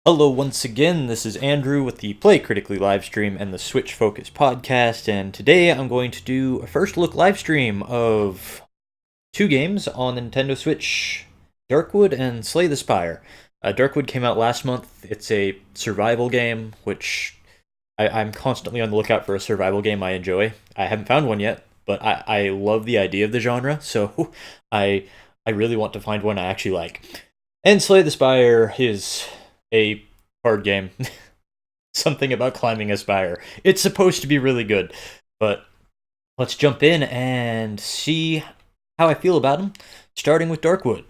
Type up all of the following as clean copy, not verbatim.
Hello once again, this is Andrew with the Play Critically livestream and the Switch Focus podcast, and today I'm going to do a first look livestream of two games on the Nintendo Switch, Darkwood and Slay the Spire. Darkwood came out last month. It's a survival game, which I'm constantly on the lookout for a survival game I enjoy. I haven't found one yet, but I love the idea of the genre, so I, I really want to find one I actually like. And Slay the Spire is a card game. Something about climbing a spire. It's supposed to be really good, but let's jump in and see how I feel about them, starting with Darkwood.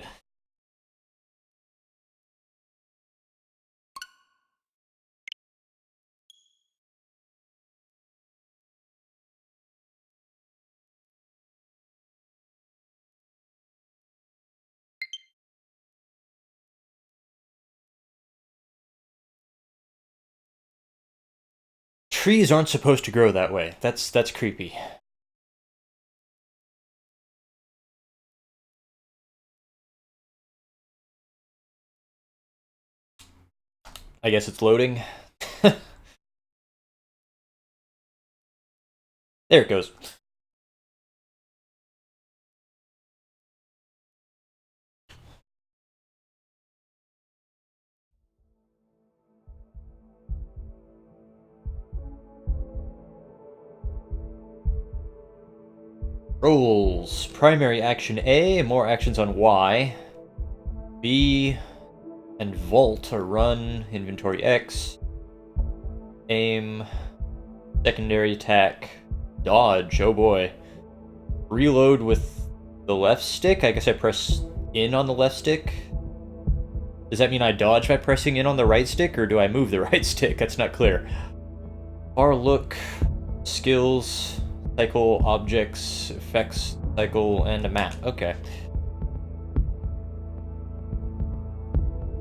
Trees aren't supposed to grow that way. That's creepy. I guess it's loading. There it goes. Rolls. Primary action A, more actions on Y. B and Vault or Run, inventory X. Aim, secondary attack, dodge, oh boy. Reload with the left stick? I guess I press in on the left stick. Does that mean I dodge by pressing in on the right stick, or do I move the right stick? That's not clear. Far look, skills, cycle, objects, effects, cycle, and a map. Okay.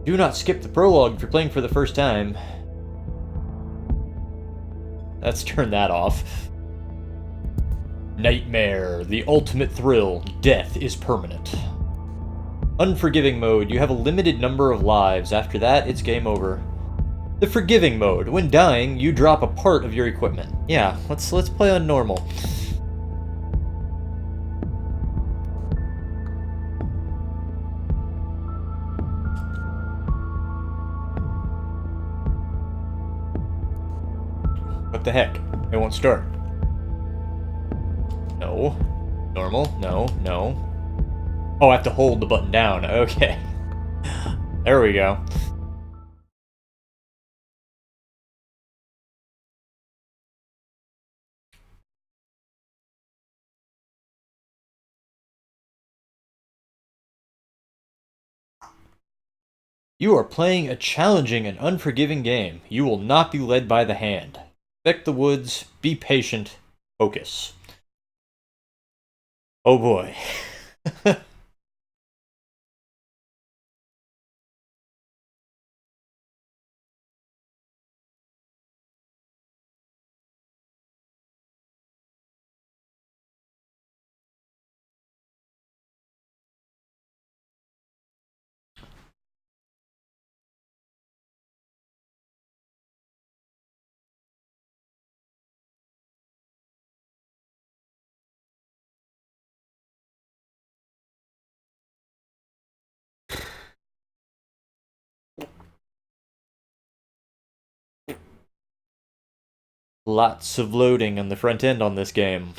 Do not skip the prologue if you're playing for the first time. Let's turn that off. Nightmare, the ultimate thrill. Death is permanent. Unforgiving mode, you have a limited number of lives. After that, it's game over. The forgiving mode, when dying, you drop a part of your equipment. Yeah, let's play on normal. What the heck? It won't start. No. Normal? No, no. Oh, I have to hold the button down. Okay. There we go. You are playing a challenging and unforgiving game. You will not be led by the hand. Respect the woods, be patient, focus. Oh boy. Lots of loading on the front end on this game.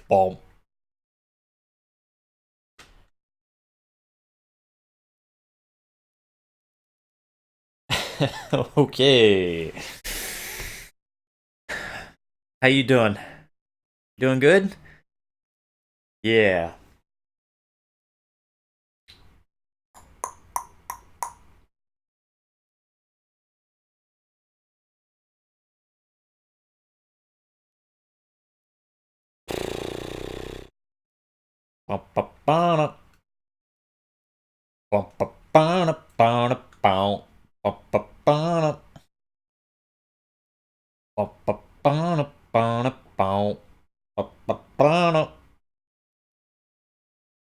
Bomb. Okay. How you doing? Doing good? Yeah. Ba-ba-ba-da, ba-ba-ba-da-ba-da-bow, ba-ba-ba-da, ba-ba-ba-da-ba-da-bow, ba-ba-ba-da,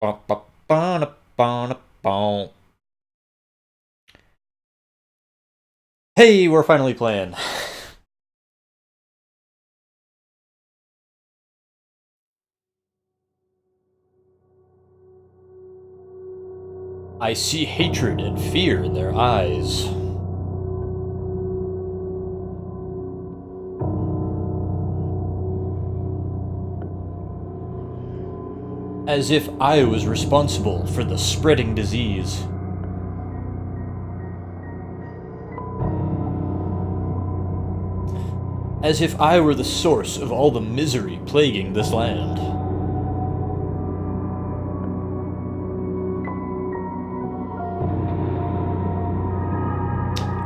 ba-ba-ba-da-ba-da-bow. Hey, we're finally playing. I see hatred and fear in their eyes. As if I was responsible for the spreading disease. As if I were the source of all the misery plaguing this land.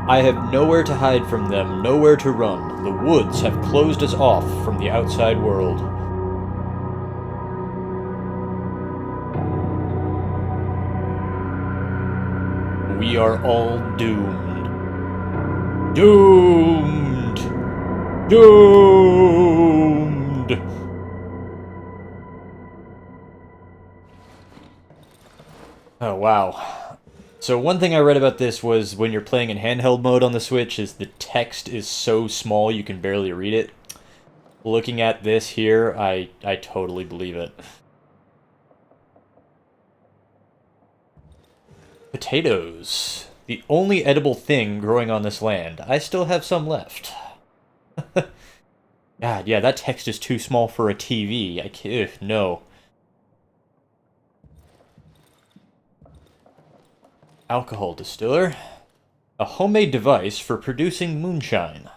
I have nowhere to hide from them, nowhere to run. The woods have closed us off from the outside world. We are all doomed. Doomed! Doomed! Oh, wow. So one thing I read about this was when you're playing in handheld mode on the Switch is the text is so small you can barely read it. Looking at this here, I totally believe it. Potatoes. The only edible thing growing on this land. I still have some left. God, yeah, that text is too small for a TV. I can't, no. Alcohol distiller. A homemade device for producing moonshine.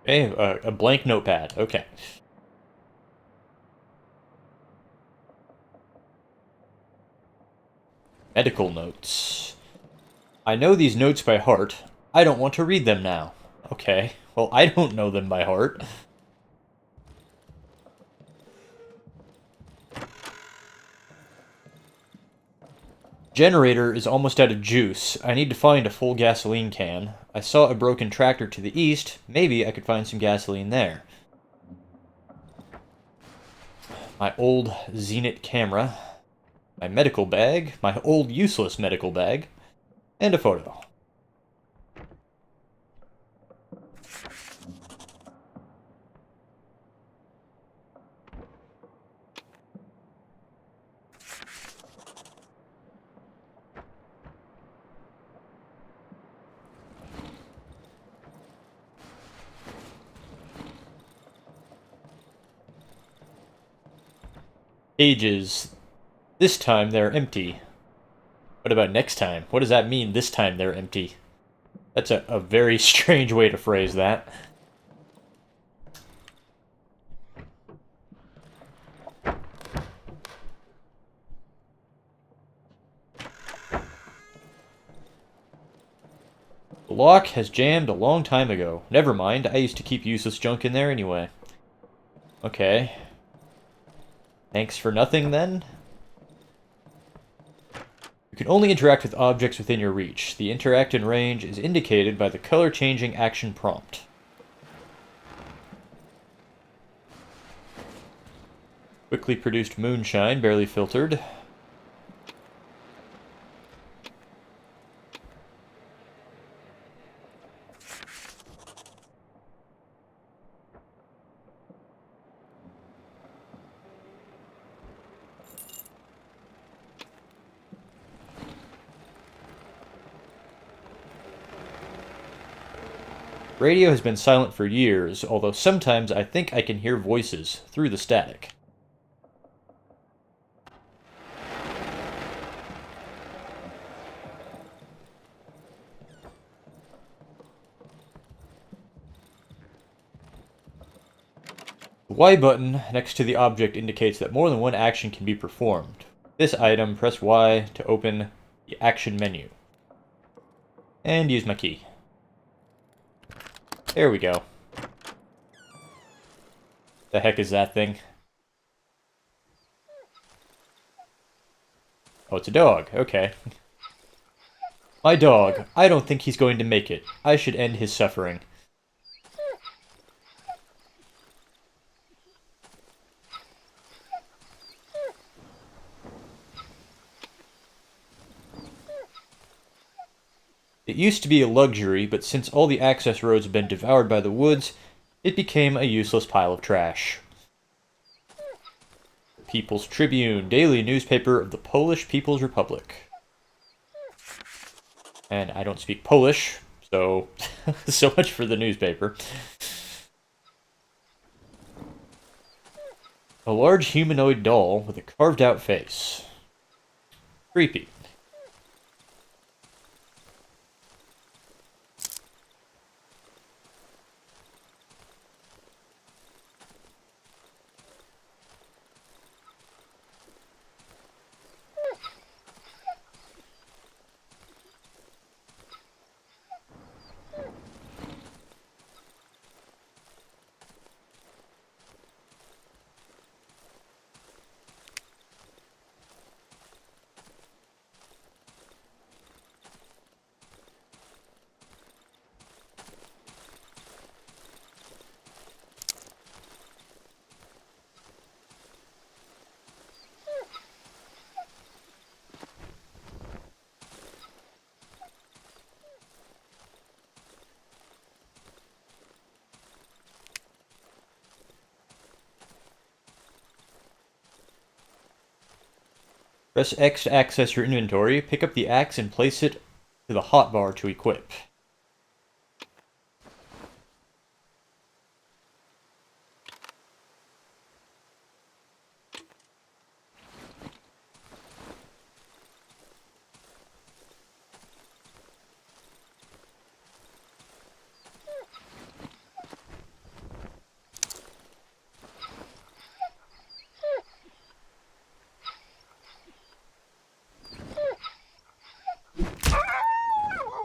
Okay, a blank notepad. Okay. Medical notes. I know these notes by heart. I don't want to read them now. Okay. Well, I don't know them by heart. Generator is almost out of juice. I need to find a full gasoline can. I saw a broken tractor to the east. Maybe I could find some gasoline there. My old Zenit camera. My medical bag. My old useless medical bag. And a photo. Cages. This time they're empty. What about next time? What does that mean, this time they're empty? That's a very strange way to phrase that. The lock has jammed a long time ago. Never mind, I used to keep useless junk in there anyway. Okay. Thanks for nothing, then? You can only interact with objects within your reach. The interact in range is indicated by the color-changing action prompt. Quickly produced moonshine, barely filtered. Radio has been silent for years, although sometimes I think I can hear voices through the static. The Y button next to the object indicates that more than one action can be performed. This item, press Y to open the action menu. And use my key. There we go. The heck is that thing? Oh, it's a dog. Okay. My dog. I don't think he's going to make it. I should end his suffering. It used to be a luxury, but since all the access roads have been devoured by the woods, it became a useless pile of trash. People's Tribune, daily newspaper of the Polish People's Republic. And I don't speak Polish, so so much for the newspaper. A large humanoid doll with a carved-out face. Creepy. Press X to access your inventory, pick up the axe and place it to the hotbar to equip.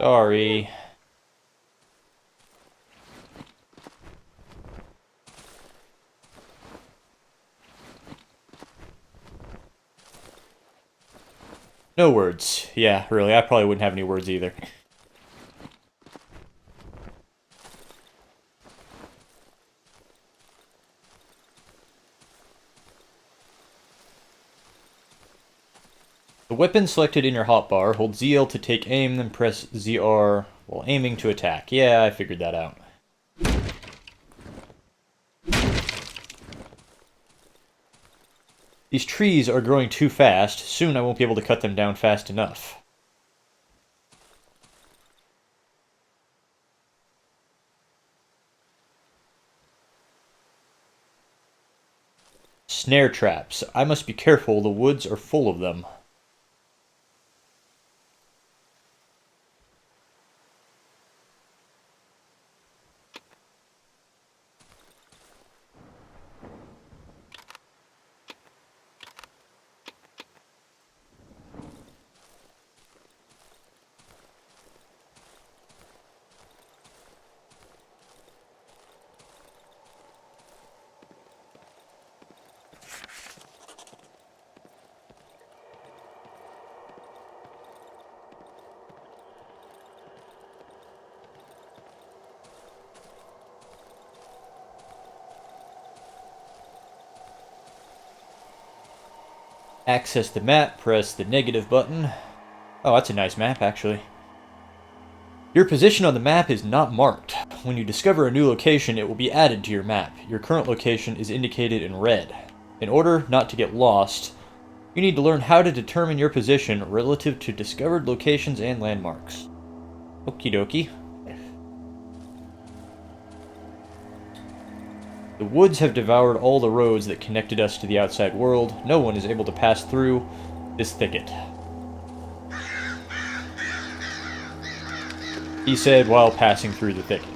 Sorry. No words. Yeah, really, I probably wouldn't have any words either. The weapon selected in your hotbar, hold ZL to take aim, then press ZR while aiming to attack. Yeah, I figured that out. These trees are growing too fast. Soon I won't be able to cut them down fast enough. Snare traps. I must be careful, the woods are full of them. Access the map, press the negative button. Oh, that's a nice map, actually. Your position on the map is not marked. When you discover a new location, it will be added to your map. Your current location is indicated in red. In order not to get lost, you need to learn how to determine your position relative to discovered locations and landmarks. Okie dokie. The woods have devoured all the roads that connected us to the outside world. No one is able to pass through this thicket, he said while passing through the thicket.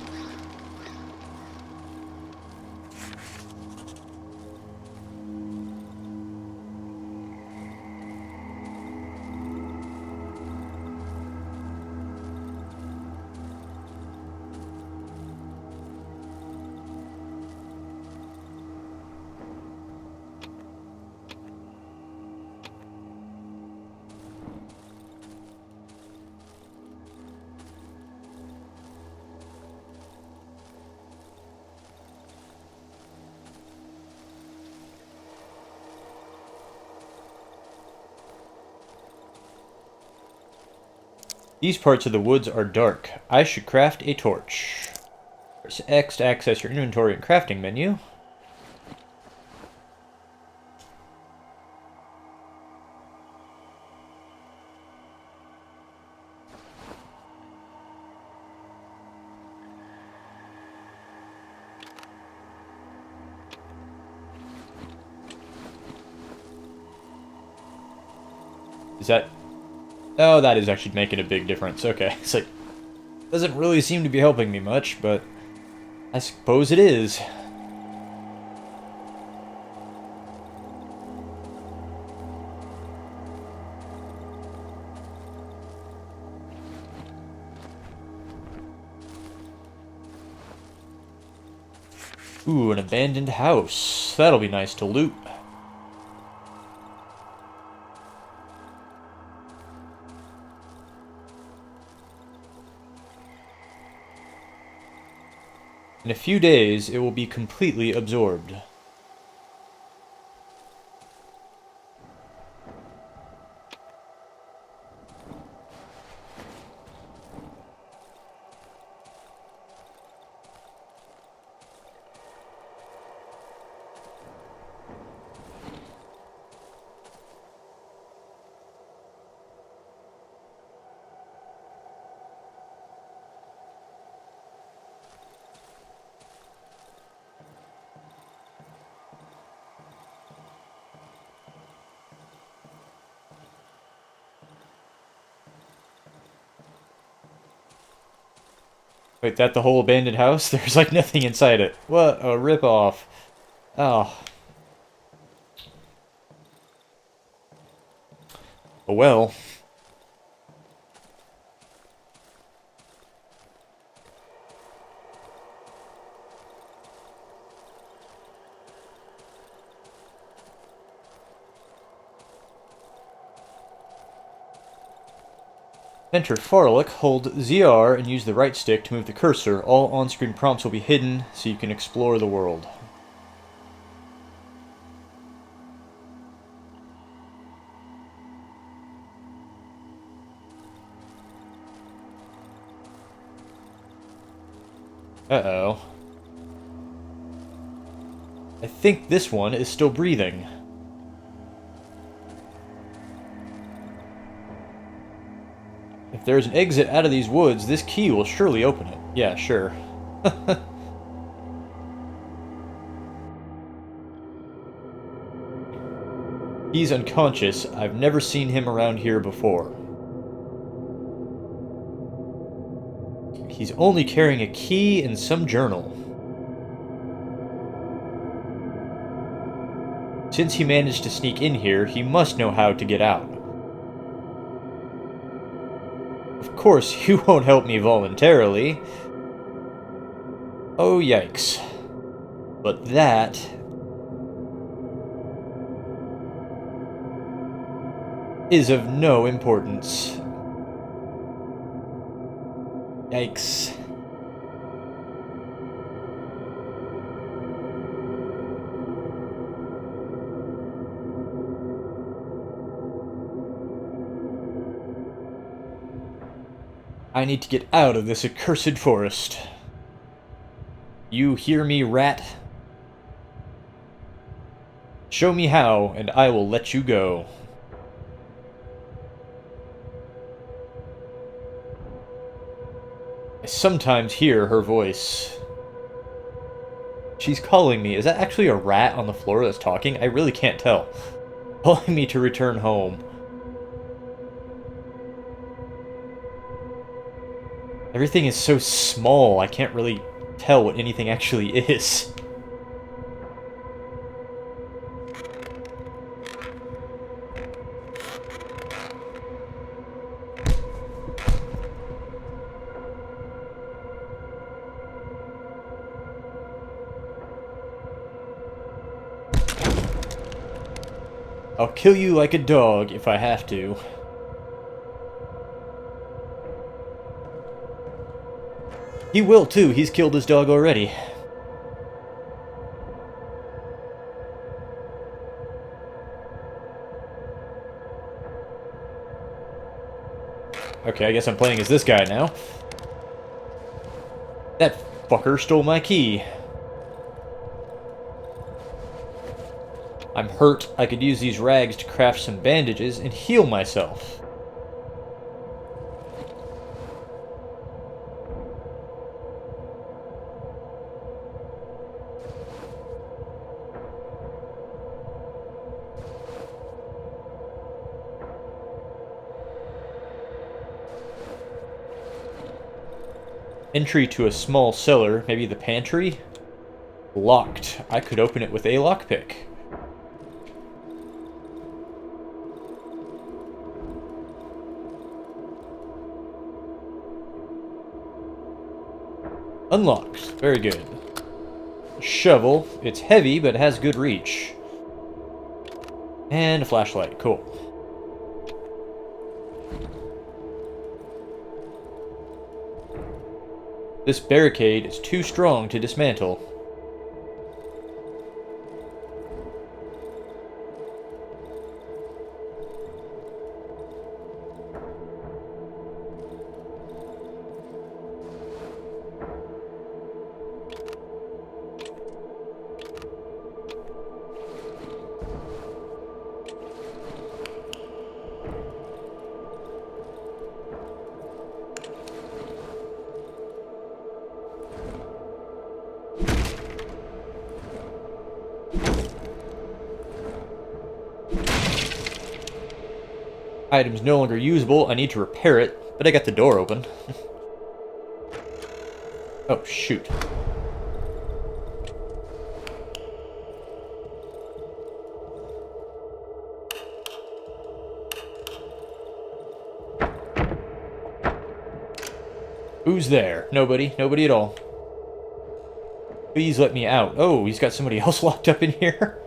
These parts of the woods are dark. I should craft a torch. Press X to access your inventory and crafting menu. Is that... Oh, that is actually making a big difference. Okay, it's like... Doesn't really seem to be helping me much, but... I suppose it is. Ooh, an abandoned house. That'll be nice to loot. In a few days, it will be completely absorbed. Wait, that the whole abandoned house? There's like nothing inside it. What a ripoff. Oh. Oh well. Enter Farlock, hold ZR and use the right stick to move the cursor. All on-screen prompts will be hidden so you can explore the world. Uh-oh. I think this one is still breathing. If there's an exit out of these woods, this key will surely open it. Yeah, sure. He's unconscious. I've never seen him around here before. He's only carrying a key and some journal. Since he managed to sneak in here, he must know how to get out. Of course, you won't help me voluntarily. Oh, yikes. But that... is of no importance. Yikes. I need to get out of this accursed forest. You hear me, rat? Show me how, and I will let you go. I sometimes hear her voice. She's calling me. Is that actually a rat on the floor that's talking? I really can't tell. Calling me to return home. Everything is so small, I can't really tell what anything actually is. I'll kill you like a dog if I have to. He will too, he's killed his dog already. Okay, I guess I'm playing as this guy now. That fucker stole my key. I'm hurt. I could use these rags to craft some bandages and heal myself. Entry to a small cellar, maybe the pantry? Locked. I could open it with a lockpick. Unlocked. Very good. Shovel. It's heavy, but has good reach. And a flashlight. Cool. This barricade is too strong to dismantle. Item's no longer usable. I need to repair it, but I got the door open. Oh, shoot. Who's there? Nobody. Nobody at all. Please let me out. Oh, he's got somebody else locked up in here?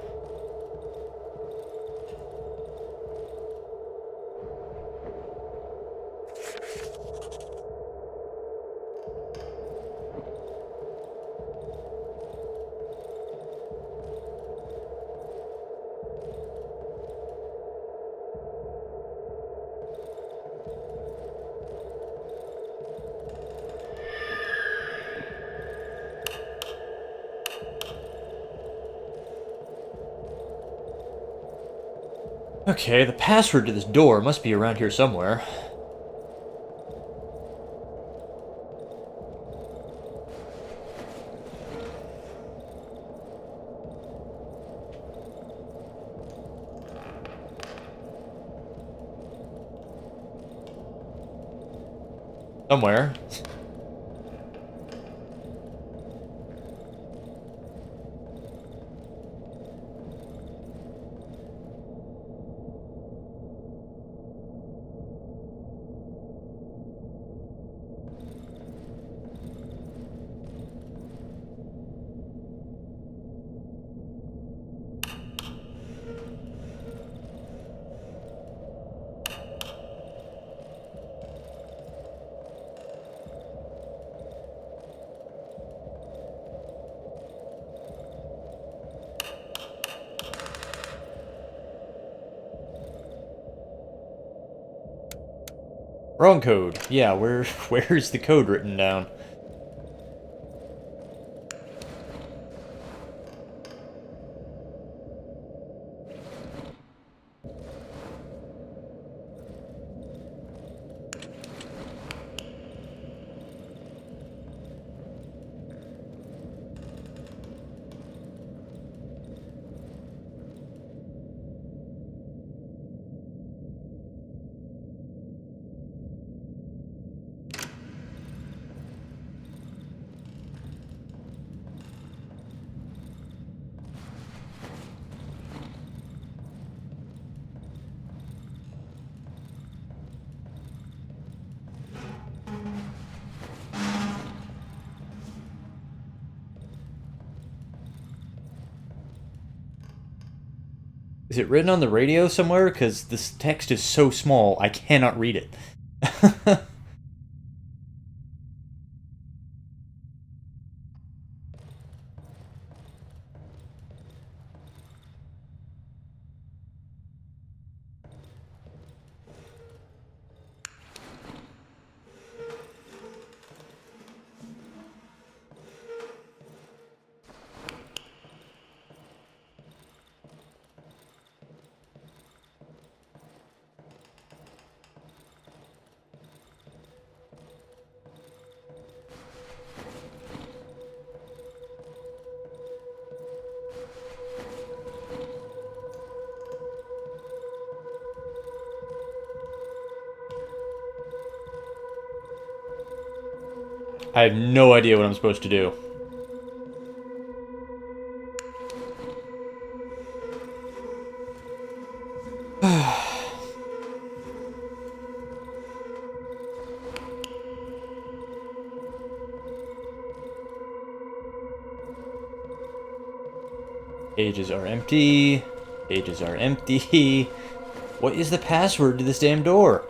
Okay, the password to this door must be around here somewhere. Somewhere. Wrong code. Yeah, where's the code written down? Is it written on the radio somewhere? Because this text is so small, I cannot read it. I have no idea what I'm supposed to do. Pages are empty. Pages are empty. What is the password to this damn door?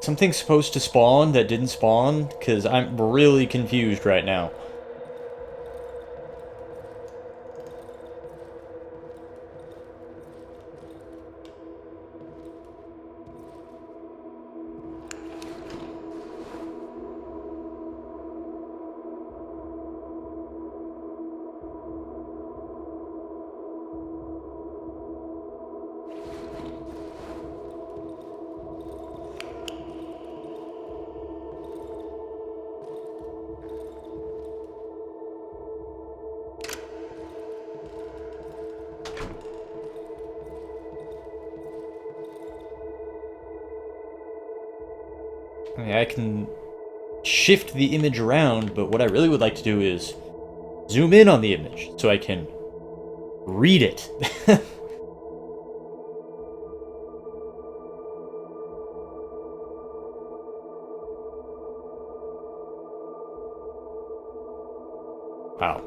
Something's supposed to spawn that didn't spawn? Because I'm really confused right now. I mean, I can shift the image around, but what I really would like to do is zoom in on the image so I can read it. Wow.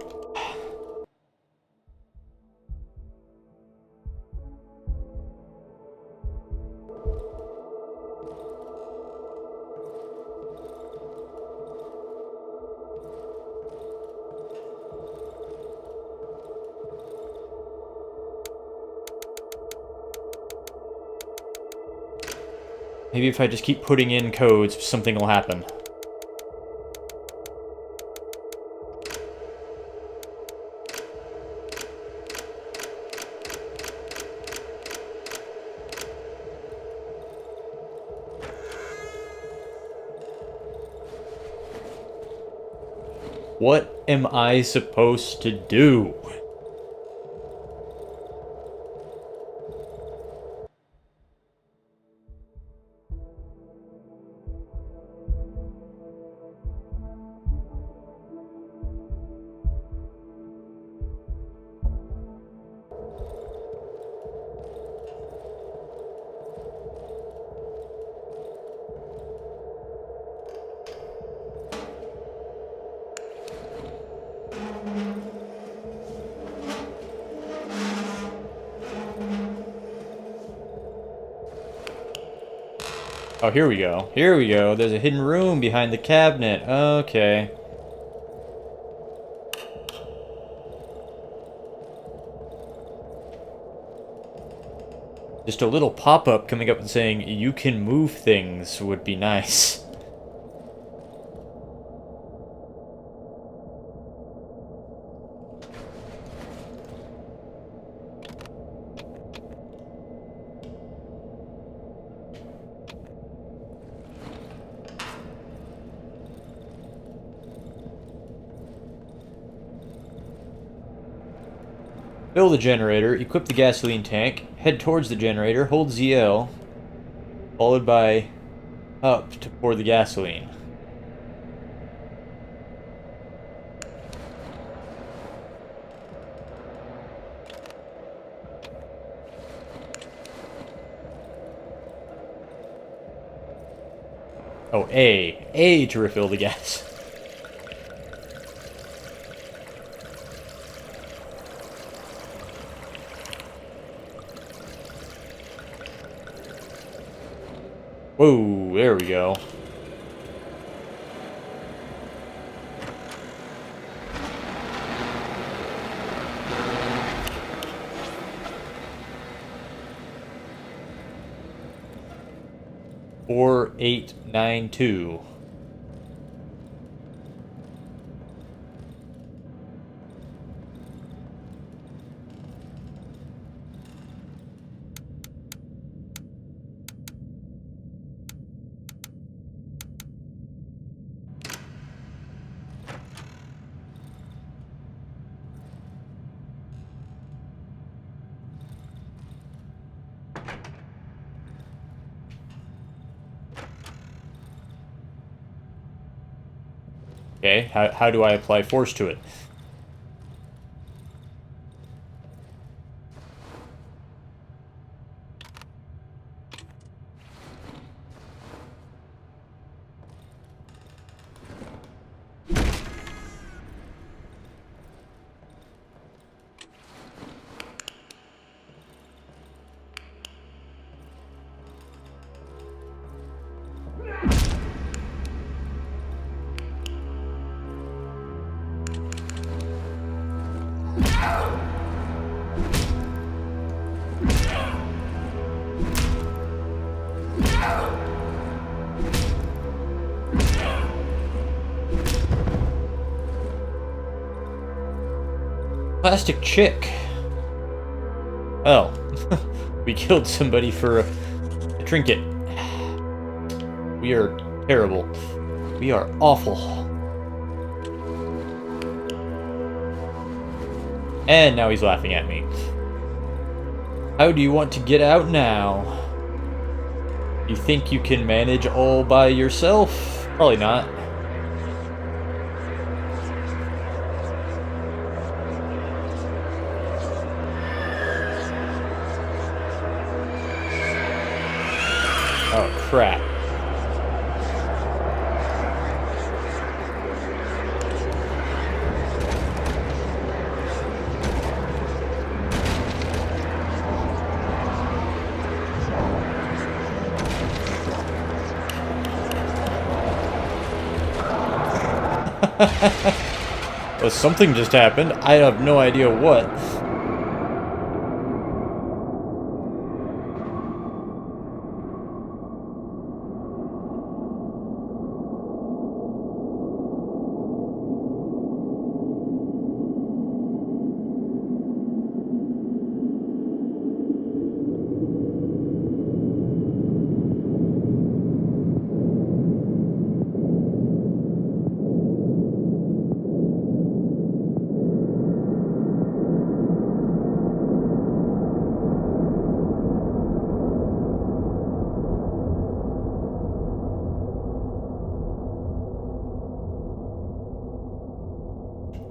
Maybe if I just keep putting in codes, something will happen. What am I supposed to do? Oh, here we go. Here we go. There's a hidden room behind the cabinet. Okay. Just a little pop-up coming up and saying, you can move things would be nice. Fill the generator, equip the gasoline tank, head towards the generator, hold ZL, followed by up to pour the gasoline. Oh, A. A to refill the gas. Whoa, there we go. Four, 8, 9, 2. Okay, how do I apply force to it? Plastic chick. Oh. We killed somebody for a trinket. We are terrible. We are awful. And now he's laughing at me. How do you want to get out now? You think you can manage all by yourself? Probably not. Oh, crap. Well, something just happened. I have no idea what.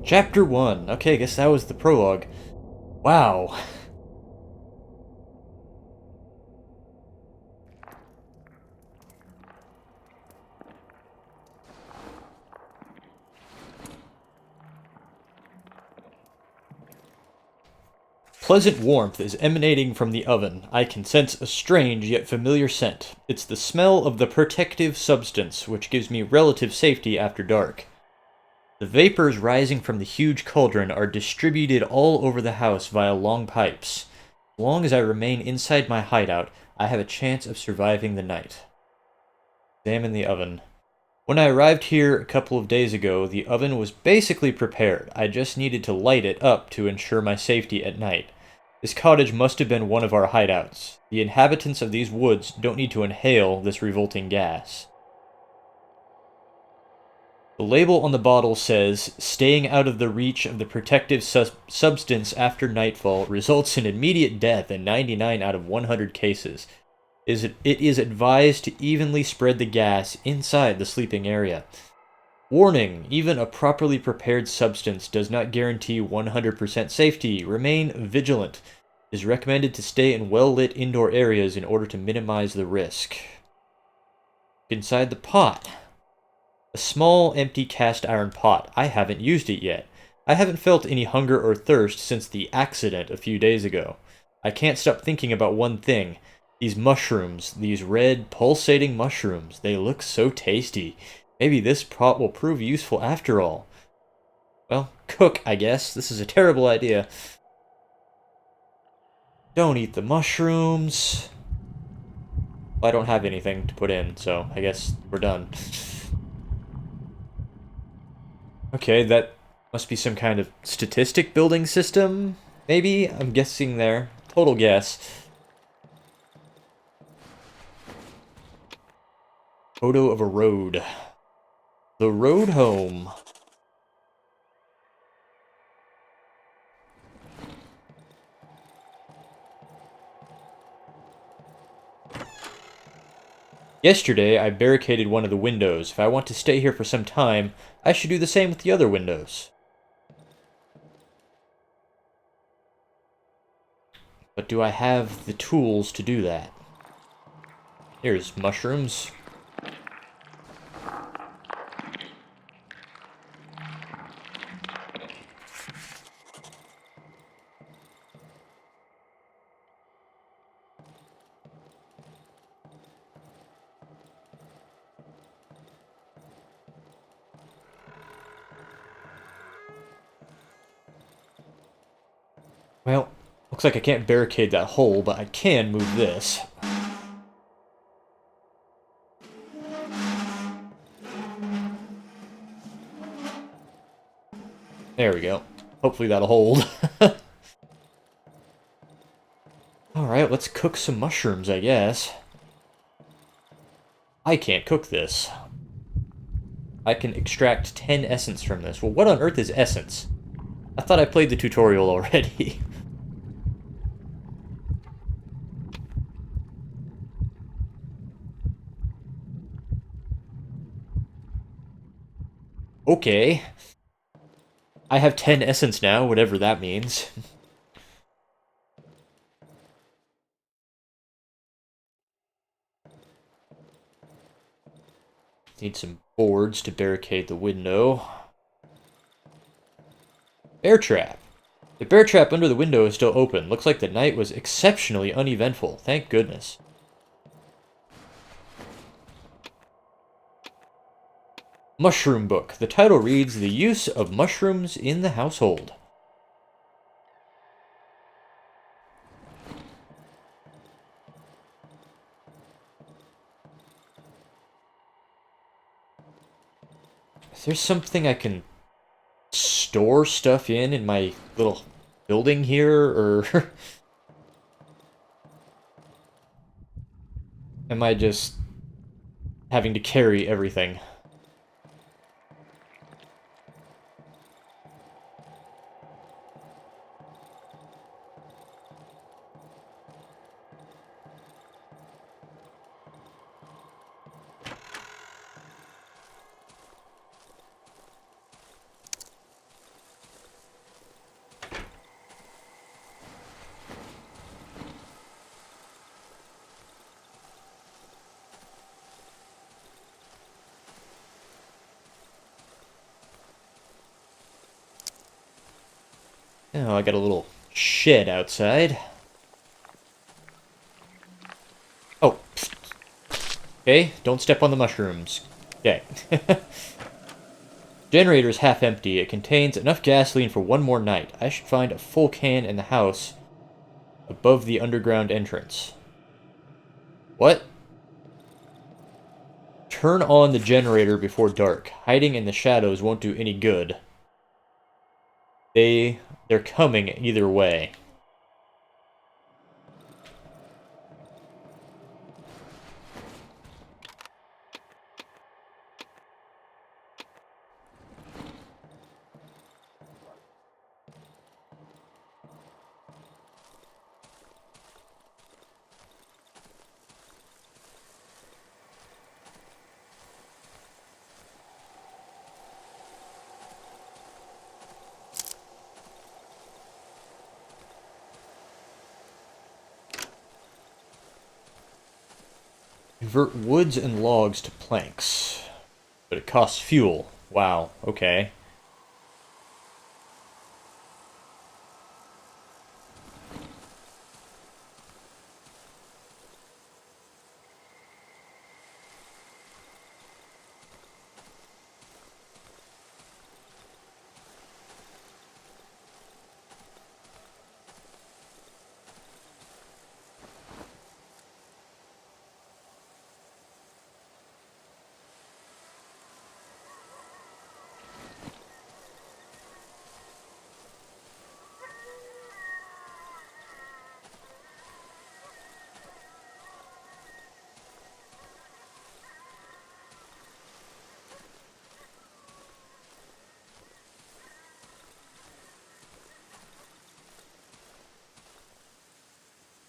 Chapter 1. Okay, I guess that was the prologue. Wow. Pleasant warmth is emanating from the oven. I can sense a strange yet familiar scent. It's the smell of the protective substance, which gives me relative safety after dark. The vapors rising from the huge cauldron are distributed all over the house via long pipes. As long as I remain inside my hideout, I have a chance of surviving the night. Examine the oven. When I arrived here a couple of days ago, the oven was basically prepared. I just needed to light it up to ensure my safety at night. This cottage must have been one of our hideouts. The inhabitants of these woods don't need to inhale this revolting gas. The label on the bottle says, "Staying out of the reach of the protective substance after nightfall results in immediate death in 99 out of 100 cases. It is advised to evenly spread the gas inside the sleeping area. Warning, even a properly prepared substance does not guarantee 100% safety. Remain vigilant. It is recommended to stay in well-lit indoor areas in order to minimize the risk." Inside the pot. A small, empty cast iron pot. I haven't used it yet. I haven't felt any hunger or thirst since the accident a few days ago. I can't stop thinking about one thing. These mushrooms, these red, pulsating mushrooms, they look so tasty. Maybe this pot will prove useful after all. Well, cook, I guess. This is a terrible idea. Don't eat the mushrooms. Well, I don't have anything to put in, so I guess we're done. Okay, that must be some kind of statistic building system, maybe? I'm guessing there. Total guess. Photo of a road. The road home. Yesterday, I barricaded one of the windows. If I want to stay here for some time, I should do the same with the other windows. But do I have the tools to do that? Here's mushrooms. Well, looks like I can't barricade that hole, but I can move this. There we go. Hopefully that'll hold. Alright, let's cook some mushrooms, I guess. I can't cook this. I can extract 10 essence from this. Well, what on earth is essence? I thought I played the tutorial already. Okay. I have 10 essence now, whatever that means. Need some boards to barricade the window. Bear trap. The bear trap under the window is still open. Looks like the night was exceptionally uneventful. Thank goodness. Mushroom book. The title reads, "The Use of Mushrooms in the Household." Is there something I can store stuff in my little building here, or am I just having to carry everything? Oh, I got a little shed outside. Oh. Okay, don't step on the mushrooms. Okay. Generator's half empty. It contains enough gasoline for one more night. I should find a full can in the house above the underground entrance. What? Turn on the generator before dark. Hiding in the shadows won't do any good. They're coming either way. Convert woods and logs to planks. But it costs fuel. Wow, okay.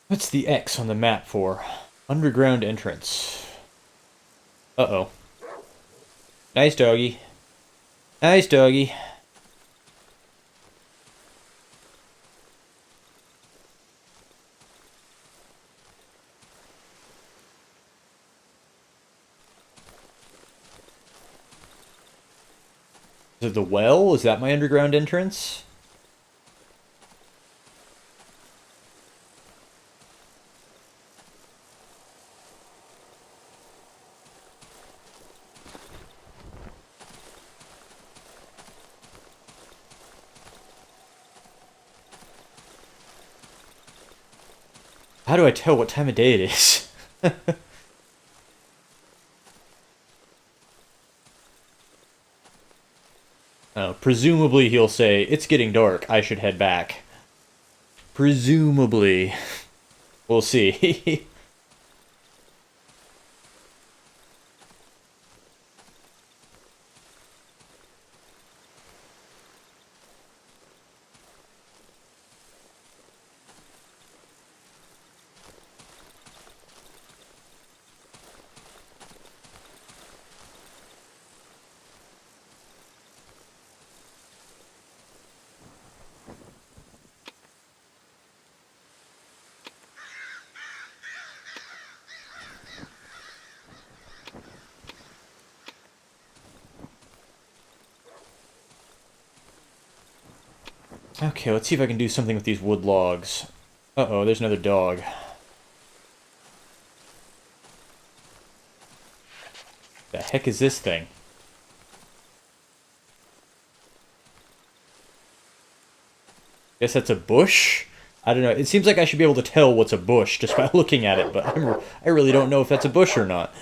What's the X on the map for? Underground entrance. Uh-oh. Nice doggy. Nice doggy. Is it the well? Is that my underground entrance? How do I tell what time of day it is? Presumably he'll say, it's getting dark, I should head back. Presumably. We'll see. Okay, let's see if I can do something with these wood logs. Uh-oh, there's another dog. The heck is this thing? Guess that's a bush? I don't know. It seems like I should be able to tell what's a bush just by looking at it, but I really don't know if that's a bush or not.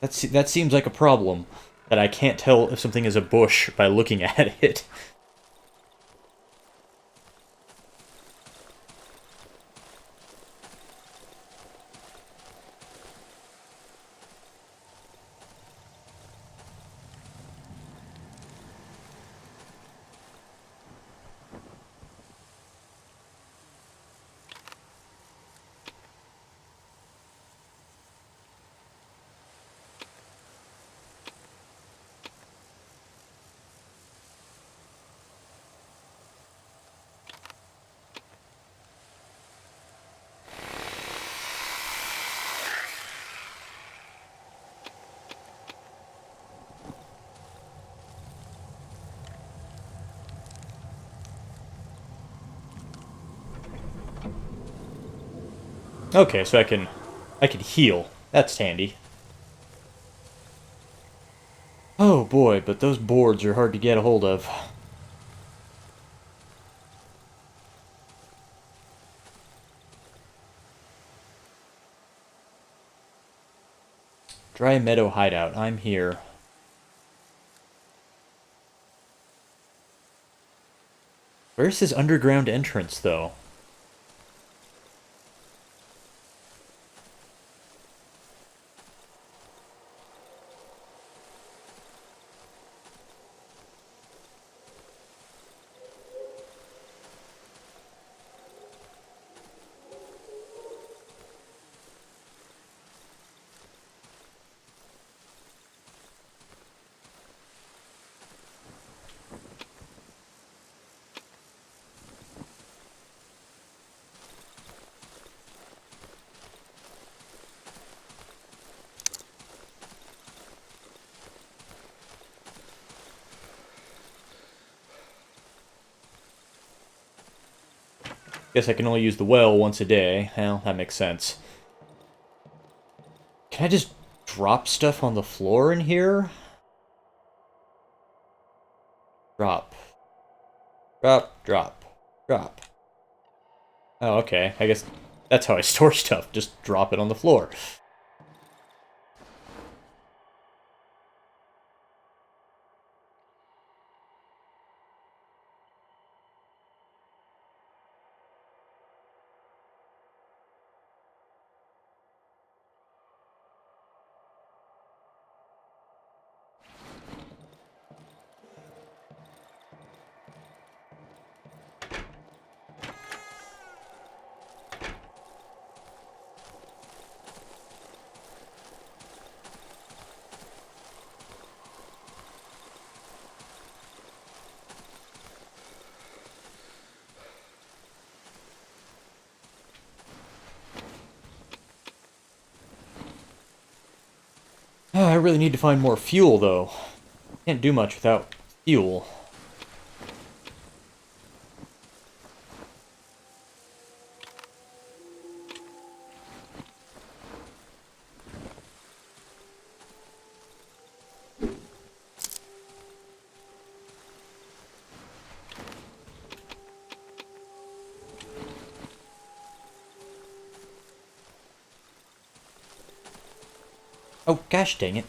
That seems like a problem, that I can't tell if something is a bush by looking at it. Okay, so I can heal. That's handy. Oh boy, but those boards are hard to get a hold of. Dry Meadow Hideout. I'm here. Where's his underground entrance, though? Guess I can only use the well once a day. Well, that makes sense. Can I just drop stuff on the floor in here? Drop. Drop, drop, drop. Oh, okay. I guess that's how I store stuff. Just drop it on the floor. I really need to find more fuel, though. Can't do much without fuel. Oh, gosh dang it.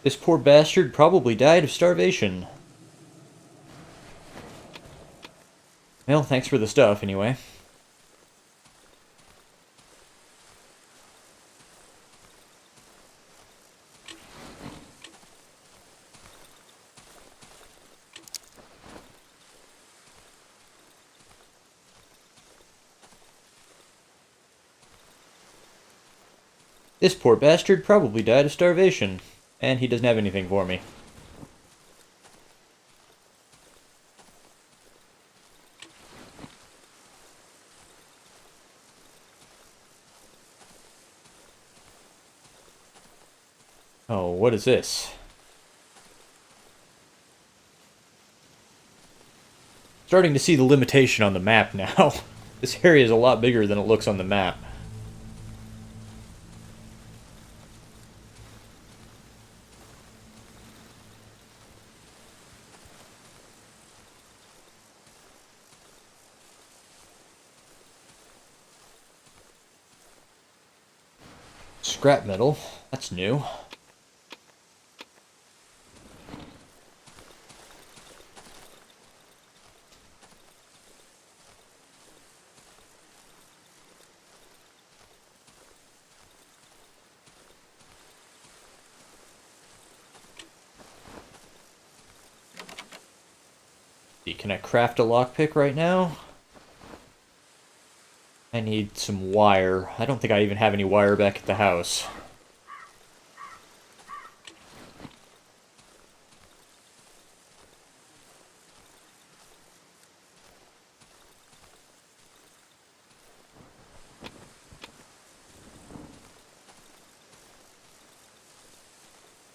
This poor bastard probably died of starvation. Well, thanks for the stuff, anyway. This poor bastard probably died of starvation. And he doesn't have anything for me. Oh, what is this? Starting to see the limitation on the map now. This area is a lot bigger than it looks on the map. Scrap metal. That's new. Can I craft a lockpick right now? I need some wire. I don't think I even have any wire back at the house.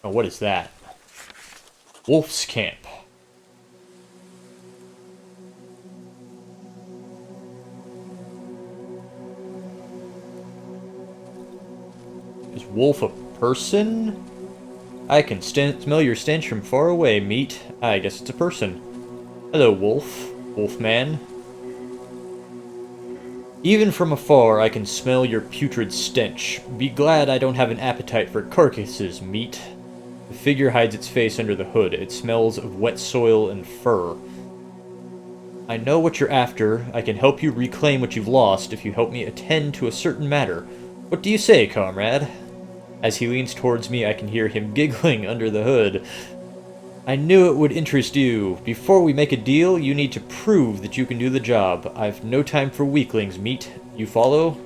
Oh, what is that? Wolf's Camp. Is Wolf a person? I can smell your stench from far away, meat. I guess it's a person. Hello, Wolf. Wolfman. Even from afar, I can smell your putrid stench. Be glad I don't have an appetite for carcasses, meat. The figure hides its face under the hood. It smells of wet soil and fur. I know what you're after. I can help you reclaim what you've lost if you help me attend to a certain matter. What do you say, comrade? As he leans towards me, I can hear him giggling under the hood. I knew it would interest you. Before we make a deal, you need to prove that you can do the job. I've no time for weaklings, meat. You follow?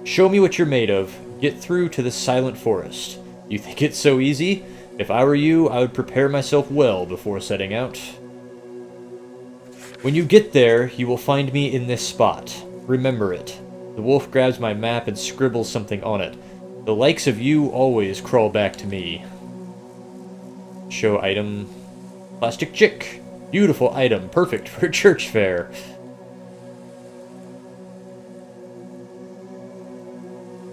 Show me what you're made of. Get through to the silent forest. You think it's so easy? If I were you, I would prepare myself well before setting out. When you get there, you will find me in this spot. Remember it. The wolf grabs my map and scribbles something on it. The likes of you always crawl back to me. Show item. Plastic chick. Beautiful item. Perfect for a church fair.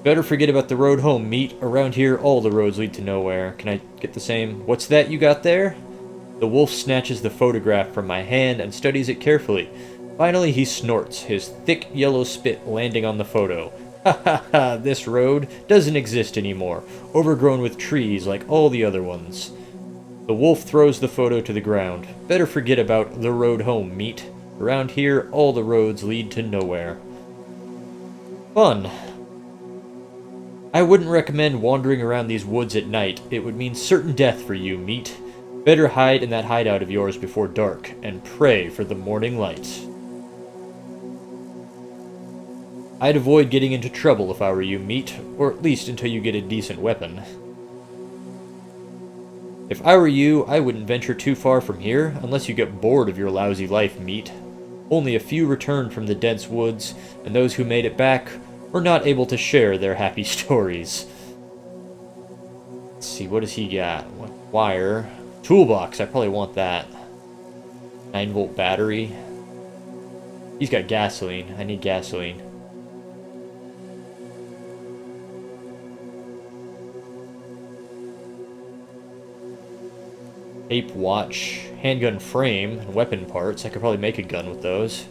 Better forget about the road home, meat. Around here, all the roads lead to nowhere. Can I get the same? What's that you got there? The wolf snatches the photograph from my hand and studies it carefully. Finally, he snorts, his thick yellow spit landing on the photo. Ha ha ha, this road doesn't exist anymore, overgrown with trees like all the other ones. The wolf throws the photo to the ground. Better forget about the road home, meat. Around here, all the roads lead to nowhere. Fun. I wouldn't recommend wandering around these woods at night. It would mean certain death for you, meat. Better hide in that hideout of yours before dark, and pray for the morning light. I'd avoid getting into trouble if I were you, meat, or at least until you get a decent weapon. If I were you, I wouldn't venture too far from here, unless you get bored of your lousy life, meat. Only a few returned from the dense woods, and those who made it back were not able to share their happy stories. Let's see, what does he got? Wire. Toolbox, I probably want that. 9-volt battery. He's got gasoline. I need gasoline. Ape watch, handgun frame, and weapon parts. I could probably make a gun with those.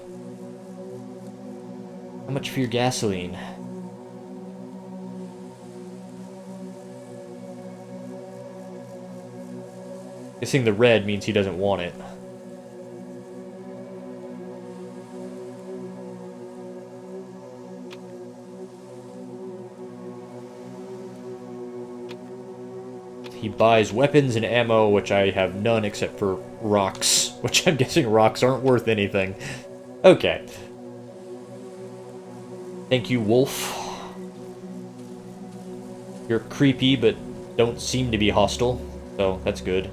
How much for your gasoline? Guessing the red means he doesn't want it. He buys weapons and ammo, which I have none except for rocks, which I'm guessing rocks aren't worth anything. Okay. Thank you, wolf. You're creepy, but don't seem to be hostile, so that's good.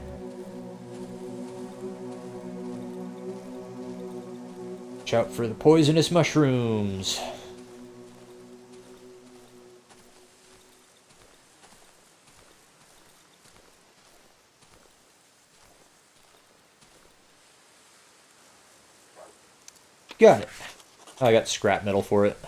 Watch out for the poisonous mushrooms. Got it. Oh, I got scrap metal for it.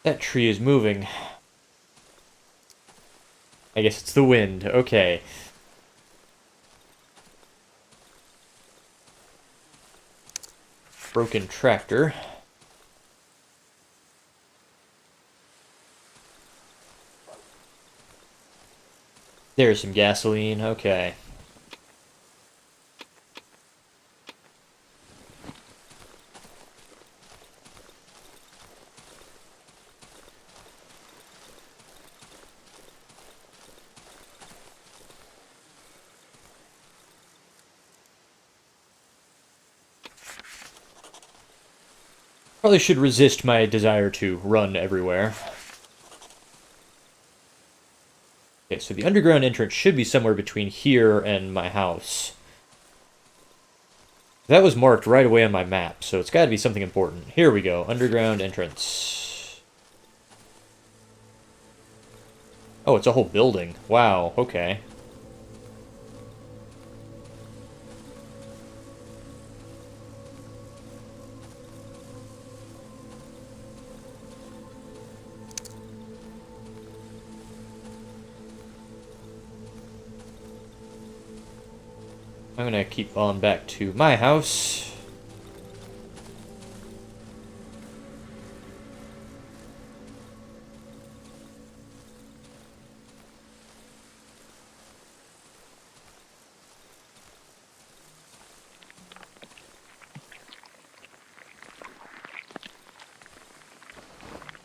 That tree is moving. I guess it's the wind. Okay. Broken tractor. There's some gasoline. Okay. Probably should resist my desire to run everywhere. Okay, so the underground entrance should be somewhere between here and my house. That was marked right away on my map, so it's got to be something important. Here we go, underground entrance. Oh, it's a whole building. Wow, okay. I'm gonna keep on back to my house.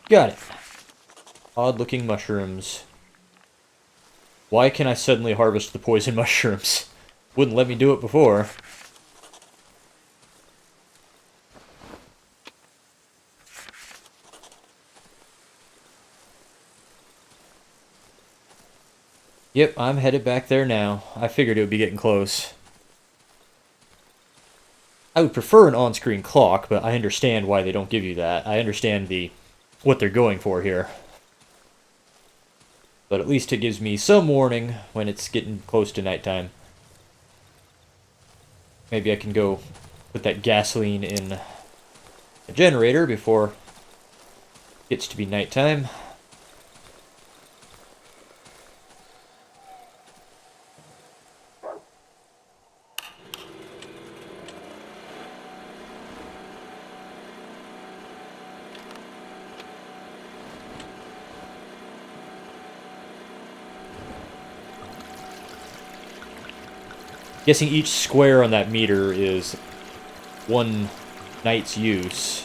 Got it. Odd-looking mushrooms. Why can I suddenly harvest the poison mushrooms? Wouldn't let me do it before. Yep, I'm headed back there now. I figured it would be getting close. I would prefer an on-screen clock, but I understand why they don't give you that. I understand what they're going for here. But at least it gives me some warning when it's getting close to nighttime. Maybe I can go put that gasoline in a generator before it gets to be nighttime. Guessing each square on that meter is one night's use.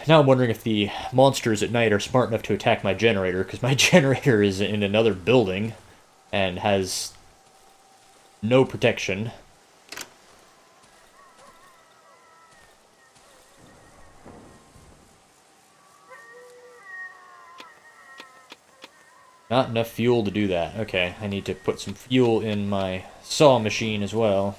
Now I'm wondering if the monsters at night are smart enough to attack my generator, because my generator is in another building and has no protection. Not enough fuel to do that. Okay, I need to put some fuel in my saw machine as well.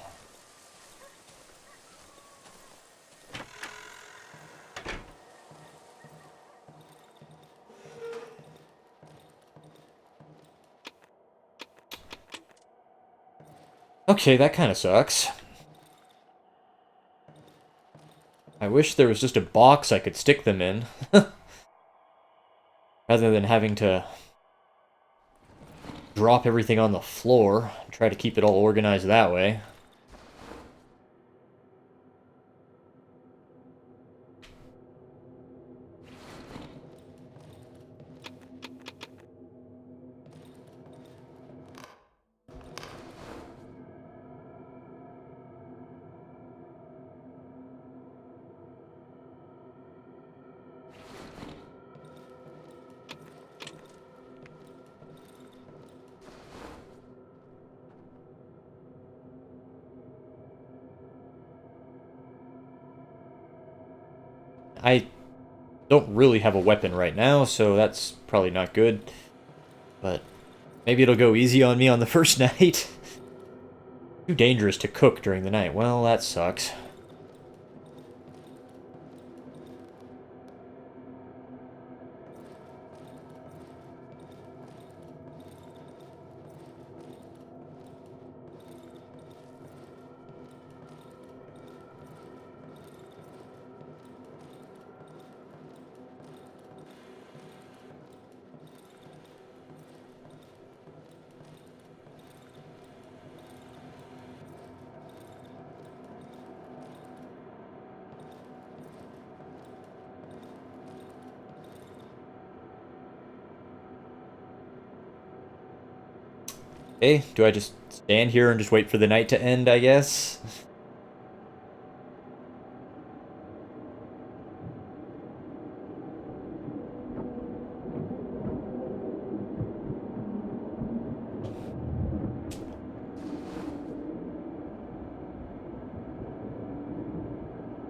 Okay, that kind of sucks. I wish there was just a box I could stick them in. Rather than having to drop everything on the floor. Try to keep it all organized that way. I don't really have a weapon right now, so that's probably not good. But maybe it'll go easy on me on the first night. Too dangerous to cook during the night. Well, that sucks. Okay, do I just stand here and just wait for the night to end, I guess?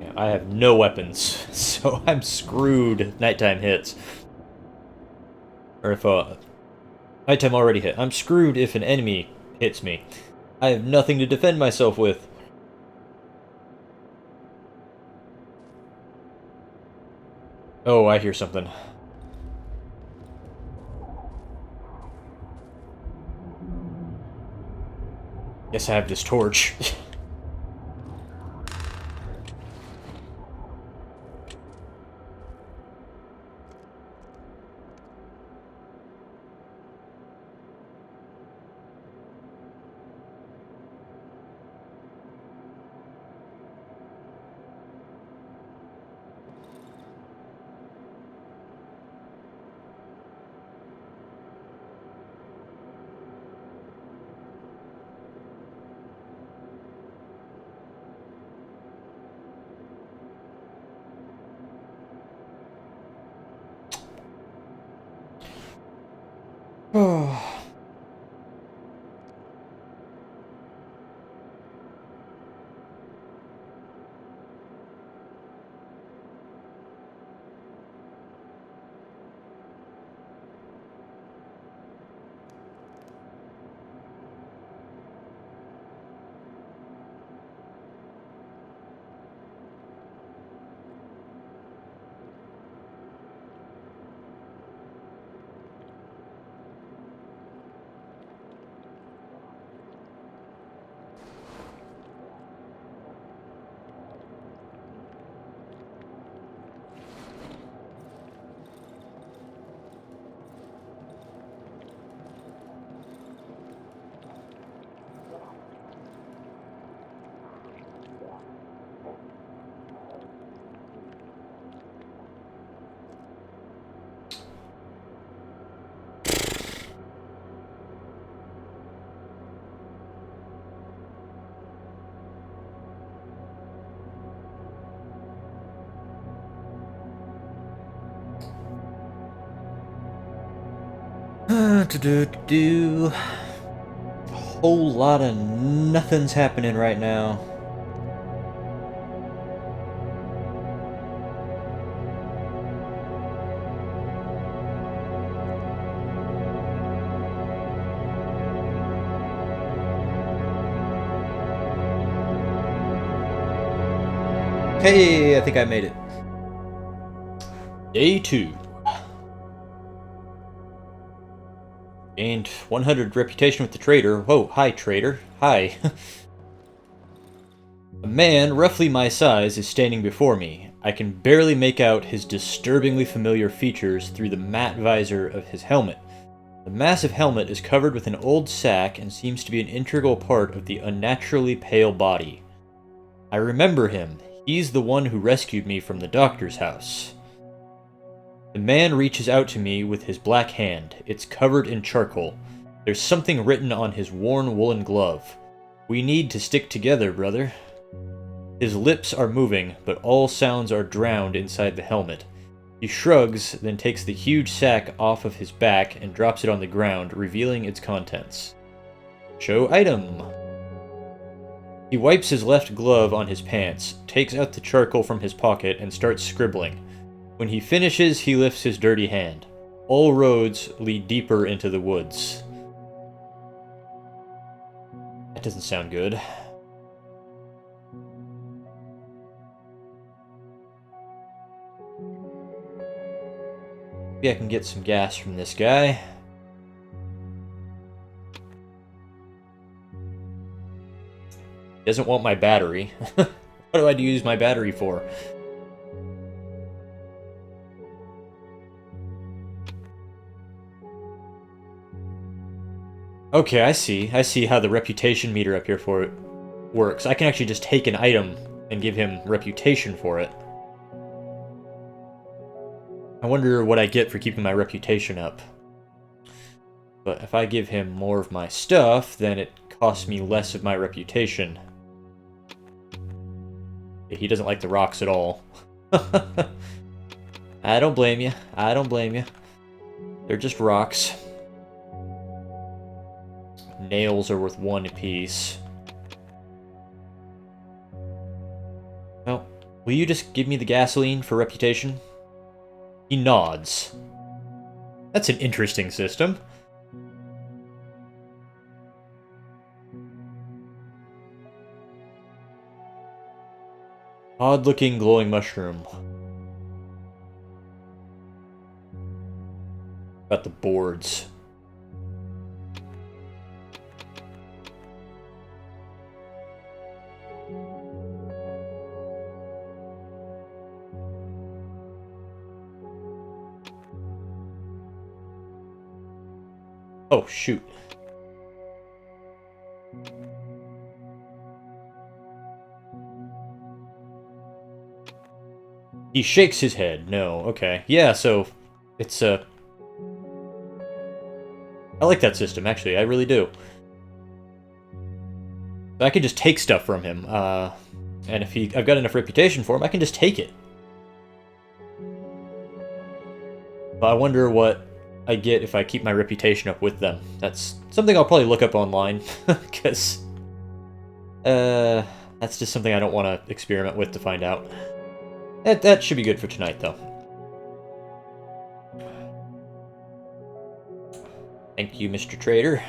Yeah, I have no weapons, so I'm screwed if nighttime hits. Or if nighttime already hit. I'm screwed if an enemy hits me. I have nothing to defend myself with. Oh, I hear something. Guess I have this torch. A whole lot of nothing's happening right now. Hey, I think I made it. Day 2. Gained 100 reputation with the trader. Whoa, hi trader. Hi. A man roughly my size is standing before me. I can barely make out his disturbingly familiar features through the matte visor of his helmet. The massive helmet is covered with an old sack and seems to be an integral part of the unnaturally pale body. I remember him. He's the one who rescued me from the doctor's house. The man reaches out to me with his black hand. It's covered in charcoal. There's something written on his worn woolen glove. We need to stick together, brother. His lips are moving, but all sounds are drowned inside the helmet. He shrugs, then takes the huge sack off of his back and drops it on the ground, revealing its contents. Show item. He wipes his left glove on his pants, takes out the charcoal from his pocket, and starts scribbling. When he finishes, he lifts his dirty hand. All roads lead deeper into the woods. That doesn't sound good. Maybe I can get some gas from this guy. Doesn't want my battery. What do I use my battery for? Okay, I see. I see how the reputation meter up here for it works. I can actually just take an item and give him reputation for it. I wonder what I get for keeping my reputation up. But if I give him more of my stuff, then it costs me less of my reputation. He doesn't like the rocks at all. I don't blame you. I don't blame you. They're just rocks. Nails are worth 1 apiece. Well, will you just give me the gasoline for reputation? He nods. That's an interesting system. Odd-looking glowing mushroom. Got the boards. Oh, shoot. He shakes his head. No, okay. Yeah, so it's I like that system, actually. I really do. I can just take stuff from him. And if I've got enough reputation for him, I can just take it. But I wonder what I get if I keep my reputation up with them. That's something I'll probably look up online, because that's just something I don't want to experiment with to find out. That should be good for tonight, though. Thank you, Mr. Trader.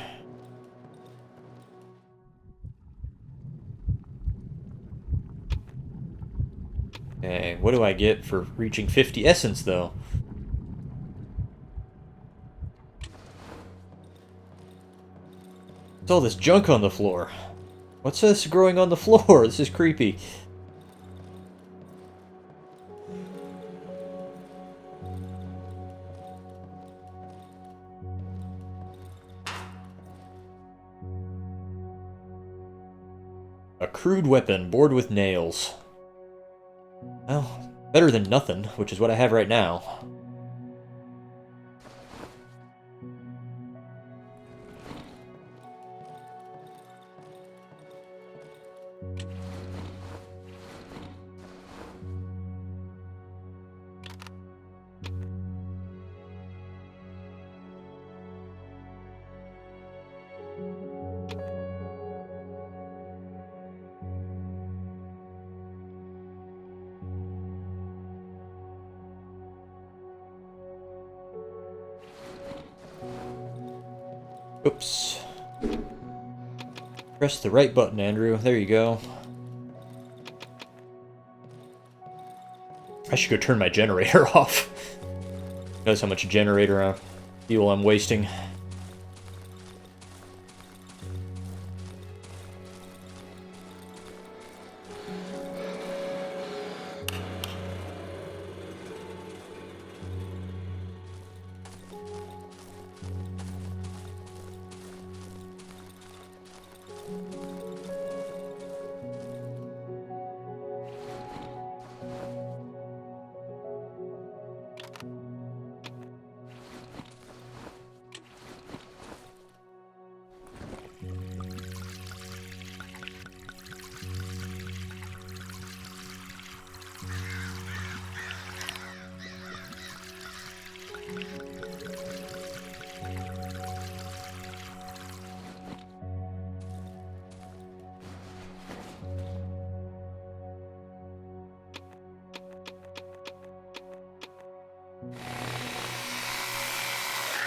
Okay, what do I get for reaching 50 essence, though? What's all this junk on the floor? What's this growing on the floor? This is creepy. A crude weapon, bored with nails. Well, better than nothing, which is what I have right now. Oops. Press the right button, Andrew. There you go. I should go turn my generator off. Notice how much generator fuel I'm wasting.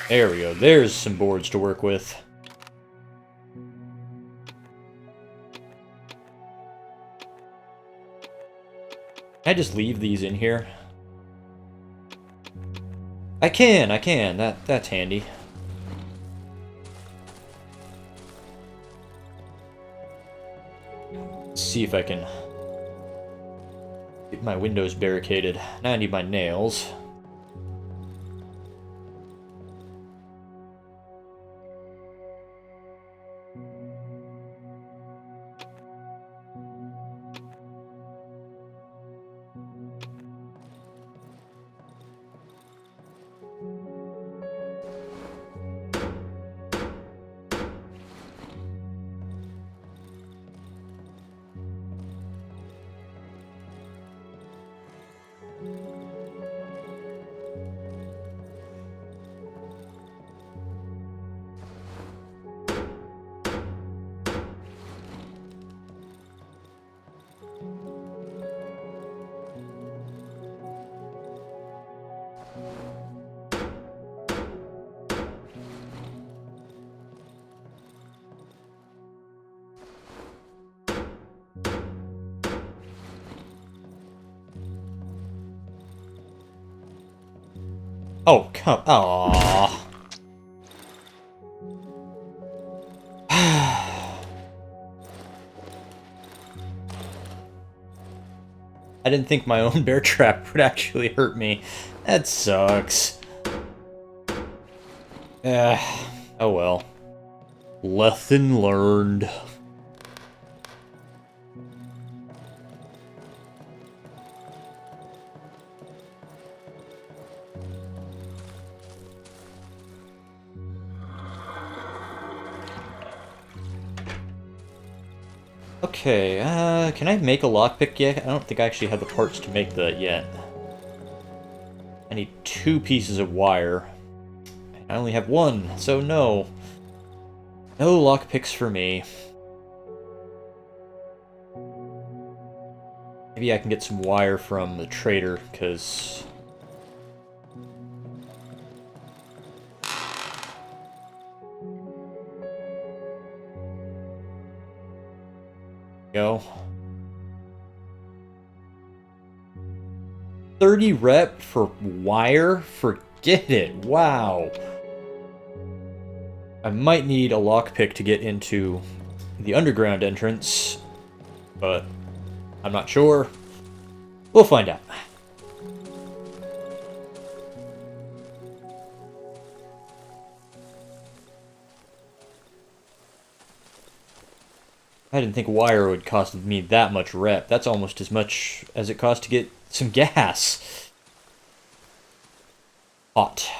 There we go. There's some boards to work with. Can I just leave these in here? I can. That's handy. Let's see if I can get my windows barricaded. Now I need my nails. Oh, come... Aww. I didn't think my own bear trap would actually hurt me. That sucks. Oh well. Lesson learned. Okay, can I make a lockpick yet? I don't think I actually have the parts to make that yet. I need 2 pieces of wire. I only have 1, so no. No lockpicks for me. Maybe I can get some wire from the trader, because... Go. 30 rep for wire? Forget it. Wow. I might need a lockpick to get into the underground entrance, but I'm not sure. We'll find out. I didn't think wire would cost me that much rep. That's almost as much as it costs to get some gas. Hot.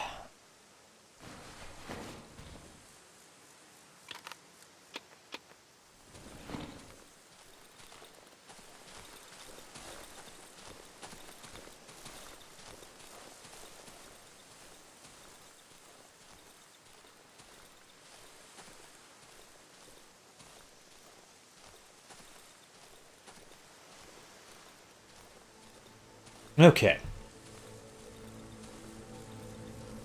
Okay.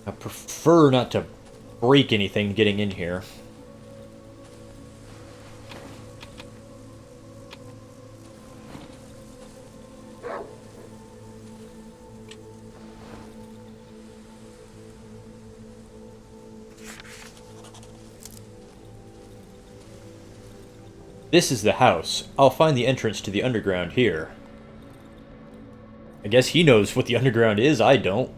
I prefer not to break anything getting in here. This is the house. I'll find the entrance to the underground here. I guess he knows what the underground is, I don't.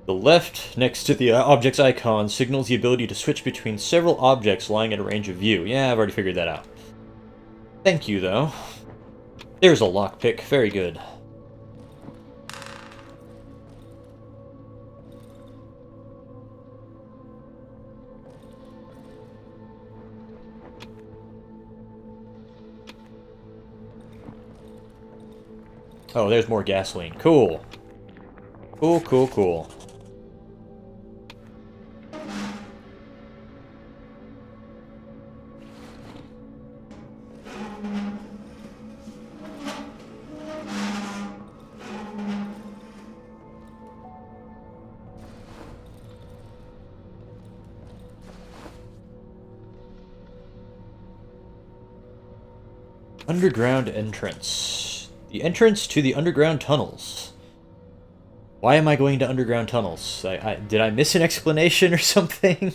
The left, next to the object's icon, signals the ability to switch between several objects lying in a range of view. Yeah, I've already figured that out. Thank you, though. There's a lockpick. Very good. Oh, there's more gasoline. Cool. Cool, cool, cool. Underground entrance. The entrance to the underground tunnels. Why am I going to underground tunnels? Did I miss an explanation or something?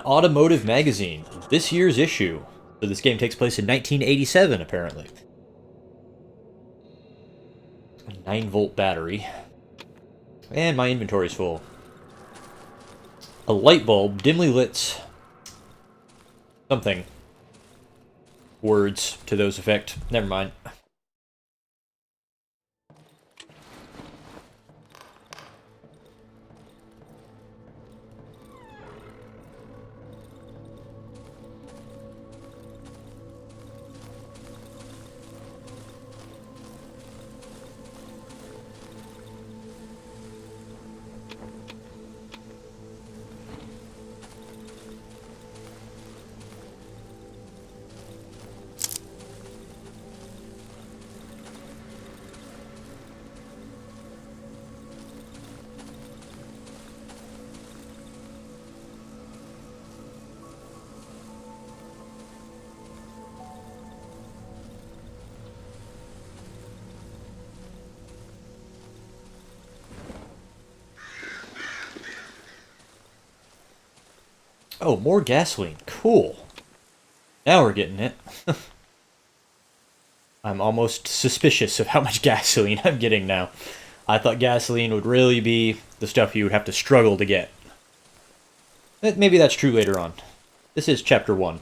Automotive magazine. This year's issue. So this game takes place in 1987, apparently. A 9-volt battery. And my inventory's full. A light bulb, dimly lit. Something. Words to those effect. Never mind. Oh, more gasoline. Cool. Now we're getting it. I'm almost suspicious of how much gasoline I'm getting now. I thought gasoline would really be the stuff you would have to struggle to get. Maybe that's true later on. This is Chapter 1.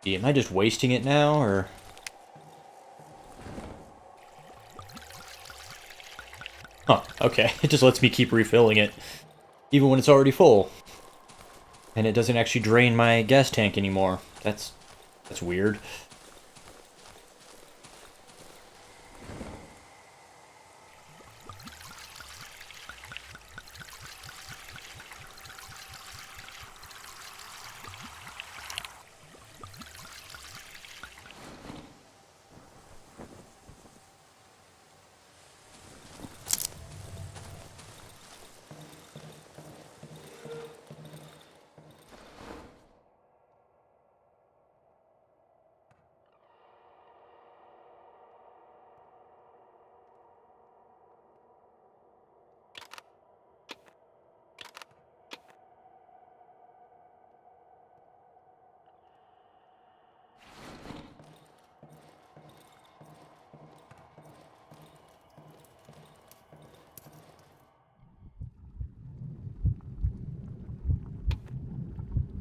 Am I just wasting it now, or...? Huh, okay. It just lets me keep refilling it, even when it's already full. And it doesn't actually drain my gas tank anymore. That's weird.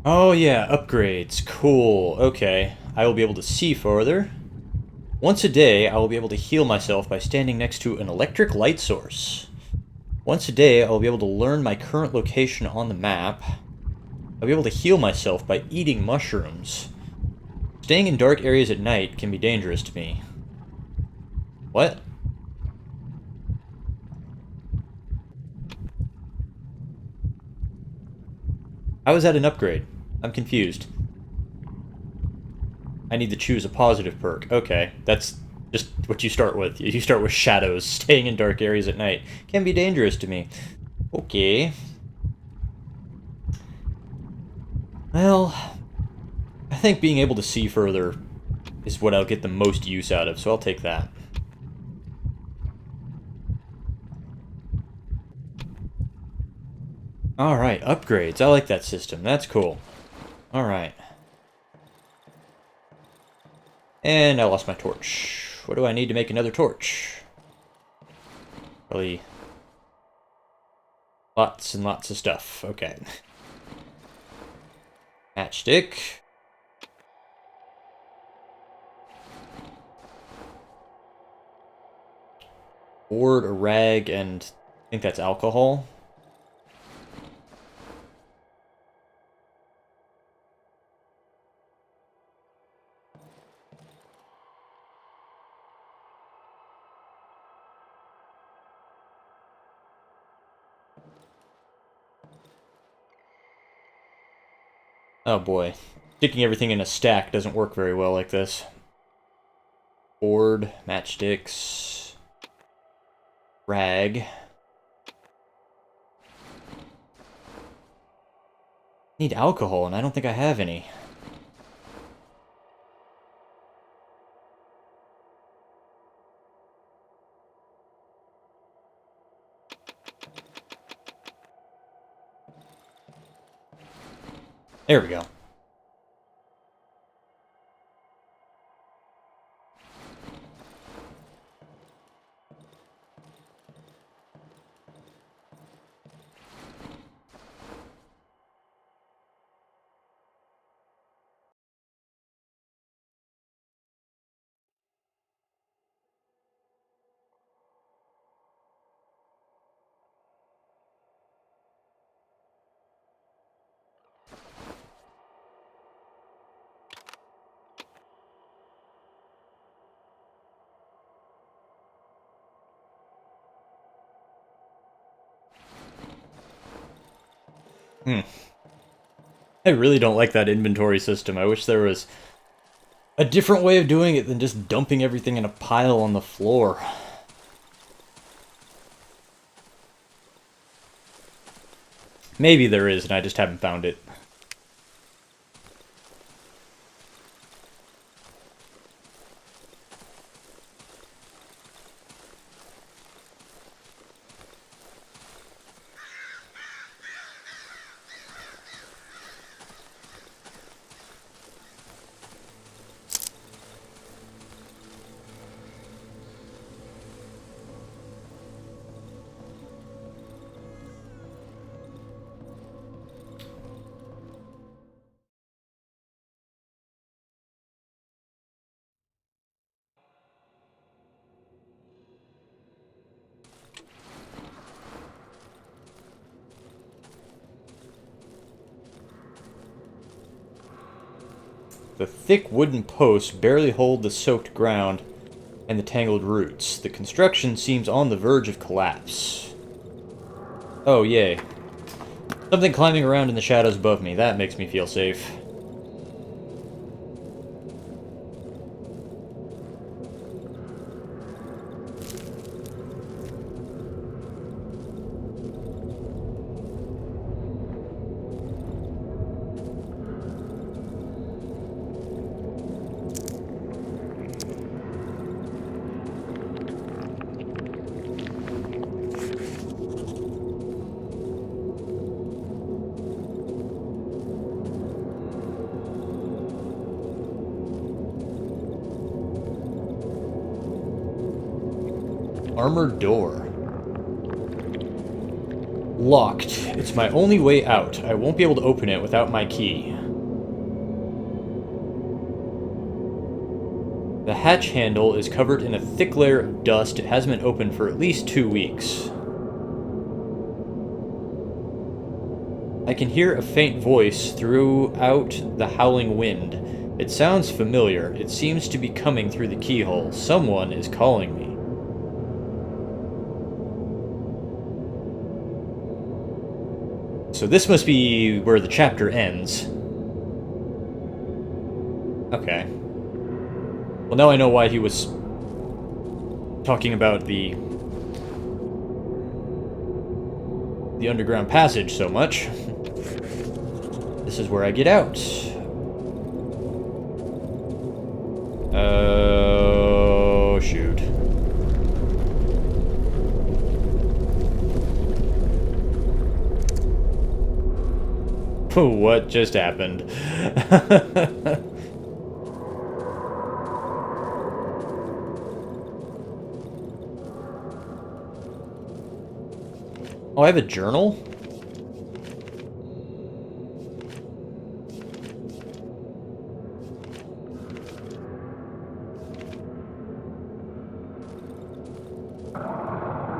Oh yeah, upgrades. Cool. Okay. I will be able to see further. Once a day, I will be able to heal myself by standing next to an electric light source. Once a day, I will be able to learn my current location on the map. I'll be able to heal myself by eating mushrooms. Staying in dark areas at night can be dangerous to me. What? How is that an upgrade? I'm confused. I need to choose a positive perk. Okay, that's just what you start with. You start with shadows. Staying in dark areas at night can be dangerous to me. Okay. Well, I think being able to see further is what I'll get the most use out of, so I'll take that. Alright, upgrades. I like that system. That's cool. Alright. And I lost my torch. What do I need to make another torch? Probably lots and lots of stuff. Okay. Matchstick. Board, a rag, and I think that's alcohol. Oh boy. Sticking everything in a stack doesn't work very well like this. Board, matchsticks, rag. Need alcohol, and I don't think I have any. There we go. I really don't like that inventory system. I wish there was a different way of doing it than just dumping everything in a pile on the floor. Maybe there is, and I just haven't found it. The thick wooden posts barely hold the soaked ground and the tangled roots. The construction seems on the verge of collapse. Oh, yay. Something climbing around in the shadows above me. That makes me feel safe. Armored door. Locked. It's my only way out. I won't be able to open it without my key. The hatch handle is covered in a thick layer of dust. It hasn't been opened for at least 2 weeks. I can hear a faint voice throughout the howling wind. It sounds familiar. It seems to be coming through the keyhole. Someone is calling me. So this must be where the chapter ends. Okay. Well, now I know why he was talking about the underground passage so much. This is where I get out. Oh, shoot. What just happened? Oh, I have a journal?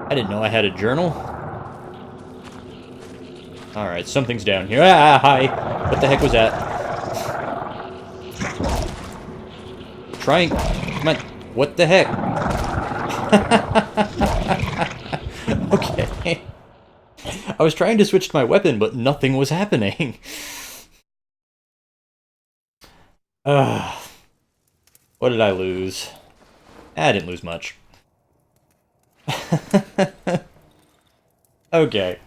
I didn't know I had a journal. Alright, something's down here. Ah, hi! What the heck was that? Trying... Come on. What the heck? Okay. I was trying to switch to my weapon, but nothing was happening. What did I lose? I didn't lose much. Okay.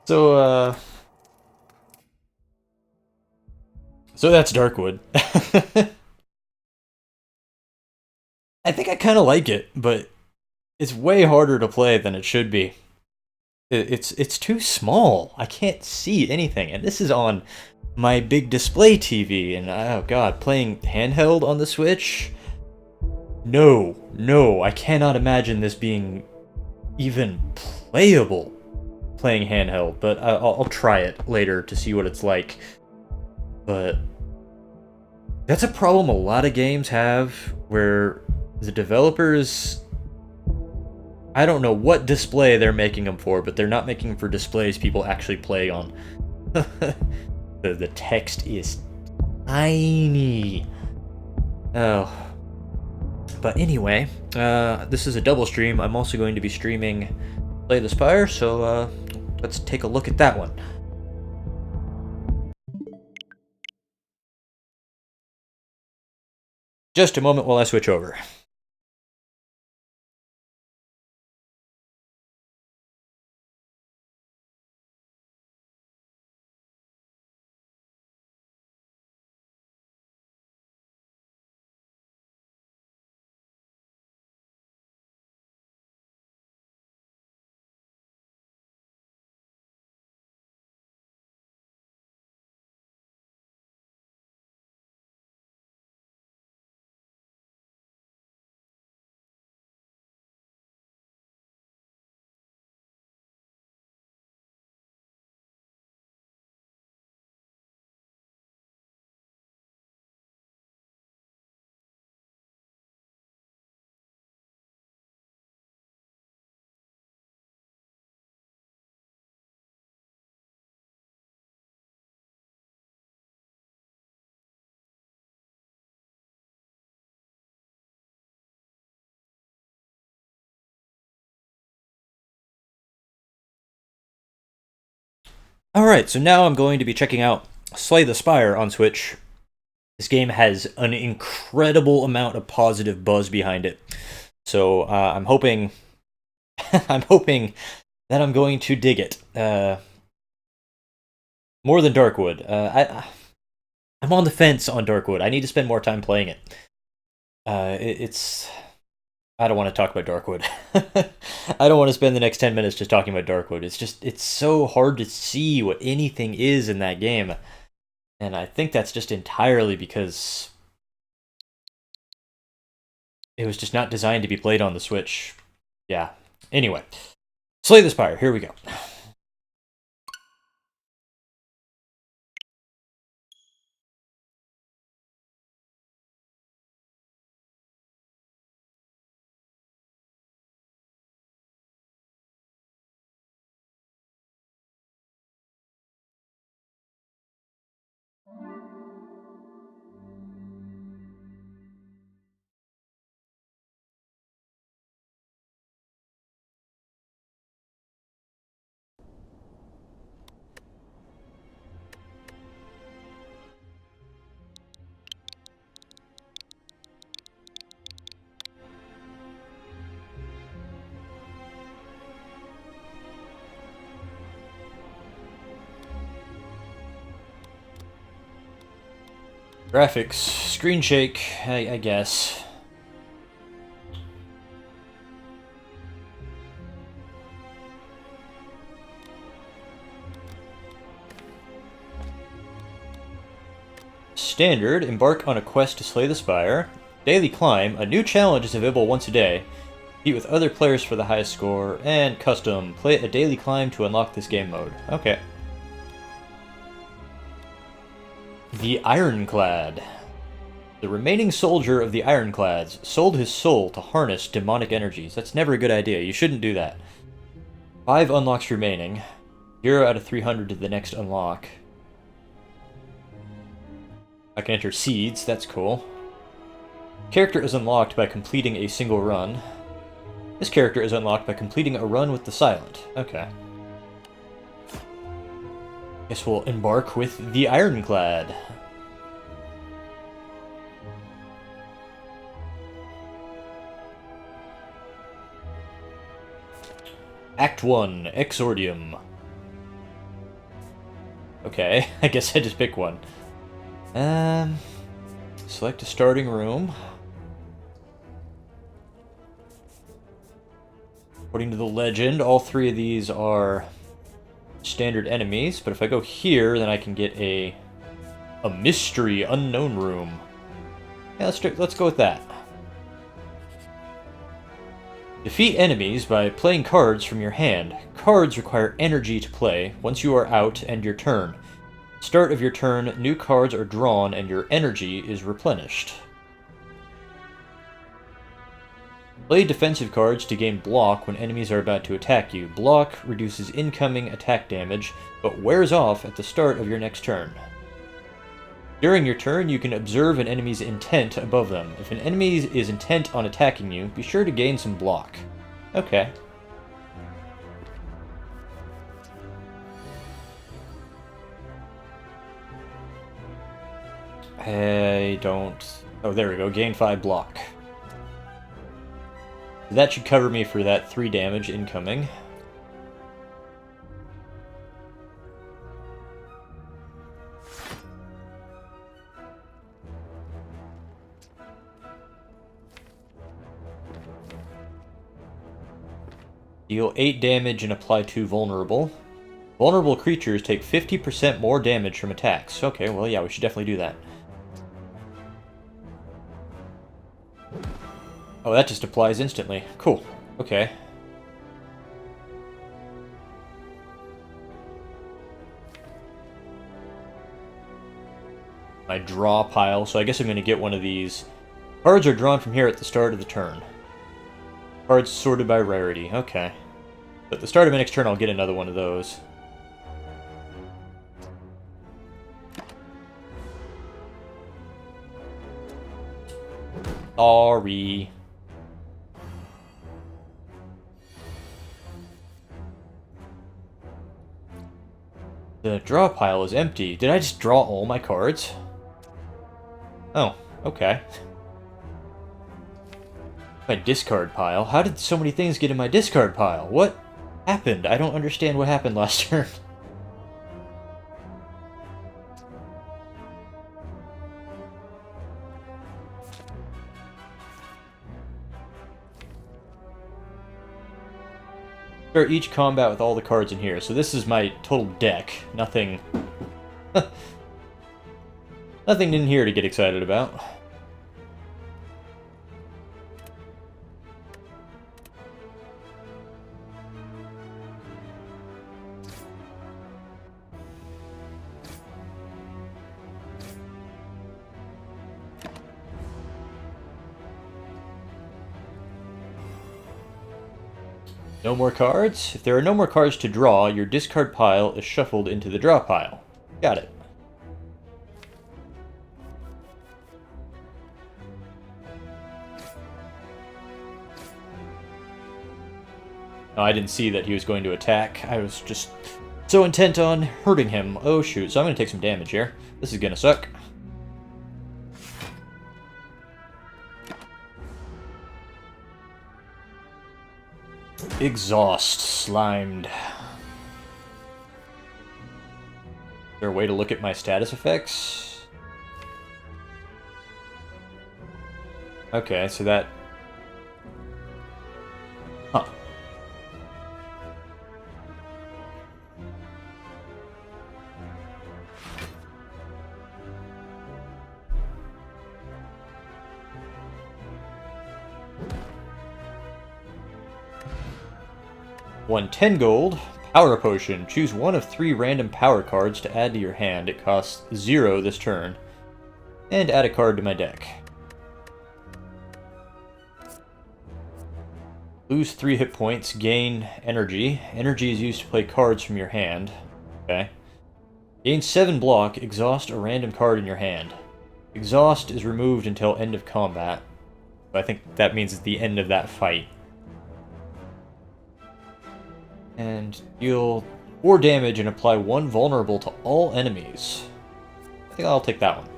So, So that's Darkwood. I think I kind of like it, but it's way harder to play than it should be. It's too small. I can't see anything, and this is on my big display TV, and oh god, playing handheld on the Switch? No, no, I cannot imagine this being even playable playing handheld, but I'll try it later to see what it's like. But that's a problem a lot of games have, where the developers... I don't know what display they're making them for, but they're not making them for displays people actually play on. The text is tiny. Oh. But anyway, this is a double stream. I'm also going to be streaming Slay the Spire, so let's take a look at that one. Just a moment while I switch over. Alright, so now I'm going to be checking out Slay the Spire on Switch. This game has an incredible amount of positive buzz behind it. So I'm hoping I'm hoping that I'm going to dig it. More than Darkwood. I'm on the fence on Darkwood. I need to spend more time playing it. It's... I don't want to talk about Darkwood. I don't want to spend the next 10 minutes just talking about Darkwood. It's so hard to see what anything is in that game. And I think that's just entirely because it was just not designed to be played on the Switch. Yeah. Anyway. Slay the Spire. Here we go. Graphics, screen shake, I guess. Standard, embark on a quest to slay the Spire. Daily climb, a new challenge is available once a day. Compete with other players for the highest score. And custom, play a daily climb to unlock this game mode. Okay. The Ironclad. The remaining soldier of the Ironclads sold his soul to harness demonic energies. That's never a good idea. You shouldn't do that. 5 unlocks remaining. 0 out of 300 to the next unlock. I can enter seeds. That's cool. Character is unlocked by completing a single run. This character is unlocked by completing a run with the Silent. Okay. Guess we'll embark with the Ironclad. Act 1, Exordium. Okay, I guess I just pick one. Select a starting room. According to the legend, all 3 of these are standard enemies, but if I go here, then I can get a mystery unknown room. Yeah, let's go with that. Defeat enemies by playing cards from your hand. Cards require energy to play. Once you are out, end your turn. Start of your turn, new cards are drawn and your energy is replenished. Play defensive cards to gain block when enemies are about to attack you. Block reduces incoming attack damage, but wears off at the start of your next turn. During your turn, you can observe an enemy's intent above them. If an enemy is intent on attacking you, be sure to gain some block. Okay. I don't... Oh, there we go. Gain 5 block. That should cover me for that 3 damage incoming. Deal 8 damage and apply 2 vulnerable. Vulnerable creatures take 50% more damage from attacks. Okay, well, yeah, we should definitely do that. Oh, that just applies instantly. Cool. Okay. My draw pile, so I guess I'm going to get one of these. Cards are drawn from here at the start of the turn. Cards sorted by rarity. Okay. But at the start of my next turn, I'll get another one of those. Sorry. The draw pile is empty. Did I just draw all my cards? Oh, okay. My discard pile? How did so many things get in my discard pile? What happened? I don't understand what happened last turn. Start each combat with all the cards in here. So this is my total deck. Nothing... Nothing in here to get excited about. No more cards? If there are no more cards to draw, your discard pile is shuffled into the draw pile. Got it. Oh, I didn't see that he was going to attack. I was just so intent on hurting him. Oh shoot, so I'm going to take some damage here. This is going to suck. Exhaust. Slimed. Is there a way to look at my status effects? Okay, so that... Huh. Won 10 gold. Power Potion. Choose one of 3 random power cards to add to your hand. It costs 0 this turn. And add a card to my deck. Lose 3 hit points. Gain energy. Energy is used to play cards from your hand. Okay. Gain 7 block. Exhaust a random card in your hand. Exhaust is removed until end of combat. I think that means it's the end of that fight. And deal 4 damage and apply 1 vulnerable to all enemies. I think I'll take that one.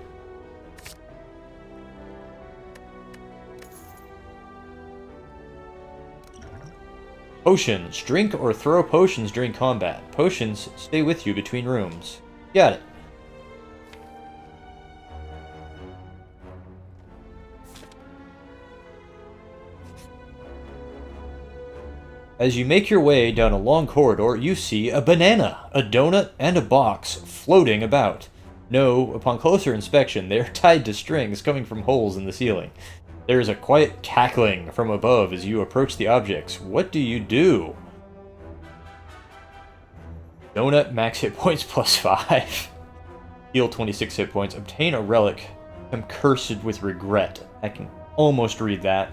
Potions. Drink or throw potions during combat. Potions stay with you between rooms. Got it. As you make your way down a long corridor, you see a banana, a donut, and a box floating about. No, upon closer inspection, they are tied to strings coming from holes in the ceiling. There is a quiet cackling from above as you approach the objects. What do you do? Donut, max hit points plus 5. Heal 26 hit points. Obtain a relic. I'm cursed with regret. I can almost read that.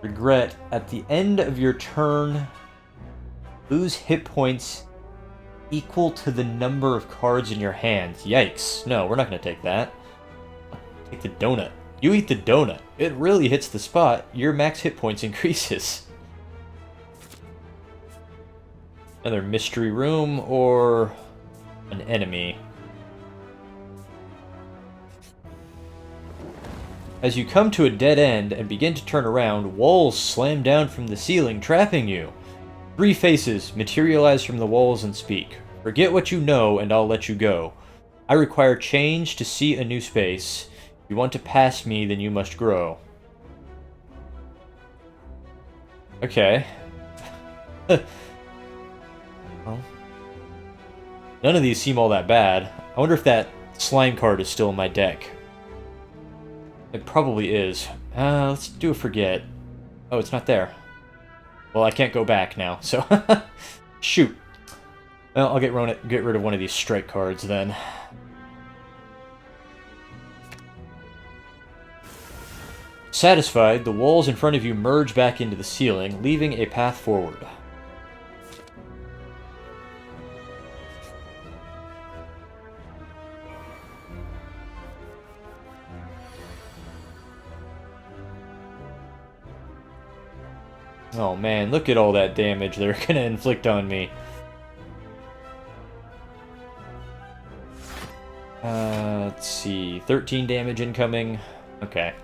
Regret. At the end of your turn, lose hit points equal to the number of cards in your hand. Yikes. No, we're not going to take that. Take the donut. You eat the donut. It really hits the spot. Your max hit points increases. Another mystery room or an enemy. As you come to a dead end and begin to turn around, walls slam down from the ceiling, trapping you. 3 faces materialize from the walls and speak. Forget what you know and I'll let you go. I require change to see a new space. If you want to pass me, then you must grow. Okay. Well, none of these seem all that bad. I wonder if that slime card is still in my deck. It probably is. Let's do a forget. Oh, it's not there. Well, I can't go back now, so... Shoot. Well, I'll get rid of one of these strike cards, then. Satisfied, the walls in front of you merge back into the ceiling, leaving a path forward. Oh man, look at all that damage they're gonna inflict on me. Let's see, 13 damage incoming. Okay.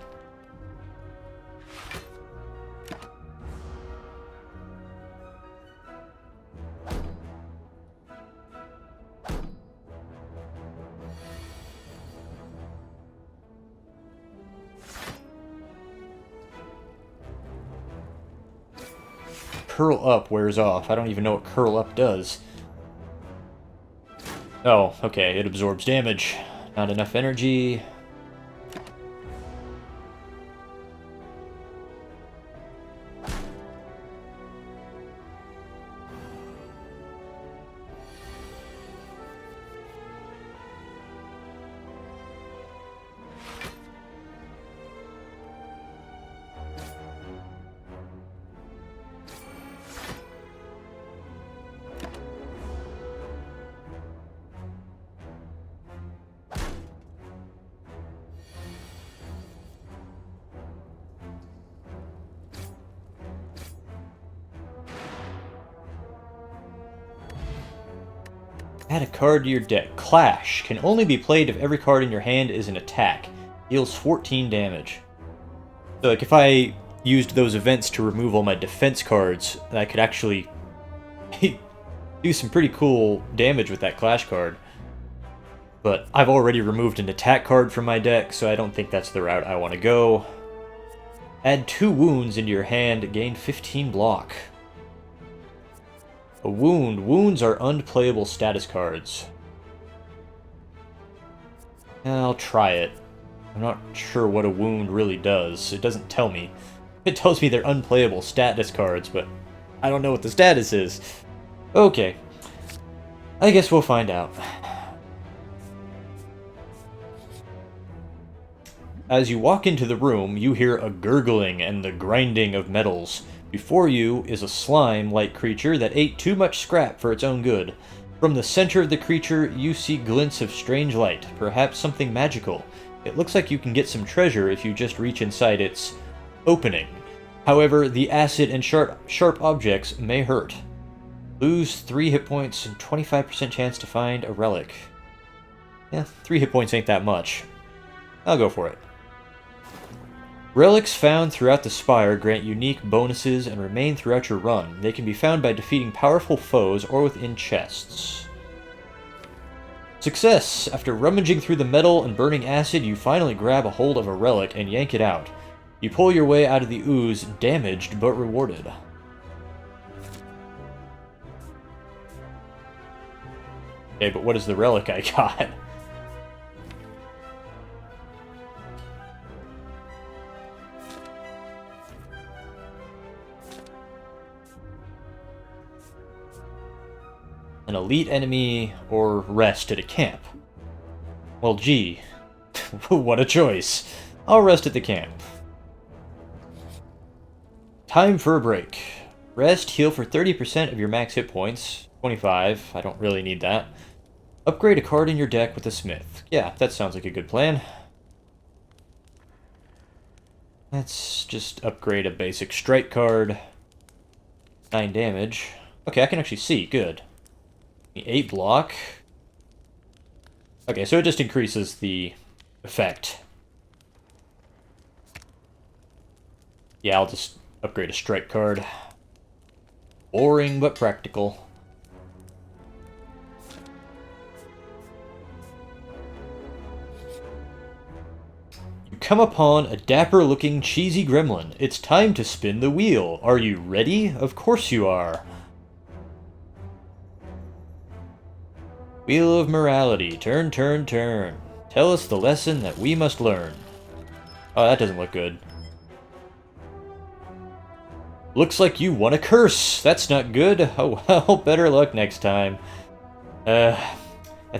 Curl up wears off. I don't even know what curl up does. Oh, okay, it absorbs damage. Not enough energy. Add a card to your deck. Clash. Can only be played if every card in your hand is an attack. Deals 14 damage. So, like, if I used those events to remove all my defense cards, I could actually do some pretty cool damage with that Clash card. But I've already removed an attack card from my deck, so I don't think that's the route I want to go. Add 2 wounds into your hand, gain 15 block. A wound. Wounds are unplayable status cards. I'll try it. I'm not sure what a wound really does. It doesn't tell me. It tells me they're unplayable status cards, but I don't know what the status is. Okay. I guess we'll find out. As you walk into the room, you hear a gurgling and the grinding of metals. Before you is a slime-like creature that ate too much scrap for its own good. From the center of the creature, you see glints of strange light, perhaps something magical. It looks like you can get some treasure if you just reach inside its opening. However, the acid and sharp objects may hurt. Lose 3 hit points and 25% chance to find a relic. Yeah, 3 hit points ain't that much. I'll go for it. Relics found throughout the Spire grant unique bonuses and remain throughout your run. They can be found by defeating powerful foes or within chests. Success! After rummaging through the metal and burning acid, you finally grab a hold of a relic and yank it out. You pull your way out of the ooze, damaged but rewarded. Okay, but what is the relic I got? An elite enemy or rest at a camp. Well, gee, what a choice. I'll rest at the camp. Time for a break. Rest, heal for 30% of your max hit points. 25, I don't really need that. Upgrade a card in your deck with a smith. Yeah, that sounds like a good plan. Let's just upgrade a basic strike card. 9 damage. Okay, I can actually see, good. 8 block. Okay, so it just increases the effect. Yeah, I'll just upgrade a strike card. Boring, but practical. You come upon a dapper-looking cheesy gremlin. It's time to spin the wheel. Are you ready? Of course you are. Wheel of morality. Turn, turn, turn. Tell us the lesson that we must learn. Oh, that doesn't look good. Looks like you won a curse. That's not good. Oh well, better luck next time. At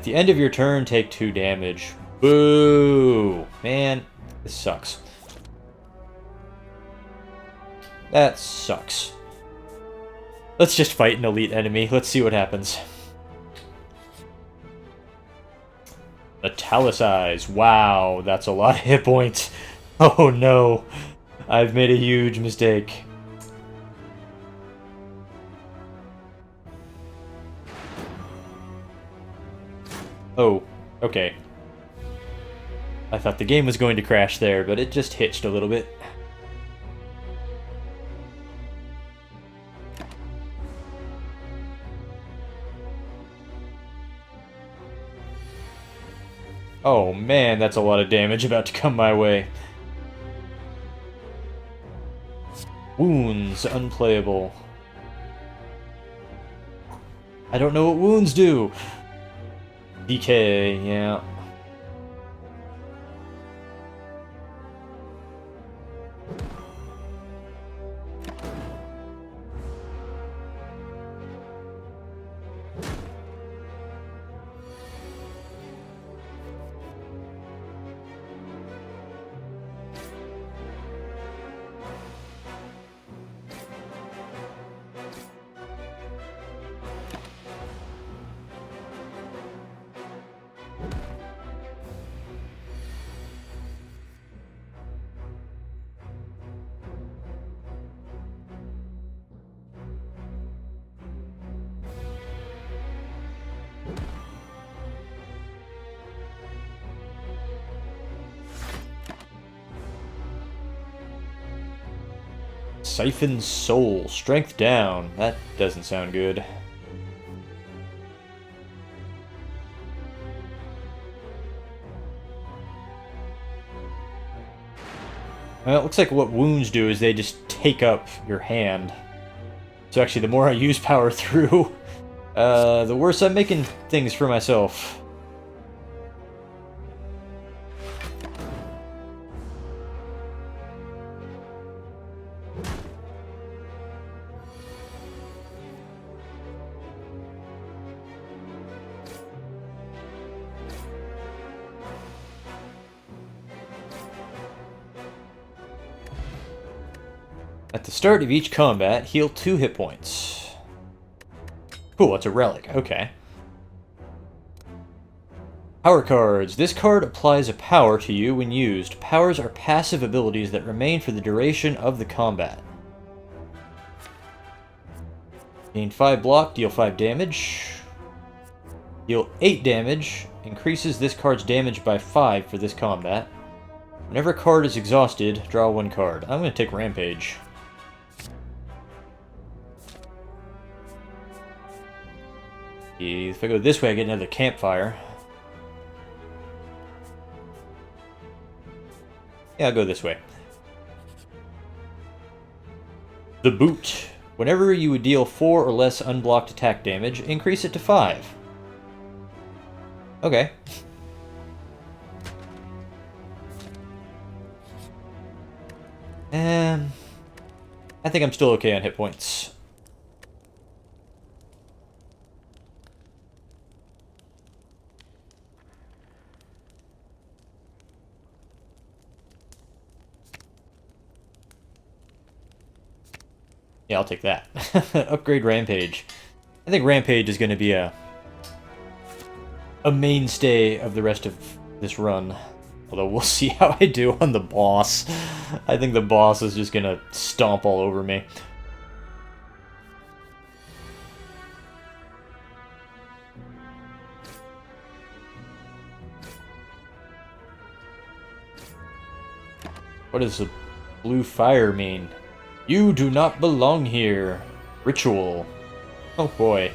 the end of your turn, take 2 damage. Boo! Man, this sucks. That sucks. Let's just fight an elite enemy. Let's see what happens. Italicize. Wow, that's a lot of hit points. Oh no. I've made a huge mistake. Oh, okay. I thought the game was going to crash there, but it just hitched a little bit. Oh man, that's a lot of damage about to come my way. Wounds, unplayable. I don't know what wounds do. DK, yeah. Siphon Soul. Strength down. That doesn't sound good. Well, it looks like what wounds do is they just take up your hand. So actually, the more I use power through, the worse I'm making things for myself. At the start of each combat, heal 2 hit points. Cool, it's a relic. Okay. Power cards. This card applies a power to you when used. Powers are passive abilities that remain for the duration of the combat. Gain 5 block, deal 5 damage. Deal 8 damage. Increases this card's damage by 5 for this combat. Whenever a card is exhausted, draw 1 card. I'm going to take Rampage. If I go this way, I get another campfire. Yeah, I'll go this way. The Boot. Whenever you would deal 4 or less unblocked attack damage, increase it to 5. Okay. I think I'm still okay on hit points. Yeah, I'll take that. Upgrade Rampage. I think Rampage is going to be a mainstay of the rest of this run. Although we'll see how I do on the boss. I think the boss is just going to stomp all over me. What does the blue fire mean? You do not belong here. Ritual. Oh boy.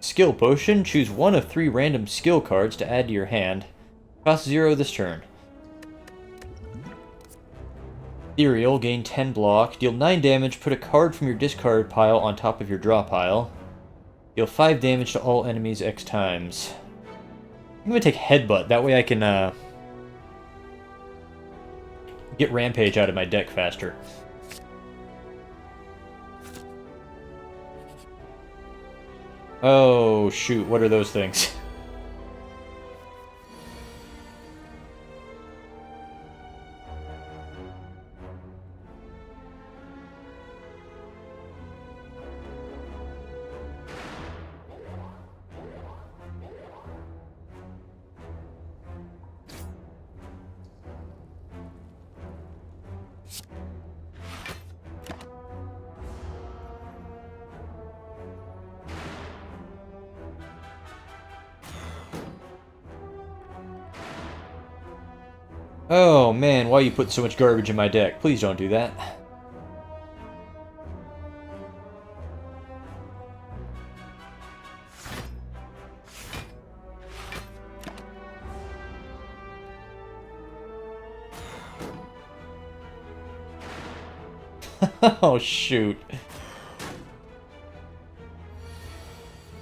Skill Potion. Choose one of 3 random skill cards to add to your hand. Cost 0 this turn. Ethereal. Gain 10 block. Deal 9 damage. Put a card from your discard pile on top of your draw pile. Deal 5 damage to all enemies X times. I'm going to take Headbutt. That way I can get Rampage out of my deck faster. Oh, shoot. What are those things? Oh man, why you put so much garbage in my deck? Please don't do that. Oh shoot.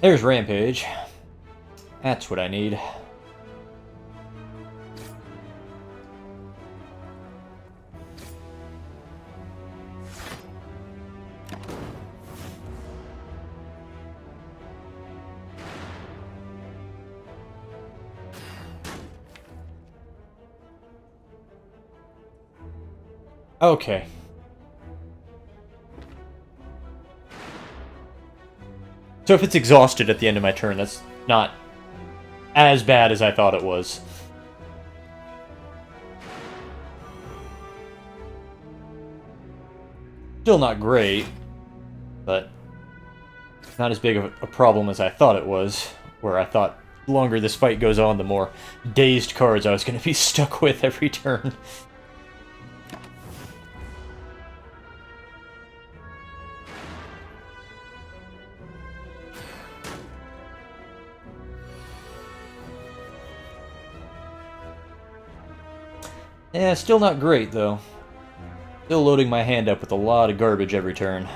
There's Rampage. That's what I need. Okay. So if it's exhausted at the end of my turn, that's not as bad as I thought it was. Still not great, but not as big of a problem as I thought it was, where I thought the longer this fight goes on, the more dazed cards I was going to be stuck with every turn. Yeah, still not great, though. Still loading my hand up with a lot of garbage every turn.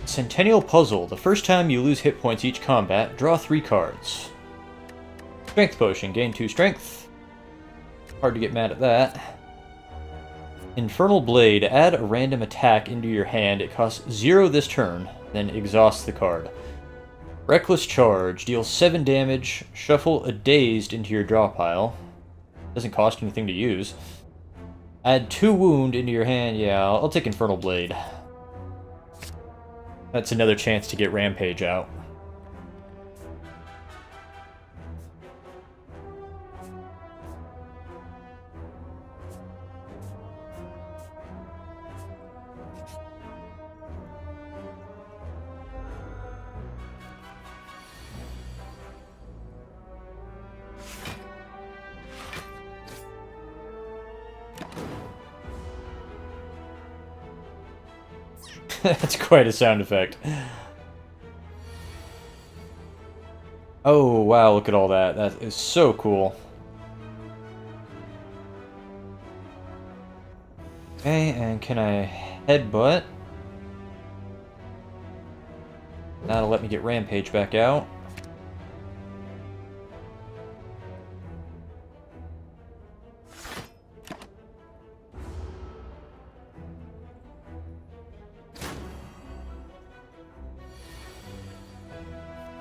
Centennial Puzzle. The first time you lose hit points each combat, draw 3 cards. Strength Potion. Gain 2 strength. Hard to get mad at that. Infernal Blade. Add a random attack into your hand. It costs 0 this turn, then exhaust the card. Reckless Charge. Deal 7 damage. Shuffle a Dazed into your draw pile. Doesn't cost anything to use. Add 2 wound into your hand. Yeah, I'll take Infernal Blade. That's another chance to get Rampage out. That's quite a sound effect. Oh, wow, look at all that. That is so cool. Okay, and can I headbutt? That'll let me get Rampage back out.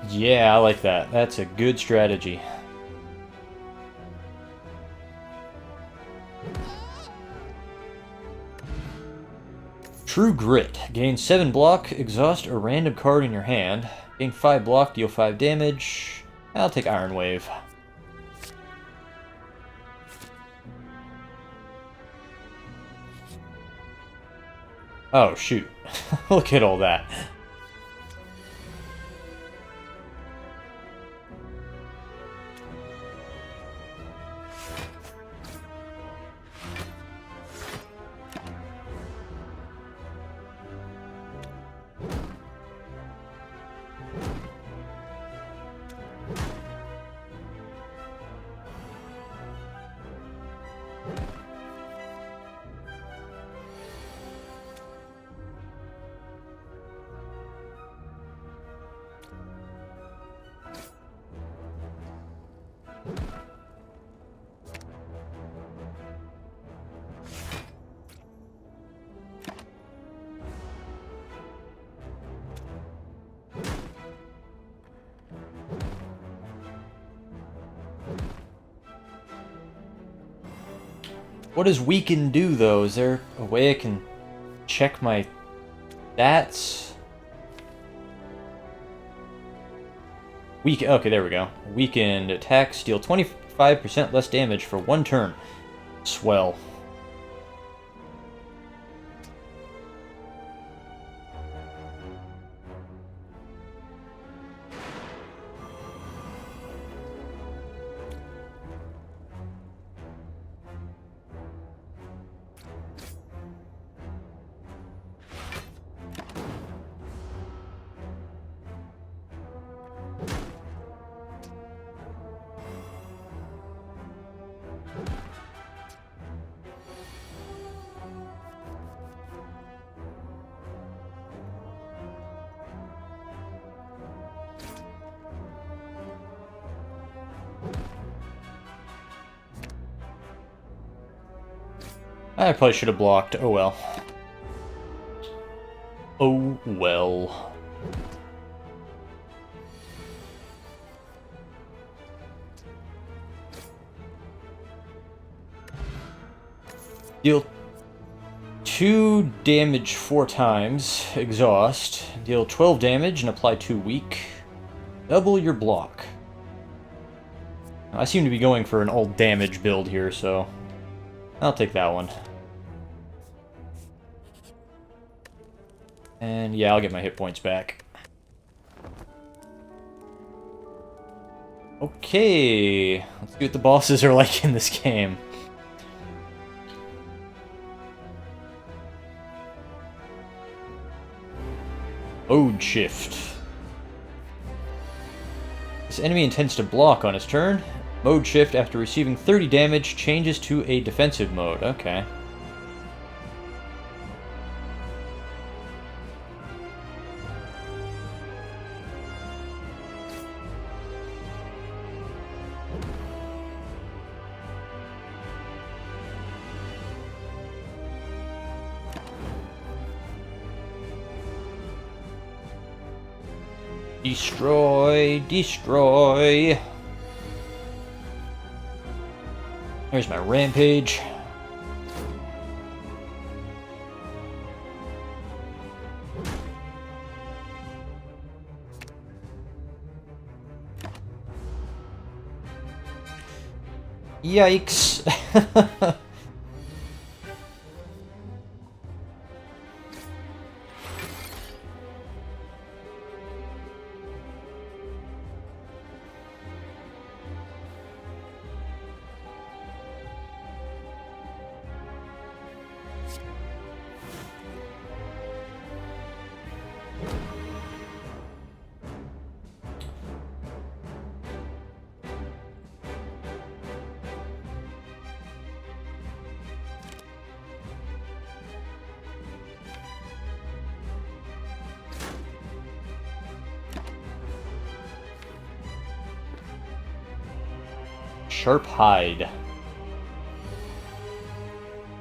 Yeah, I like that. That's a good strategy. True Grit. Gain 7 block, exhaust a random card in your hand. Gain 5 block, deal 5 damage. I'll take Iron Wave. Oh, shoot. Look at all that. What does Weaken do, though? Is there a way I can check my stats? Okay, there we go. Weakened attacks deal 25% less damage for 1 turn. Swell. I probably should have blocked. Oh well. Oh well. Deal 2 damage 4 times. Exhaust. Deal 12 damage and apply 2 weak. Double your block. I seem to be going for an all damage build here, so I'll take that one. And yeah, I'll get my hit points back. Okay, let's see what the bosses are like in this game. Mode shift. This enemy intends to block on his turn. Mode shift after receiving 30 damage changes to a defensive mode. Okay. Destroy, destroy. There's my rampage. Yikes. Sharp Hide.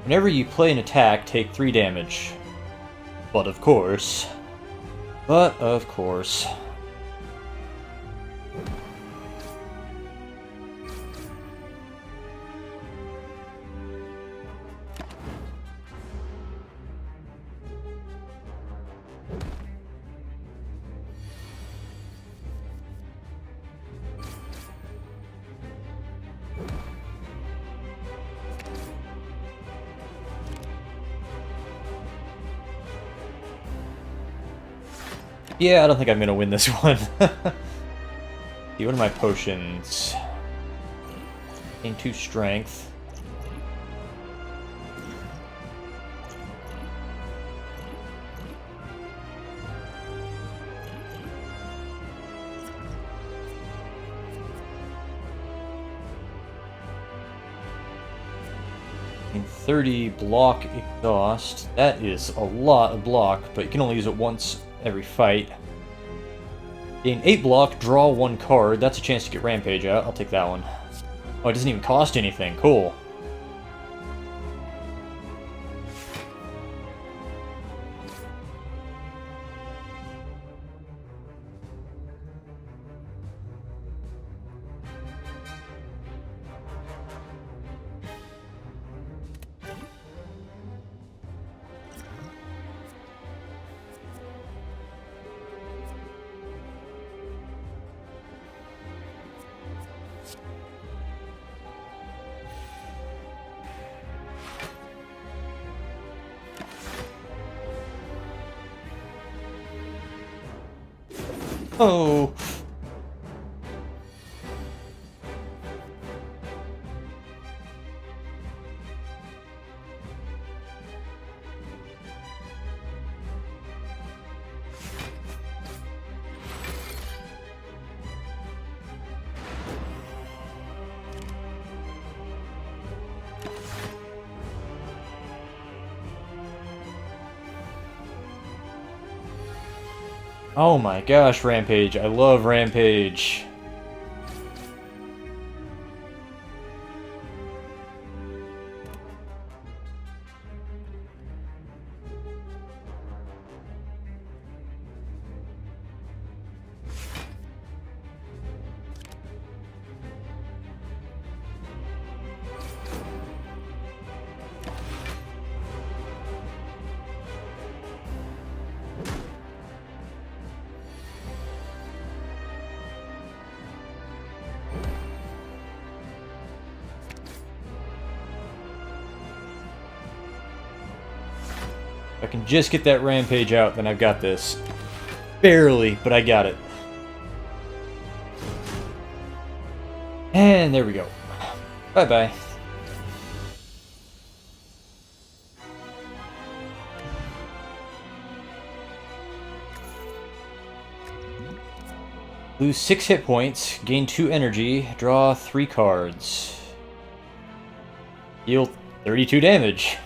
Whenever you play an attack, take 3 damage. But of course. Yeah, I don't think I'm gonna win this one. See, what are my potions? Gain 2 strength. Gain 30 block exhaust. That is a lot of block, but you can only use it once every fight. Gain 8 block, draw 1 card. That's a chance to get Rampage out. I'll take that one. Oh, it doesn't even cost anything. Cool. Oh. Oh my gosh, Rampage. I love Rampage. If I can just get that rampage out, then I've got this. Barely, but I got it. And there we go. Bye-bye. Lose 6 hit points, gain 2 energy, draw 3 cards. Deal 32 damage.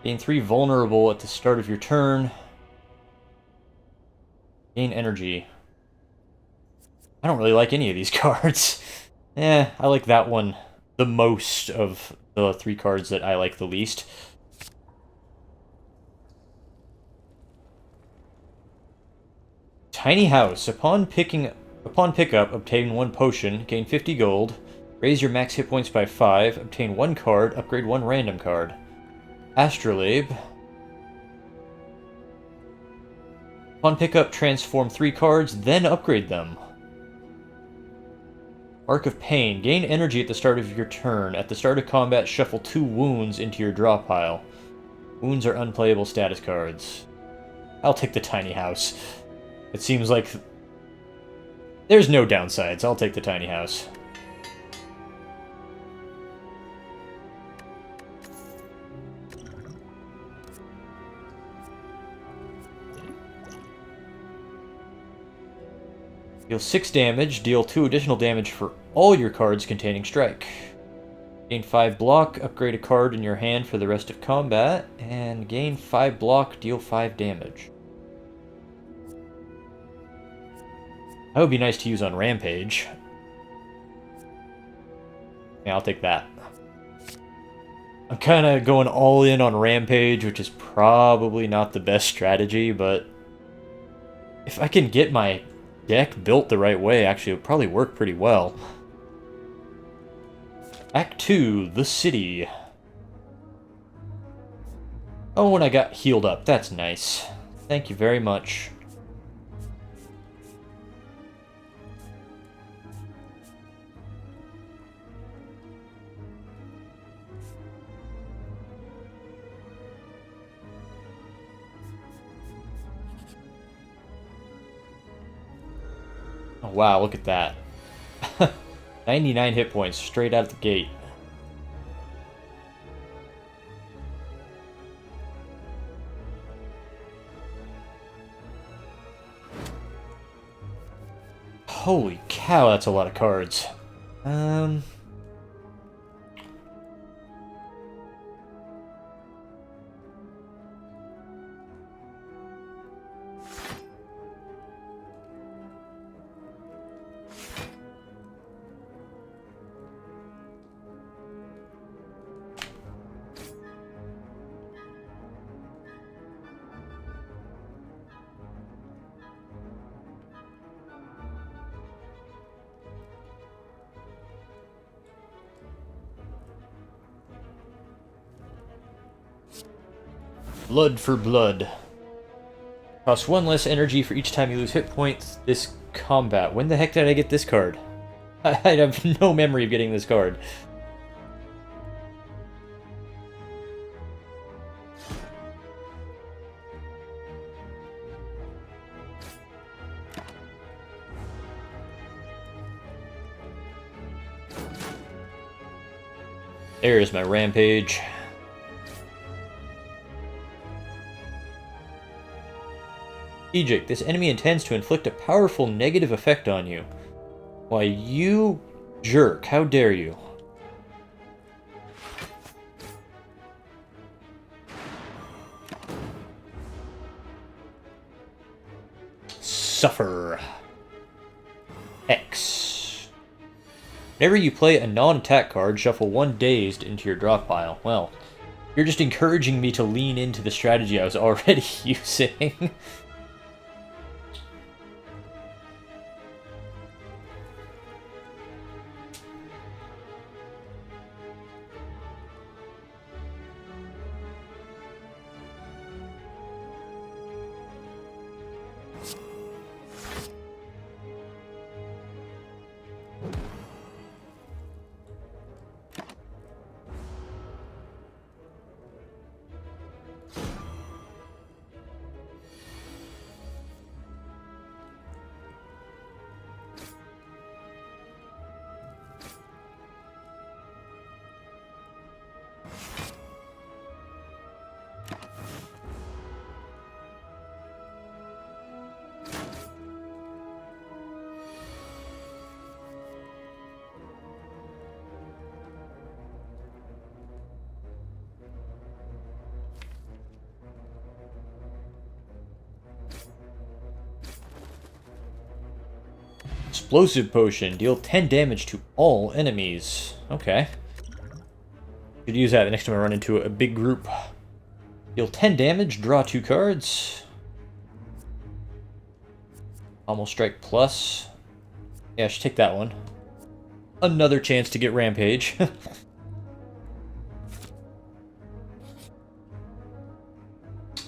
Gain 3 vulnerable at the start of your turn. Gain energy. I don't really like any of these cards. I like that one the most of the 3 cards that I like the least. Tiny House. Upon pickup, obtain 1 potion, gain 50 gold, raise your max hit points by 5, obtain 1 card, upgrade 1 random card. Astrolabe. Upon pickup, transform 3 cards, then upgrade them. Arc of Pain. Gain energy at the start of your turn. At the start of combat, shuffle 2 wounds into your draw pile. Wounds are unplayable status cards. I'll take the Tiny House. It seems like there's no downsides. I'll take the Tiny House. Deal 6 damage, deal 2 additional damage for all your cards containing strike. Gain 5 block, upgrade a card in your hand for the rest of combat, and gain 5 block, deal 5 damage. That would be nice to use on Rampage. Yeah, I'll take that. I'm kind of going all in on Rampage, which is probably not the best strategy, but if I can get my deck built the right way, actually, it would probably work pretty well. Act 2, The City. Oh, and I got healed up. That's nice. Thank you very much. Oh, wow, look at that. 99 hit points straight out of the gate. Holy cow, that's a lot of cards. Blood for blood. Costs 1 less energy for each time you lose hit points this combat. When the heck did I get this card? I have no memory of getting this card. There's my Rampage. Egypt. This enemy intends to inflict a powerful negative effect on you. Why, you jerk. How dare you? Suffer. X. Whenever you play a non-attack card, shuffle 1 dazed into your draw pile. Well, you're just encouraging me to lean into the strategy I was already using. Explosive potion. Deal 10 damage to all enemies. Okay. Could use that the next time I run into a big group. Deal 10 damage, draw 2 cards. Almost strike plus. Yeah, I should take that one. Another chance to get Rampage.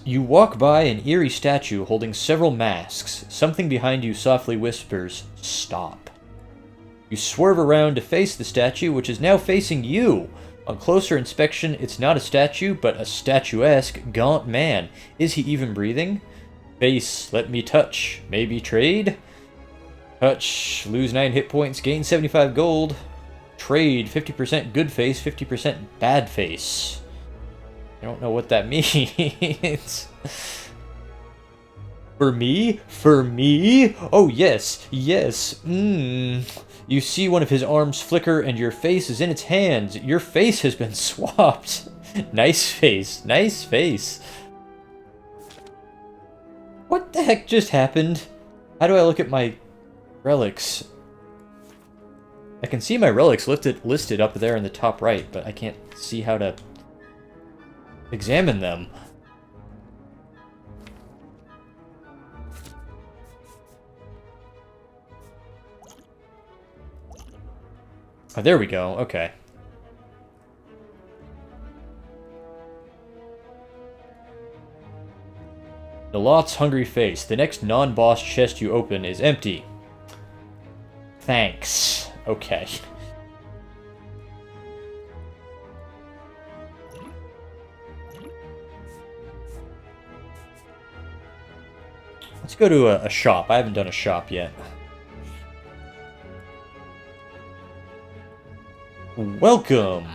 You walk by an eerie statue holding several masks. Something behind you softly whispers, "Stop." You swerve around to face the statue, which is now facing you. On closer inspection, it's not a statue, but a statuesque, gaunt man. Is he even breathing? Face, let me touch. Maybe trade? Touch, lose 9 hit points, gain 75 gold. Trade, 50% good face, 50% bad face. I don't know what that means. For me? For me? Oh, yes. Yes. You see one of his arms flicker and your face is in its hands. Your face has been swapped. Nice face. Nice face. What the heck just happened? How do I look at my relics? I can see my relics listed up there in the top right, but I can't see how to examine them. Oh, there we go. Okay. The lot's hungry face. The next non-boss chest you open is empty. Thanks. Okay. Let's go to a shop. I haven't done a shop yet. Welcome!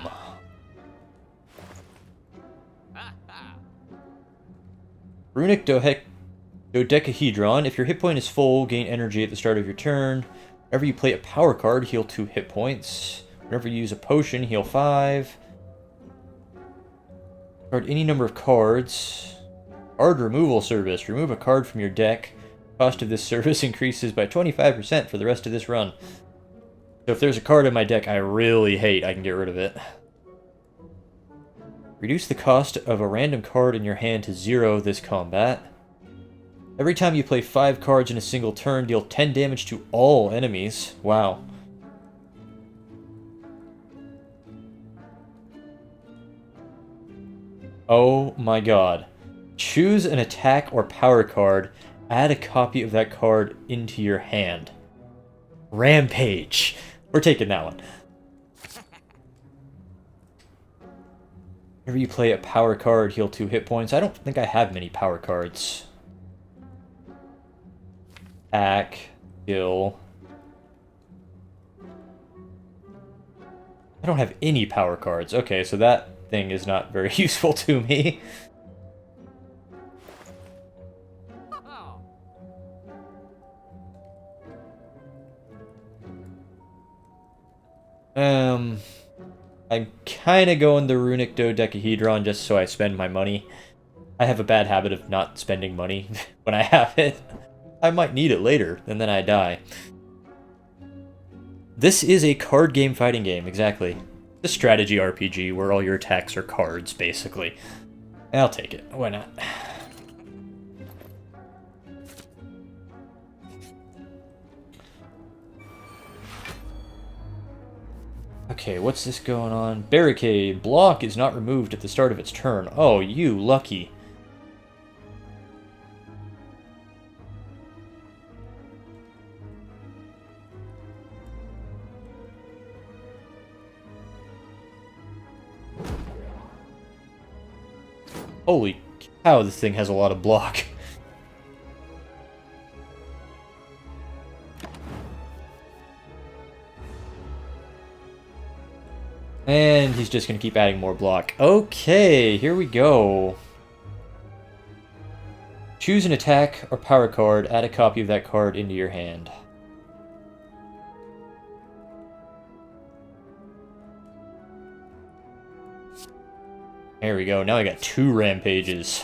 Runic Dodecahedron. If your hit point is full, gain energy at the start of your turn. Whenever you play a power card, heal 2 hit points. Whenever you use a potion, heal 5. Card any number of cards. Card removal service. Remove a card from your deck. Cost of this service increases by 25% for the rest of this run. So if there's a card in my deck I really hate, I can get rid of it. Reduce the cost of a random card in your hand to 0 this combat. Every time you play 5 cards in a single turn, deal 10 damage to all enemies. Wow. Oh my god. Choose an attack or power card. Add a copy of that card into your hand. Rampage. We're taking that one. Whenever you play a power card, heal 2 hit points. I don't think I have many power cards. Attack. Heal. I don't have any power cards. Okay, so that thing is not very useful to me. I'm kind of going the Runic Dodecahedron just so I spend my money. I have a bad habit of not spending money when I have it. I might need it later, and then I die. This is a card game fighting game, exactly. The strategy RPG where all your attacks are cards, basically. I'll take it. Why not? Okay, what's this going on? Barricade. Block is not removed at the start of its turn. Oh, you lucky. Holy cow, this thing has a lot of block. And he's just going to keep adding more block. Okay, here we go. Choose an attack or power card. Add a copy of that card into your hand. There we go. Now I got 2 rampages.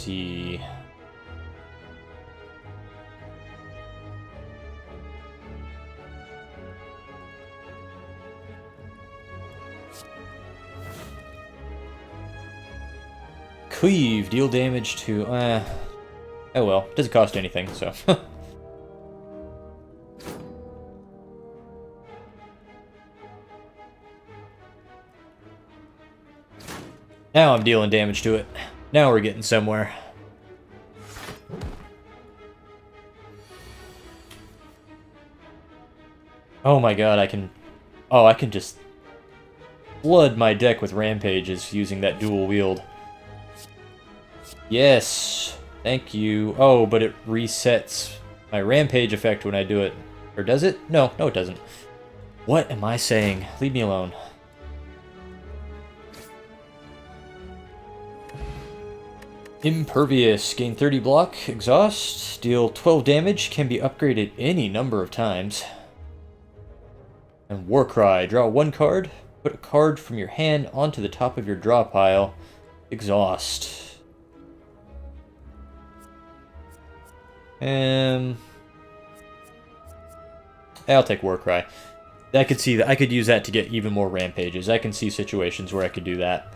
see. Cleave, deal damage to, oh well, doesn't cost anything, so. Now I'm dealing damage to it. Now we're getting somewhere. Oh my god, I can just flood my deck with rampages using that dual wield. Yes, thank you. Oh, but it resets my rampage effect when I do it. Or does it? No, it doesn't. What am I saying? Leave me alone. Impervious. Gain 30 block. Exhaust. Deal 12 damage. Can be upgraded any number of times. And Warcry. Draw one card. Put a card from your hand onto the top of your draw pile. Exhaust. I'll take Warcry. I could see that I could use that to get even more rampages. I can see situations where I could do that.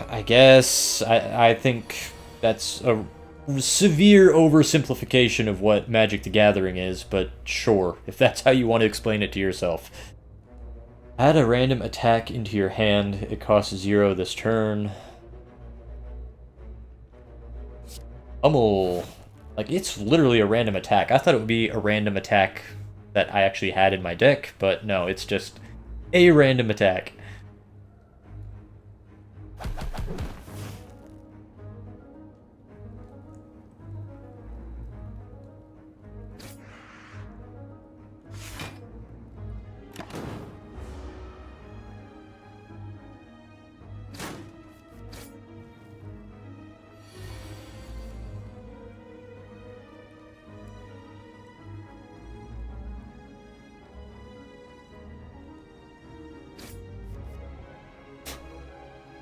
I guess I think that's a severe oversimplification of what Magic the Gathering is, but sure, if that's how you want to explain it to yourself. Add a random attack into your hand. It costs 0 this turn. Pummel. Like, it's literally a random attack. I thought it would be a random attack that I actually had in my deck, but no, it's just a random attack.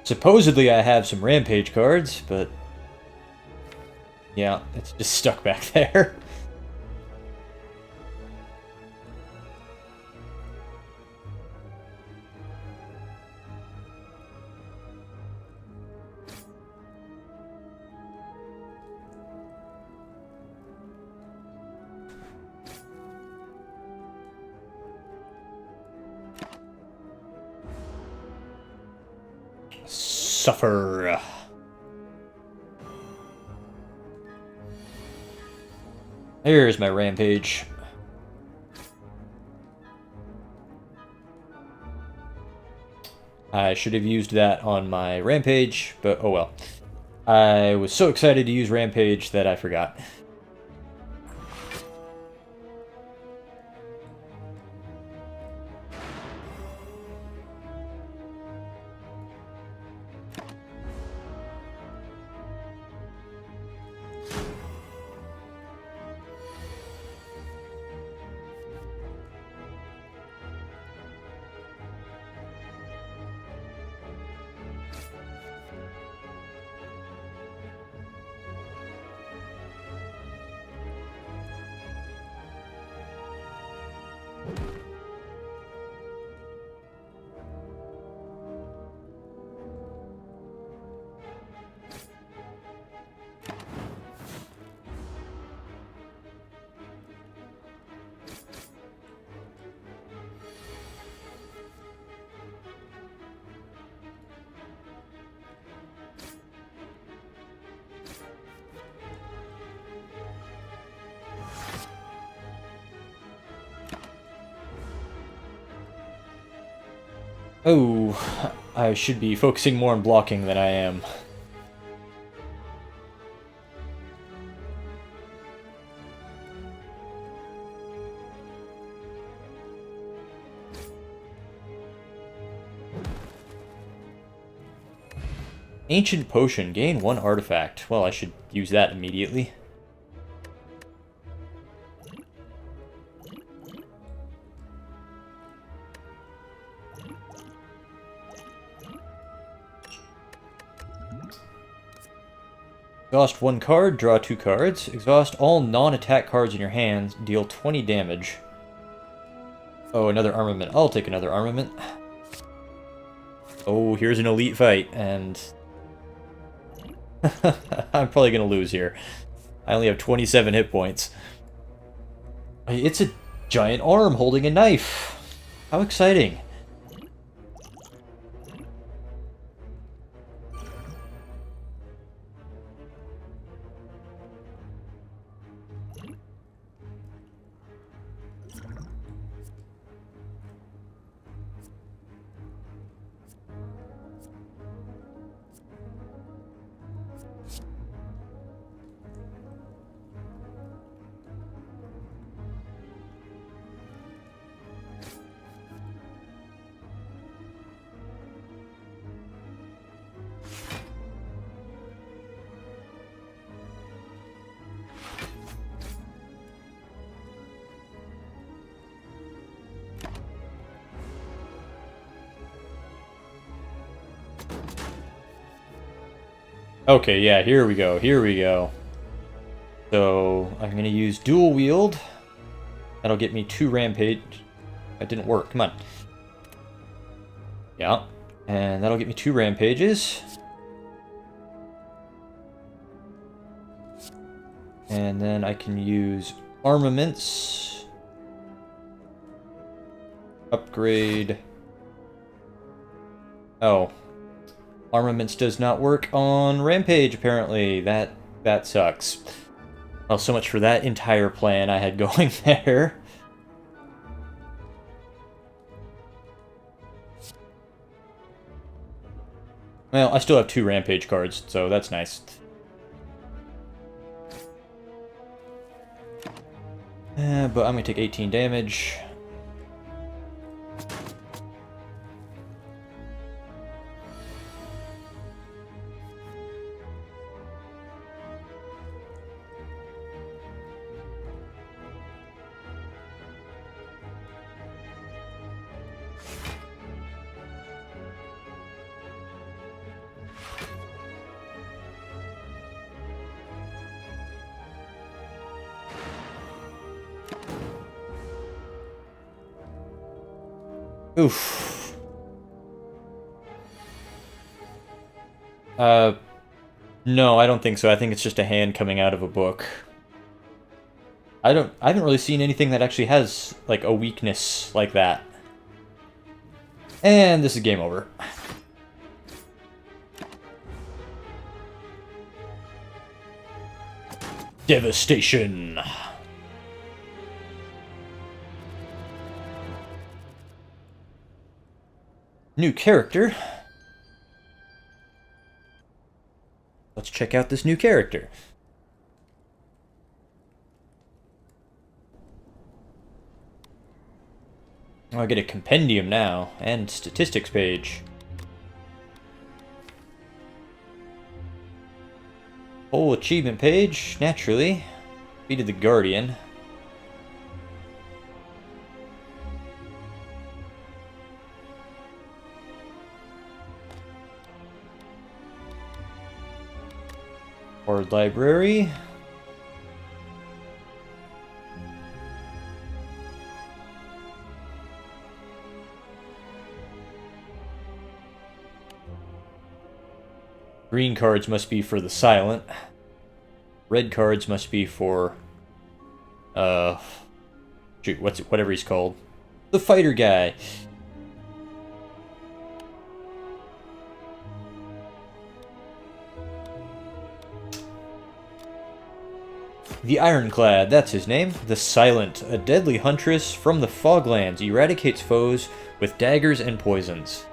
Supposedly I have some Rampage cards, but yeah, it's just stuck back there. Suffer. Here's my Rampage. I should have used that on my Rampage, but oh well. I was so excited to use Rampage that I forgot. Oh, I should be focusing more on blocking than I am. Ancient Potion. Gain 1 artifact. Well, I should use that immediately. Exhaust 1 card, draw 2 cards. Exhaust all non-attack cards in your hands, deal 20 damage. Oh, another armament. I'll take another armament. Oh, here's an elite fight, and... I'm probably gonna lose here. I only have 27 hit points. It's a giant arm holding a knife. How exciting. Okay, yeah, here we go, here we go. So, I'm gonna use dual wield. That'll get me 2 rampage. That didn't work, come on. Yeah, and that'll get me 2 rampages. And then I can use armaments. Upgrade. Oh. Armaments does not work on Rampage, apparently. That sucks. Well, so much for that entire plan I had going there. Well, I still have 2 Rampage cards, so that's nice. But I'm gonna take 18 damage. Oof. No, I don't think so. I think it's just a hand coming out of a book. I haven't really seen anything that actually has, like, a weakness like that. And this is game over. Devastation. New character. Let's check out this new character. Oh, I get a compendium now, and statistics page. Whole achievement page, naturally. Defeated the Guardian. Ward library. Green cards must be for the silent. Red cards must be for shoot, whatever he's called. The fighter guy. The Ironclad, that's his name. The Silent, a deadly huntress from the Foglands, eradicates foes with daggers and poisons.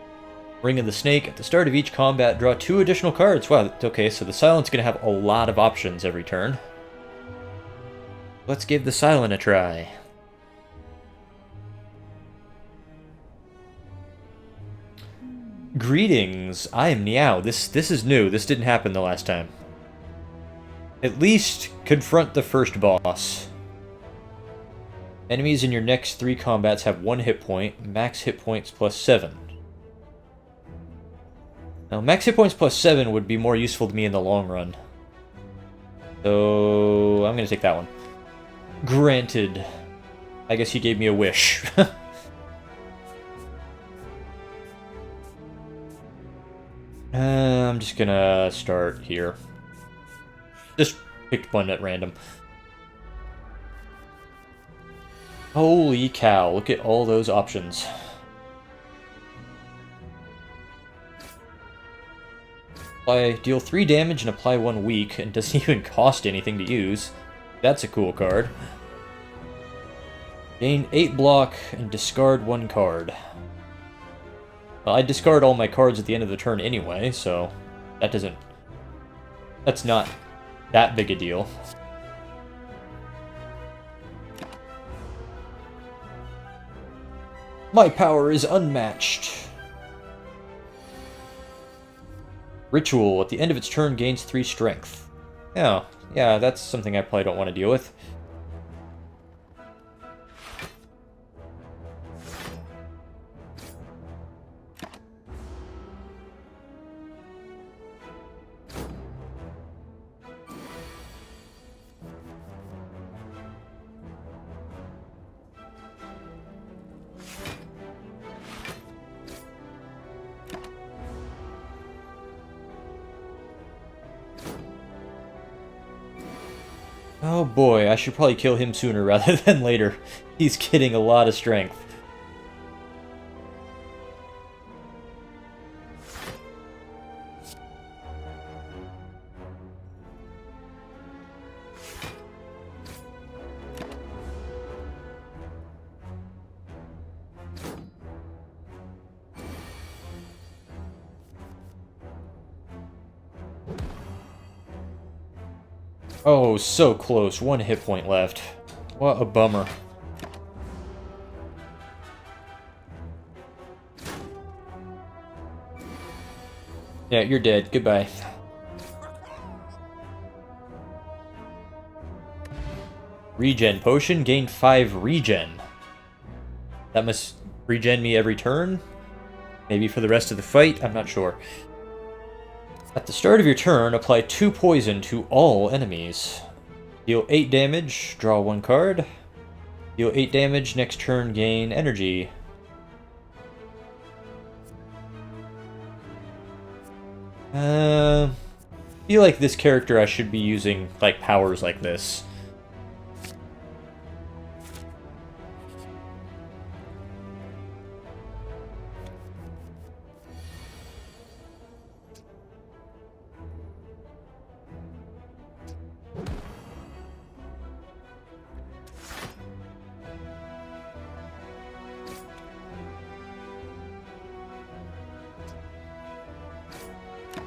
Ring of the Snake, at the start of each combat, draw 2 additional cards. Wow, okay, so the Silent's gonna have a lot of options every turn. Let's give the Silent a try. Greetings, I am Niao. This is new, this didn't happen the last time. At least confront the first boss. Enemies in your next 3 combats have 1 hit point, max hit points plus 7. Now, max hit points plus 7 would be more useful to me in the long run. So I'm gonna take that one. Granted. I guess he gave me a wish. I'm just gonna start here. Just pick one at random. Holy cow, look at all those options. Deal 3 damage and apply 1 weak, and doesn't even cost anything to use. That's a cool card. Gain 8 block and discard 1 card. Well, I discard all my cards at the end of the turn anyway, so that's not that big a deal. My power is unmatched. Ritual. At the end of its turn, gains 3 strength. Oh, yeah, that's something I probably don't want to deal with. Oh boy, I should probably kill him sooner rather than later. He's getting a lot of strength. Oh, so close. 1 hit point left. What a bummer. Yeah, you're dead. Goodbye. Regen potion. Gain 5 regen. That must regen me every turn? Maybe for the rest of the fight? I'm not sure. At the start of your turn, apply 2 poison to all enemies. Deal 8 damage, draw 1 card. Deal 8 damage, next turn gain energy. Feel like this character I should be using, like, powers like this.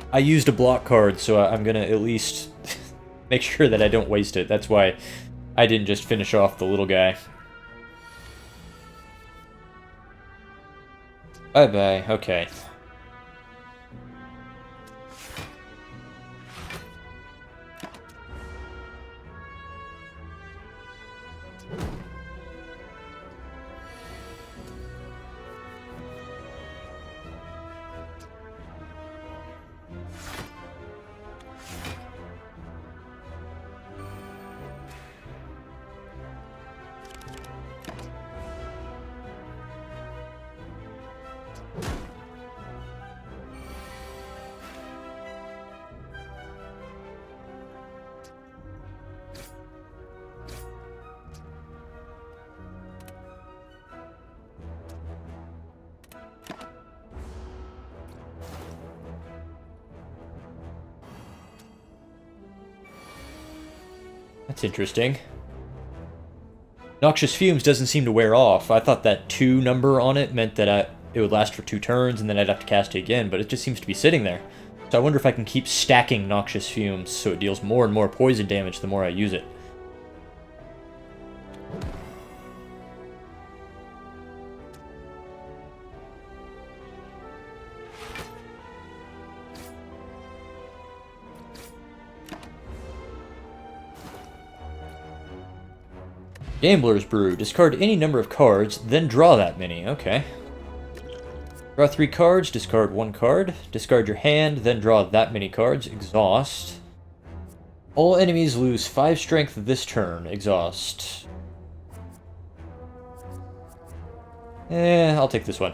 I used a block card, so I'm gonna at least make sure that I don't waste it. That's why I didn't just finish off the little guy. Bye-bye, okay. That's interesting. Noxious Fumes doesn't seem to wear off. I thought that 2 number on it meant that it would last for 2 turns and then I'd have to cast it again, but it just seems to be sitting there. So I wonder if I can keep stacking Noxious Fumes so it deals more and more poison damage the more I use it. Gambler's Brew. Discard any number of cards, then draw that many. Okay. Draw 3 cards, discard 1 card. Discard your hand, then draw that many cards. Exhaust. All enemies lose 5 strength this turn. Exhaust. I'll take this one.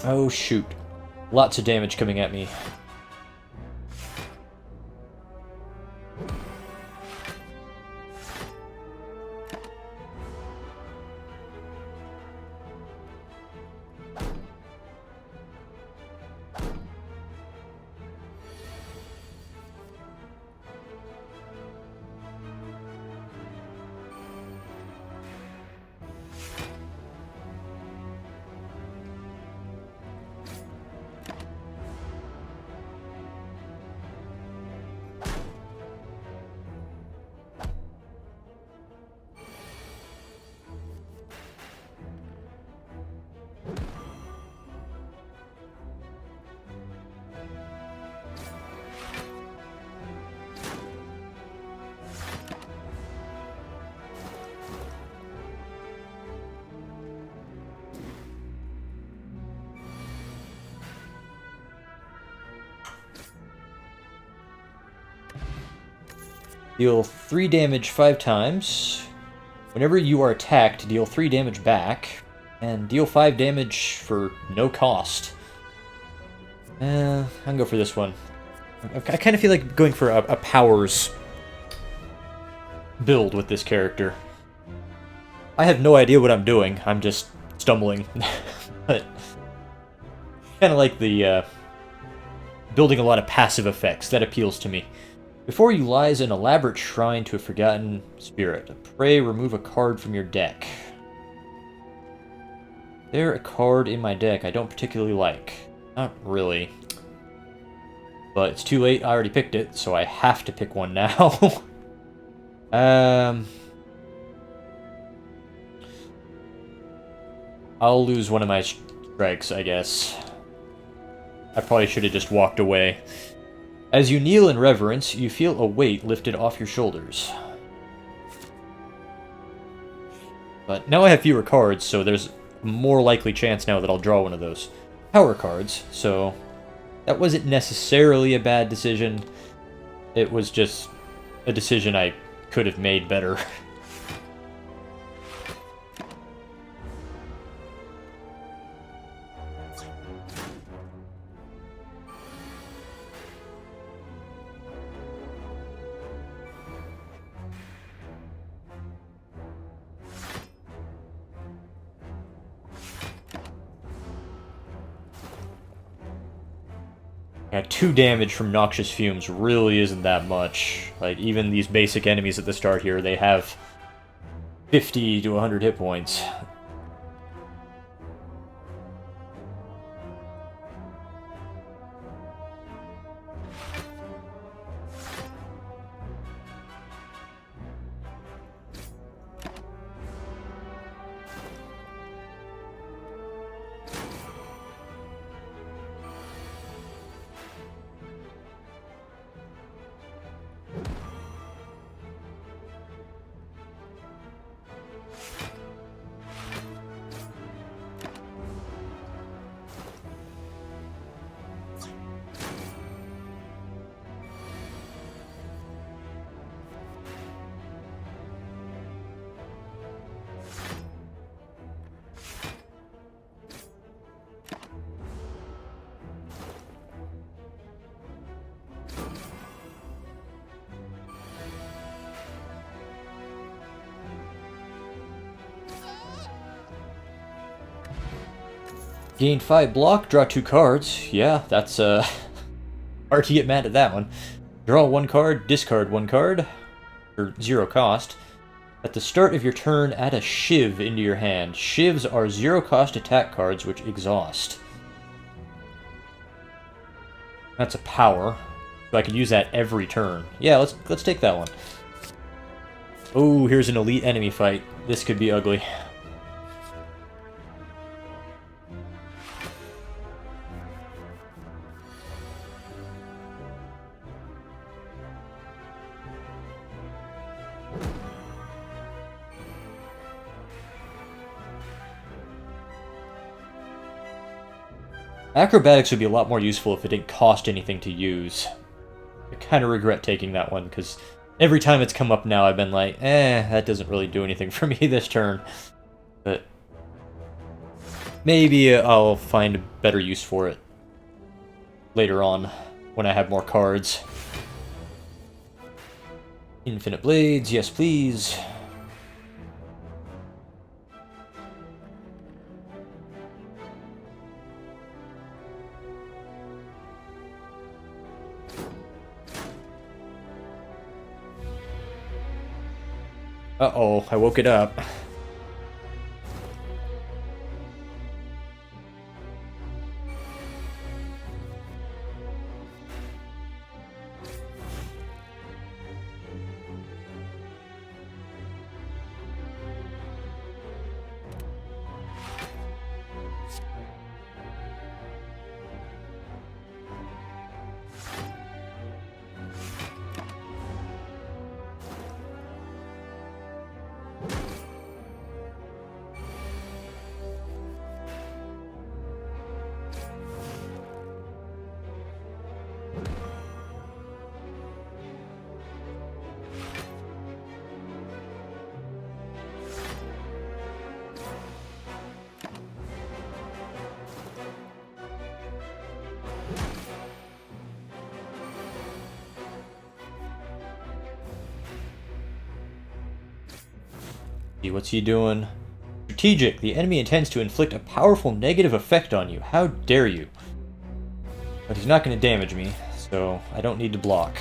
Oh shoot. Lots of damage coming at me. Deal 3 damage 5 times. Whenever you are attacked, deal 3 damage back. And deal 5 damage for no cost. I'm gonna go for this one. I kind of feel like going for a powers build with this character. I have no idea what I'm doing. I'm just stumbling. But kind of like the building a lot of passive effects. That appeals to me. Before you lies an elaborate shrine to a forgotten spirit. Pray, remove a card from your deck. There a card in my deck I don't particularly like. Not really. But it's too late, I already picked it, so I have to pick one now. I'll lose one of my strikes, I guess. I probably should have just walked away. As you kneel in reverence, you feel a weight lifted off your shoulders. But now I have fewer cards, so there's a more likely chance now that I'll draw one of those power cards, so that wasn't necessarily a bad decision. It was just a decision I could have made better. Yeah, 2 damage from Noxious Fumes really isn't that much. Like, even these basic enemies at the start here, they have 50 to 100 hit points. Gain 5 block, draw 2 cards. Yeah, that's hard to get mad at that one. Draw 1 card, discard 1 card, for 0 cost. At the start of your turn, add a Shiv into your hand. Shivs are 0 cost attack cards which exhaust. That's a power, so I could use that every turn. Yeah, let's take that one. Oh, here's an elite enemy fight. This could be ugly. Acrobatics would be a lot more useful if it didn't cost anything to use. I kind of regret taking that one, because every time it's come up now, I've been like, that doesn't really do anything for me this turn. But maybe I'll find a better use for it later on, when I have more cards. Infinite Blades, yes please. Uh-oh, I woke it up. What's he doing? Strategic. The enemy intends to inflict a powerful negative effect on you. How dare you? But he's not going to damage me, so I don't need to block.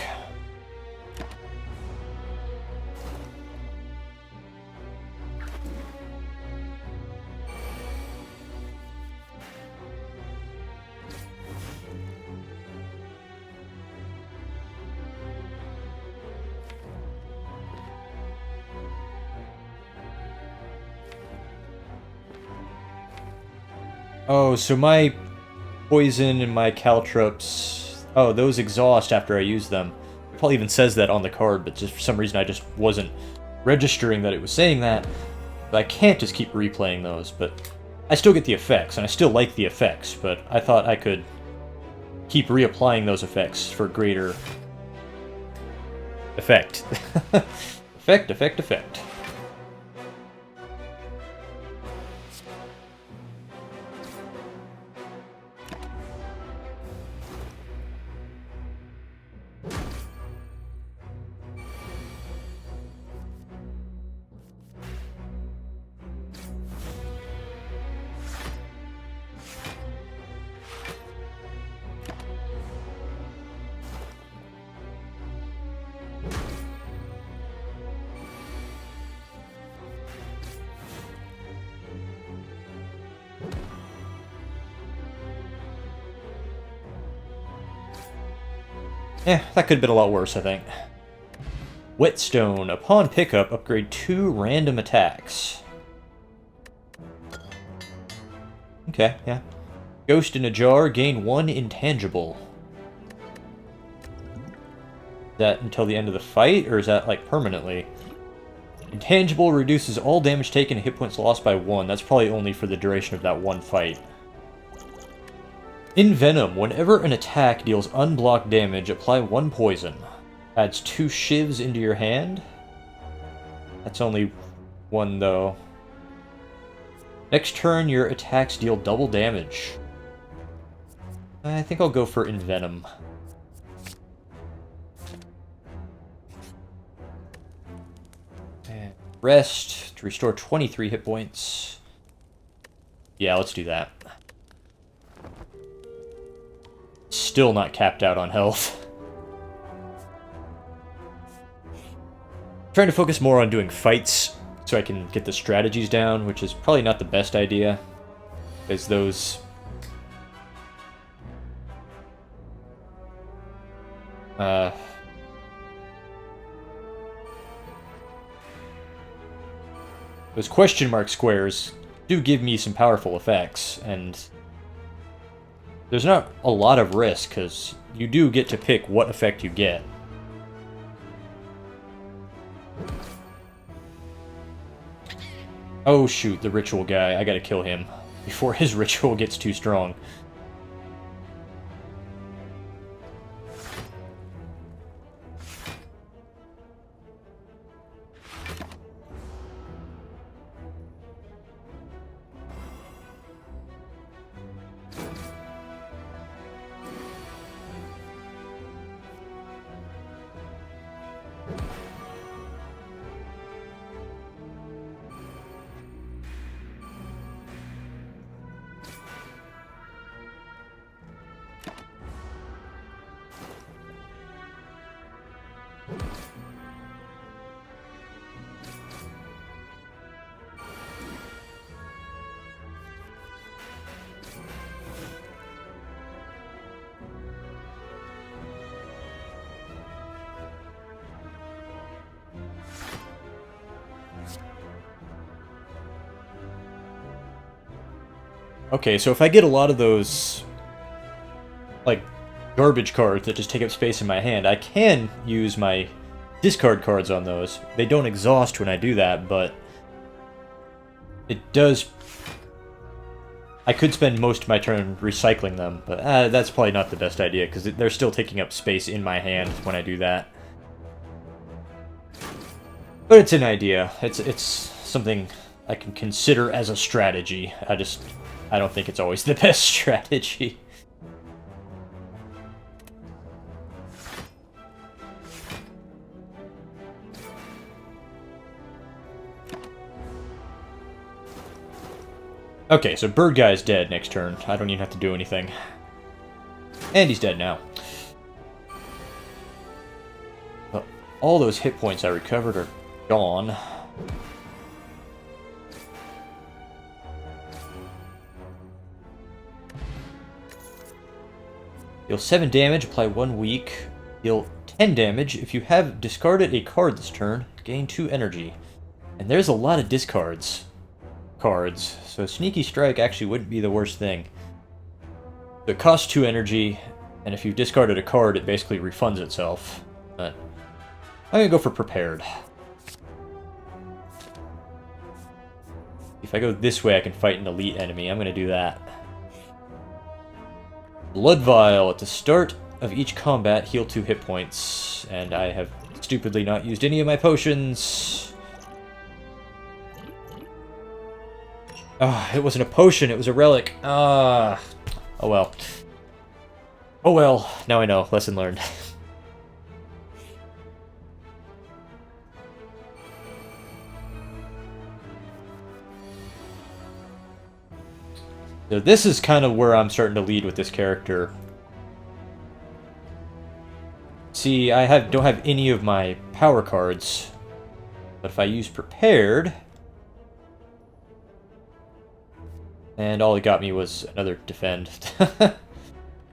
Oh, so my poison and my caltrops... Oh, those exhaust after I use them. It probably even says that on the card, but just for some reason I just wasn't registering that it was saying that. But I can't just keep replaying those, but I still get the effects, and I still like the effects, but I thought I could keep reapplying those effects for greater effect. Effect. That could have been a lot worse, I think. Whetstone. Upon pickup, upgrade 2 random attacks. Okay, yeah. Ghost in a jar, gain 1 intangible. Is that until the end of the fight, or is that, like, permanently? Intangible reduces all damage taken and hit points lost by 1. That's probably only for the duration of that one fight. Envenom. Whenever an attack deals unblocked damage, apply 1 poison. Adds 2 shivs into your hand. That's only 1, though. Next turn, your attacks deal double damage. I think I'll go for Envenom. And rest to restore 23 hit points. Yeah, let's do that. Still not capped out on health. Trying to focus more on doing fights so I can get the strategies down, which is probably not the best idea, because those question mark squares do give me some powerful effects, and there's not a lot of risk, because you do get to pick what effect you get. Oh shoot, the ritual guy. I gotta kill him before his ritual gets too strong. Okay, so if I get a lot of those, like, garbage cards that just take up space in my hand, I can use my discard cards on those. They don't exhaust when I do that, but it does... I could spend most of my turn recycling them, but that's probably not the best idea, because they're still taking up space in my hand when I do that. But it's an idea. It's something I can consider as a strategy. I don't think it's always the best strategy. Okay, so Bird Guy's dead next turn. I don't even have to do anything. And he's dead now. But all those hit points I recovered are gone. Deal 7 damage, apply 1 weak. Deal 10 damage. If you have discarded a card this turn, gain 2 energy. And there's a lot of discards cards, so Sneaky Strike actually wouldn't be the worst thing. It costs 2 energy, and if you've discarded a card, it basically refunds itself. But I'm gonna go for Prepared. If I go this way, I can fight an elite enemy. I'm gonna do that. Blood Vial. At the start of each combat, heal 2 hit points. And I have stupidly not used any of my potions. Ah, it wasn't a potion, it was a relic. Ah. Oh well. Oh well, now I know. Lesson learned. So this is kind of where I'm starting to lead with this character. See, I don't have any of my power cards, but if I use Prepared, and all it got me was another Defend.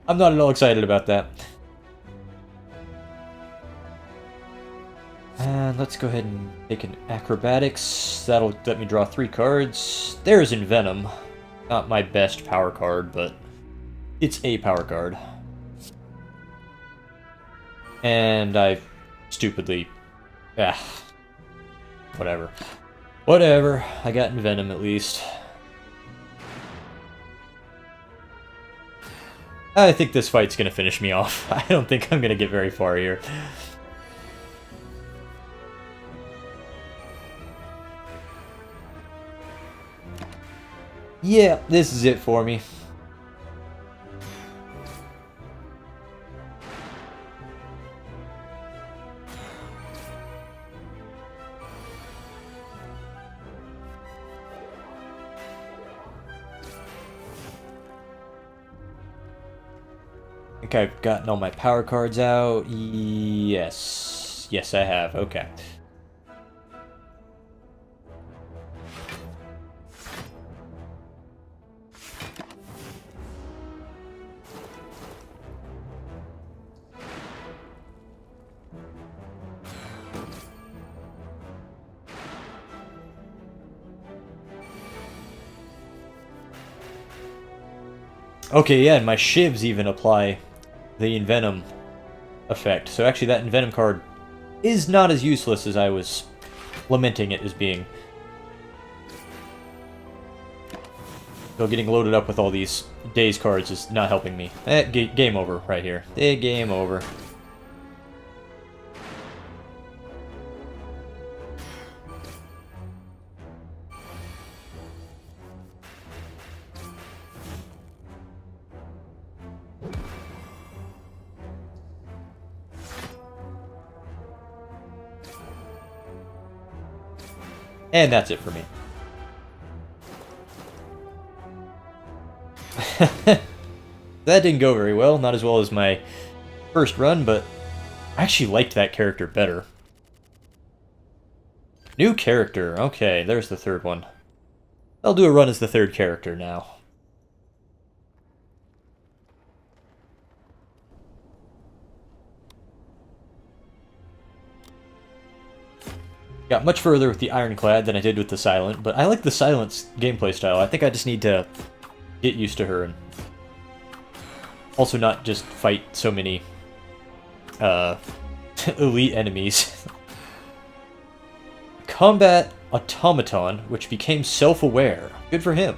I'm not at all excited about that. And let's go ahead and take an Acrobatics. That'll let me draw 3 cards. There's Envenom. Not my best power card, but it's a power card. And I stupidly... whatever. Whatever. I got Envenom at least. I think this fight's gonna finish me off. I don't think I'm gonna get very far here. Yeah, this is it for me. I think I've gotten all my power cards out. Yes. Yes, I have. Okay. Okay, yeah, and my shivs even apply the Envenom effect. So actually that Envenom card is not as useless as I was lamenting it as being. So getting loaded up with all these Daze cards is not helping me. Game over right here. Game over. And that's it for me. That didn't go very well. Not as well as my first run, but I actually liked that character better. New character. Okay, there's the third one. I'll do a run as the third character now. Got much further with the Ironclad than I did with the Silent, but I like the Silent's gameplay style. I think I just need to get used to her and also not just fight so many elite enemies. Combat automaton, which became self-aware. Good for him.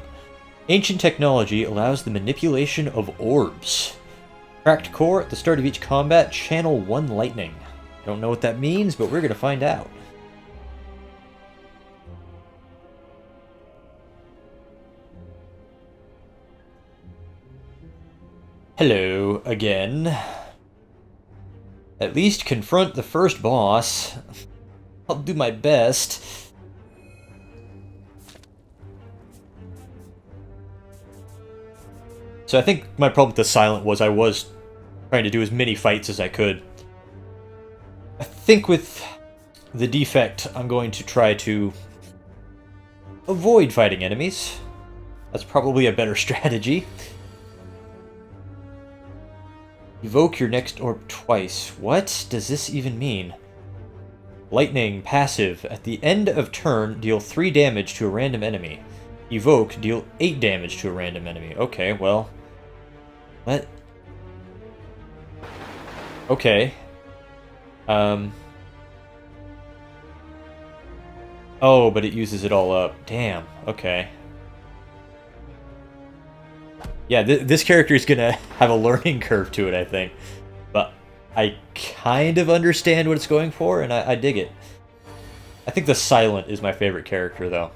Ancient technology allows the manipulation of orbs. Cracked core, at the start of each combat, channel 1 lightning. Don't know what that means, but we're going to find out. Hello again. At least confront the first boss. I'll do my best. So I think my problem with the silent was I was trying to do as many fights as I could. I think with the defect, I'm going to try to avoid fighting enemies. That's probably a better strategy. Evoke your next orb twice. What does this even mean? Lightning, passive. At the end of turn, deal 3 damage to a random enemy. Evoke, deal 8 damage to a random enemy. Okay, well... What? Okay. Oh, but it uses it all up. Damn, okay. Yeah, this character is gonna have a learning curve to it, I think. But I kind of understand what it's going for, and I dig it. I think the Silent is my favorite character, though.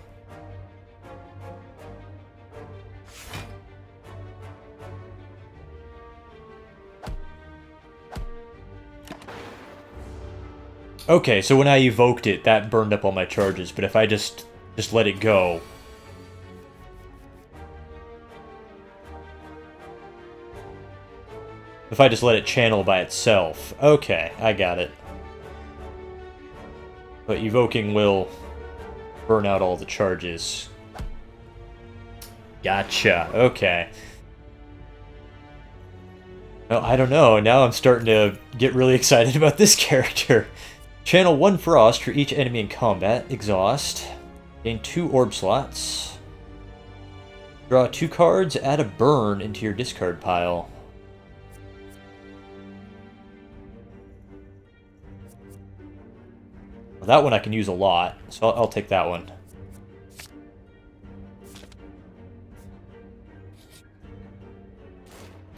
Okay, so when I evoked it, that burned up all my charges, but if I just let it go... If I just let it channel by itself. Okay, I got it. But evoking will burn out all the charges. Gotcha, okay. Well, I don't know, now I'm starting to get really excited about this character. Channel 1 Frost for each enemy in combat. Exhaust. Gain 2 orb slots. Draw 2 cards, add a burn into your discard pile. Well, that one I can use a lot, so I'll take that one.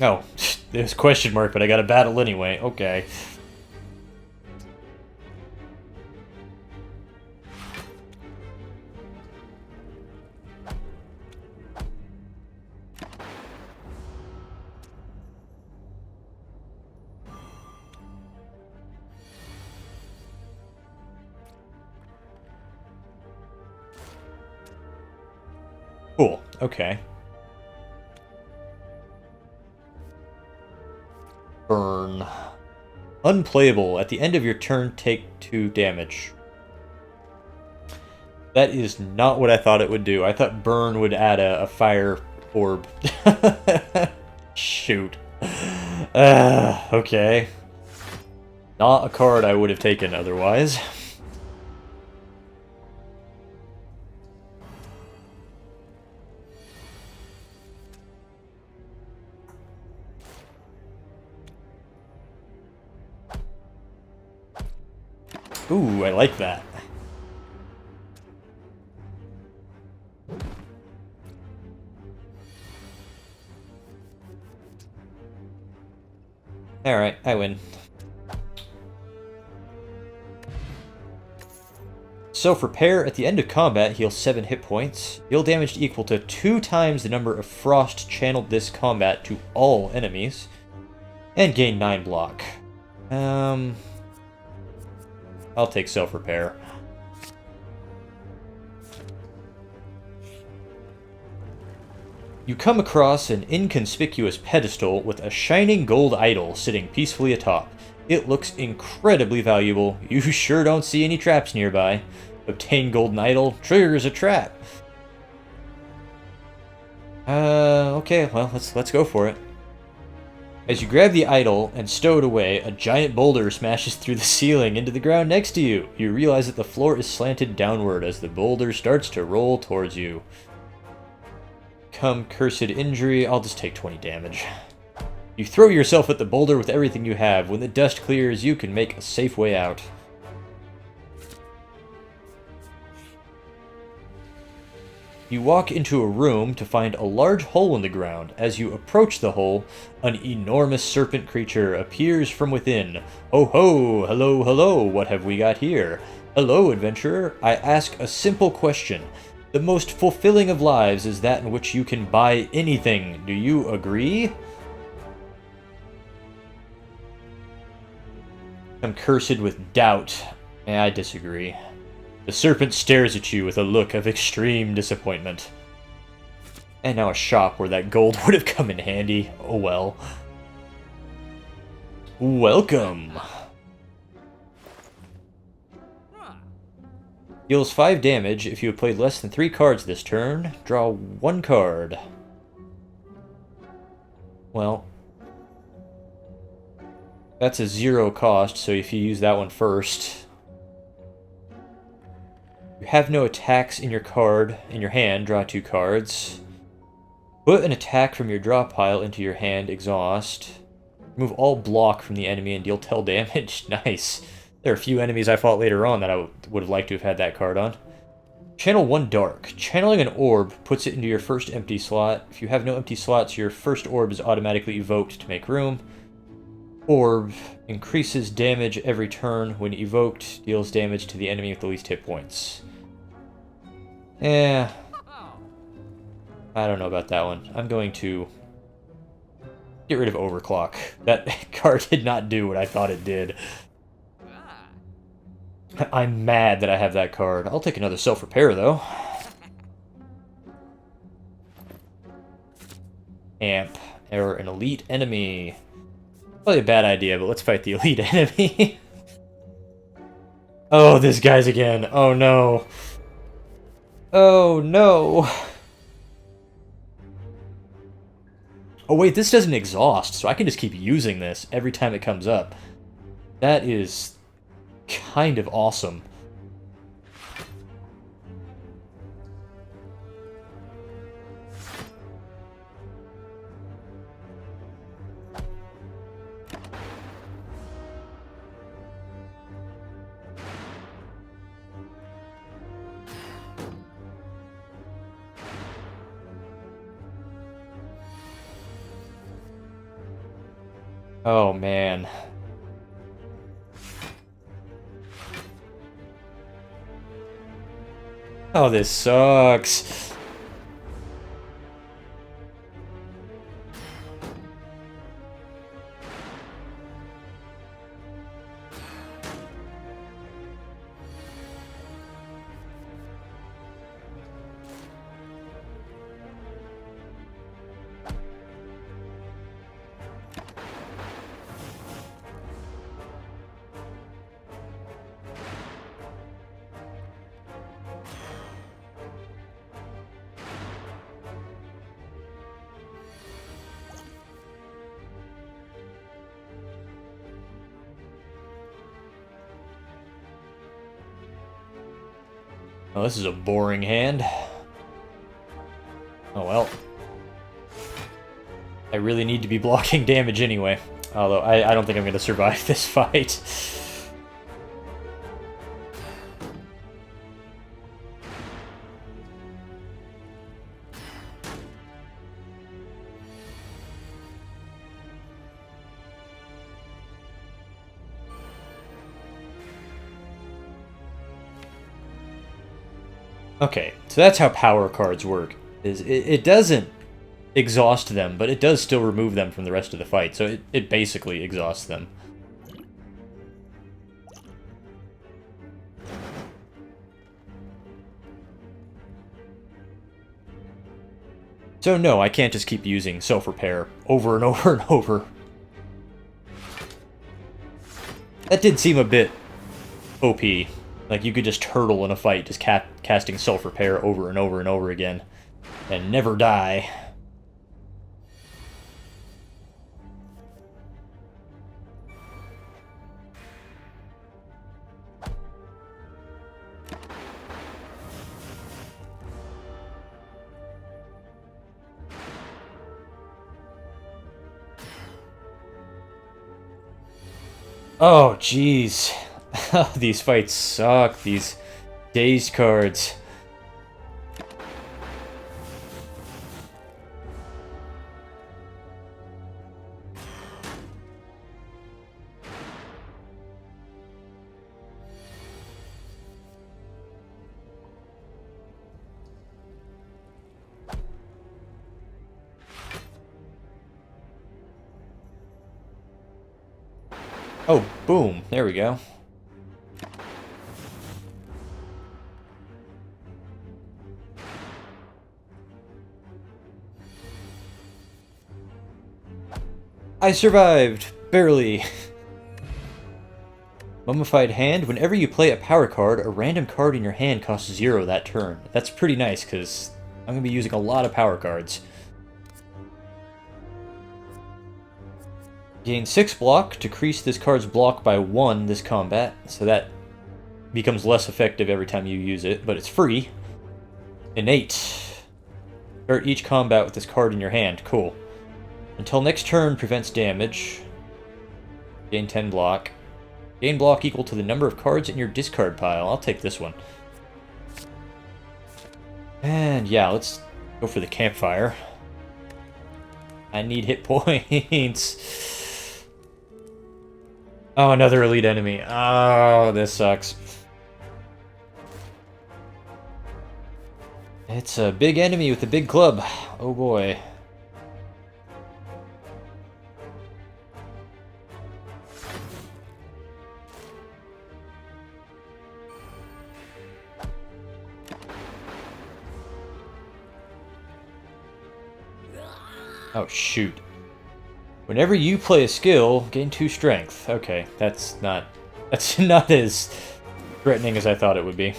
Oh, there's a question mark, but I got a battle anyway. Okay. Cool, okay. Burn. Unplayable. At the end of your turn, take 2 damage. That is not what I thought it would do. I thought burn would add a fire orb. Shoot. Okay. Not a card I would have taken otherwise. Ooh, I like that. Alright, I win. Self-repair. At the end of combat, heal 7 hit points. Deal damage equal to 2 times the number of frost channeled this combat to all enemies. And gain 9 block. I'll take self-repair. You come across an inconspicuous pedestal with a shining gold idol sitting peacefully atop. It looks incredibly valuable. You sure don't see any traps nearby. Obtain golden idol, triggers a trap. Okay, well, let's go for it. As you grab the idol and stow it away, a giant boulder smashes through the ceiling into the ground next to you. You realize that the floor is slanted downward as the boulder starts to roll towards you. Come cursed injury. I'll just take 20 damage. You throw yourself at the boulder with everything you have. When the dust clears, you can make a safe way out. You walk into a room to find a large hole in the ground. As you approach the hole, an enormous serpent creature appears from within. Ho ho! Hello, hello! What have we got here? Hello, adventurer. I ask a simple question. The most fulfilling of lives is that in which you can buy anything. Do you agree? I'm cursed with doubt. I disagree. The serpent stares at you with a look of extreme disappointment. And now a shop where that gold would have come in handy. Oh well. Welcome! Deals 5 damage. If you have played less than 3 cards this turn, draw 1 card. Well, that's a 0 cost, so if you use that one first... You have no attacks in your hand, draw 2 cards. Put an attack from your draw pile into your hand, exhaust. Remove all block from the enemy and deal 10 damage. Nice. There are a few enemies I fought later on that I would have liked to have had that card on. Channel 1 Dark. Channeling an orb puts it into your first empty slot. If you have no empty slots, your first orb is automatically evoked to make room. Orb increases damage every turn. When evoked, deals damage to the enemy with the least hit points. I don't know about that one. I'm going to get rid of Overclock. That card did not do what I thought it did. I'm mad that I have that card. I'll take another self-repair, though. Amp. Or an elite enemy. Probably a bad idea, but let's fight the elite enemy. Oh, this guy's again. Oh, no. Oh, no. Oh, wait, this doesn't exhaust, so I can just keep using this every time it comes up. That is kind of awesome. Oh, man. Oh, this sucks. Oh, this is a boring hand. Oh well. I really need to be blocking damage anyway. Although, I don't think I'm going to survive this fight. Okay, so that's how power cards work. It doesn't exhaust them, but it does still remove them from the rest of the fight, so it basically exhausts them. So no, I can't just keep using self-repair over and over and over. That did seem a bit OP. Like, you could just turtle in a fight, just casting self-repair over and over and over again, and never die. Oh, jeez. These fights suck. These dazed cards. Oh, boom. There we go. I survived! Barely. Mummified Hand. Whenever you play a power card, a random card in your hand costs 0 that turn. That's pretty nice, because I'm going to be using a lot of power cards. Gain 6 block, decrease this card's block by 1 this combat, so that becomes less effective every time you use it, but it's free. Innate. Start each combat with this card in your hand. Cool. Until next turn, prevents damage. Gain 10 block. Gain block equal to the number of cards in your discard pile. I'll take this one. And yeah, let's go for the campfire. I need hit points. Oh, another elite enemy. Oh, this sucks. It's a big enemy with a big club. Oh boy. Oh, shoot. Whenever you play a skill, gain 2 strength. Okay, that's not as threatening as I thought it would be.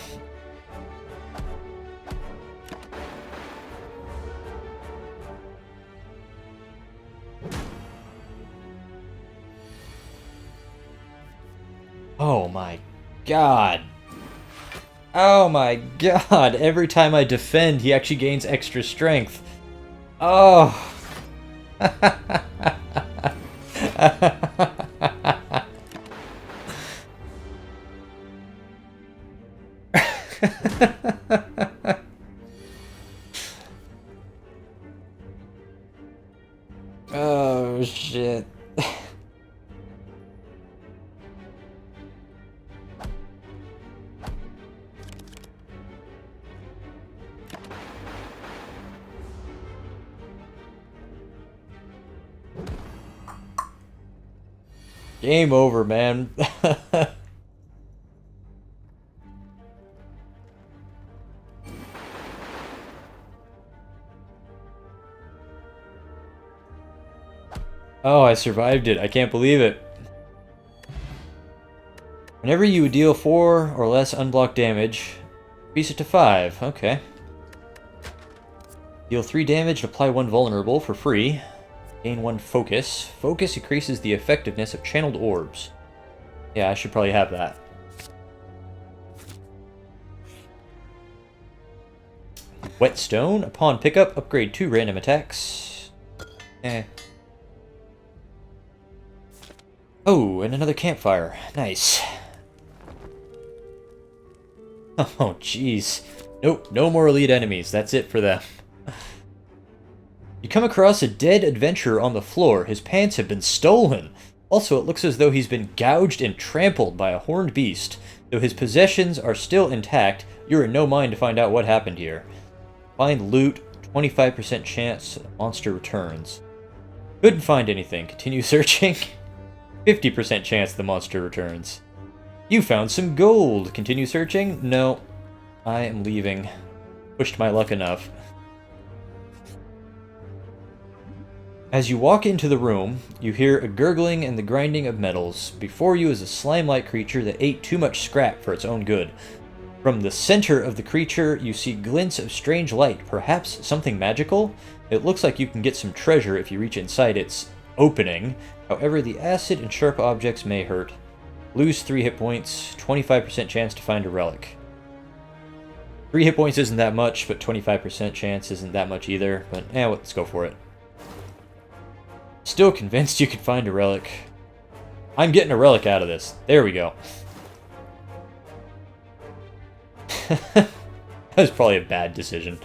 Oh my god. Oh my god. Every time I defend, he actually gains extra strength. Oh. Oh shit. Game over, man. Oh, I survived it. I can't believe it. Whenever you deal 4 or less unblocked damage, increase it to 5. Okay. Deal 3 damage and apply 1 vulnerable for free. Gain 1 focus. Focus increases the effectiveness of channeled orbs. Yeah, I should probably have that. Whetstone. Upon pickup, upgrade 2 random attacks. Oh, and another campfire. Nice. Oh, jeez. Nope, no more elite enemies. That's it for them. You come across a dead adventurer on the floor. His pants have been stolen. Also, it looks as though he's been gouged and trampled by a horned beast. Though his possessions are still intact, you're in no mind to find out what happened here. Find loot, 25% chance the monster returns. Couldn't find anything. Continue searching. 50% chance the monster returns. You found some gold. Continue searching? No. I am leaving. Pushed my luck enough. As you walk into the room, you hear a gurgling and the grinding of metals. Before you is a slime-like creature that ate too much scrap for its own good. From the center of the creature, you see glints of strange light, perhaps something magical? It looks like you can get some treasure if you reach inside its opening. However, the acid and sharp objects may hurt. Lose 3 hit points, 25% chance to find a relic. 3 hit points isn't that much, but 25% chance isn't that much either. But, let's go for it. Still convinced you could find a relic. I'm getting a relic out of this. There we go. That was probably a bad decision.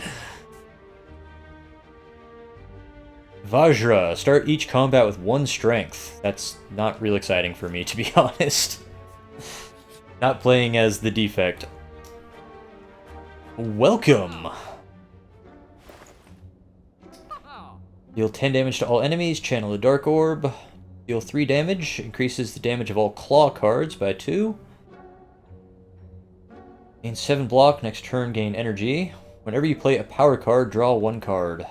Vajra. Start each combat with 1 strength. That's not real exciting for me, to be honest. Not playing as the defect. Welcome! Deal 10 damage to all enemies, channel a Dark Orb. Deal 3 damage, increases the damage of all claw cards by 2. Gain 7 block, next turn gain energy. Whenever you play a power card, draw 1 card.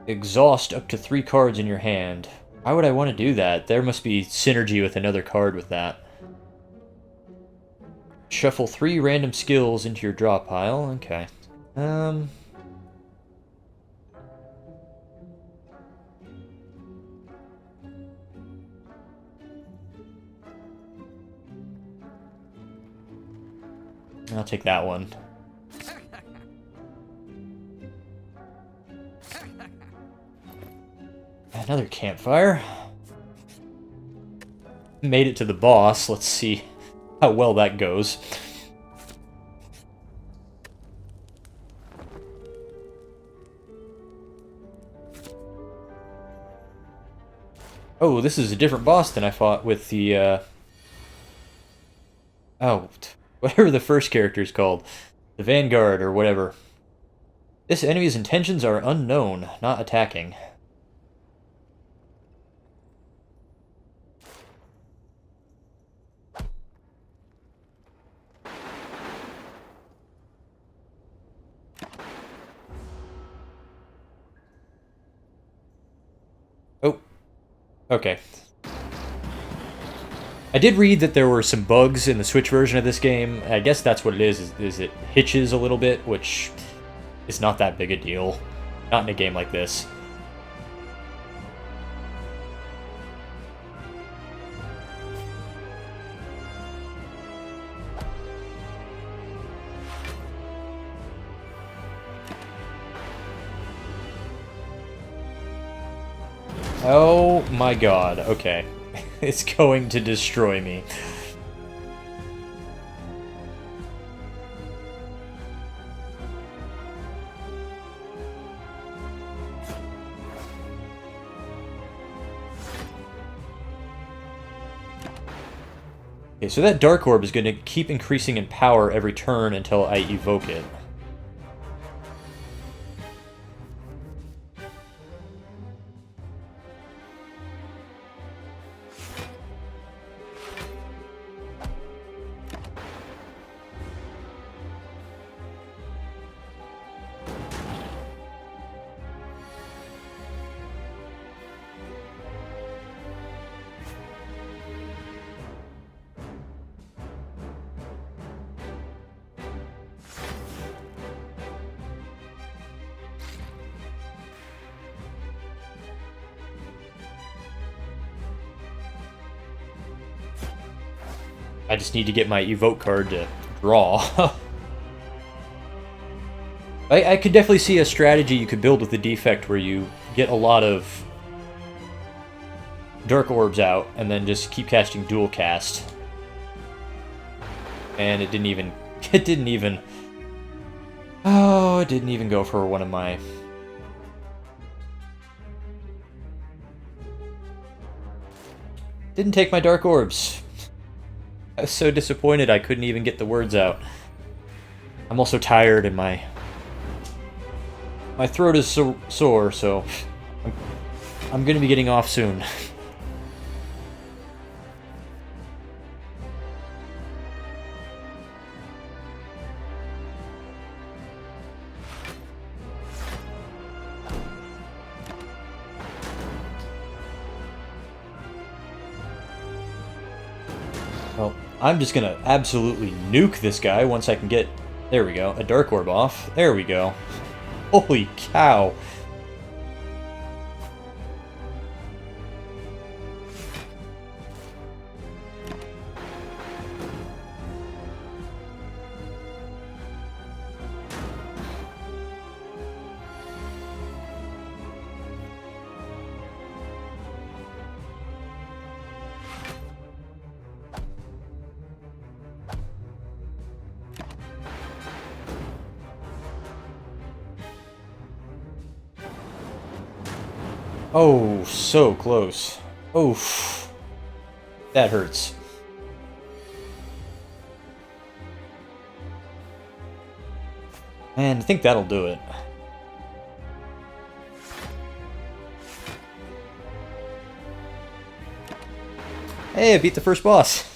Exhaust up to 3 cards in your hand. Why would I want to do that? There must be synergy with another card with that. Shuffle 3 random skills into your draw pile. Okay. I'll take that one. Another campfire. Made it to the boss. Let's see how well that goes. Oh, this is a different boss than I fought with the, oh, whatever the first character is called. The Vanguard, or whatever. This enemy's intentions are unknown, not attacking. Oh. Okay. I did read that there were some bugs in the Switch version of this game. I guess that's what it is it hitches a little bit, which is not that big a deal. Not in a game like this. Oh my god, okay. It's going to destroy me. Okay, so that Dark Orb is going to keep increasing in power every turn until I evoke it. I just need to get my evoke card to draw. I could definitely see a strategy you could build with the defect where you get a lot of Dark Orbs out and then just keep casting dual cast. And it didn't even go for one of my... Didn't take my Dark Orbs. I was so disappointed I couldn't even get the words out. I'm also tired and my throat is so sore, so I'm gonna be getting off soon. Well, I'm just gonna absolutely nuke this guy once I can get... There we go, a Dark Orb off. There we go. Holy cow. Oh, so close. Oof. That hurts. And I think that'll do it. Hey, I beat the first boss.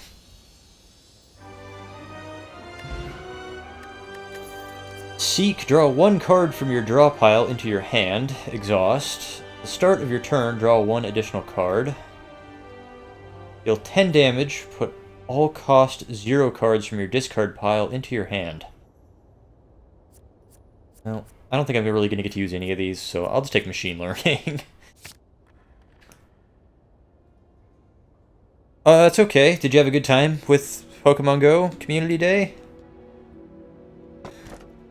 Seek, draw one card from your draw pile into your hand. Exhaust. At the start of your turn, draw one additional card. Deal 10 damage. Put all cost 0 cards from your discard pile into your hand. Well, I don't think I'm really going to get to use any of these, so I'll just take Machine Learning. That's okay. Did you have a good time with Pokemon Go Community Day?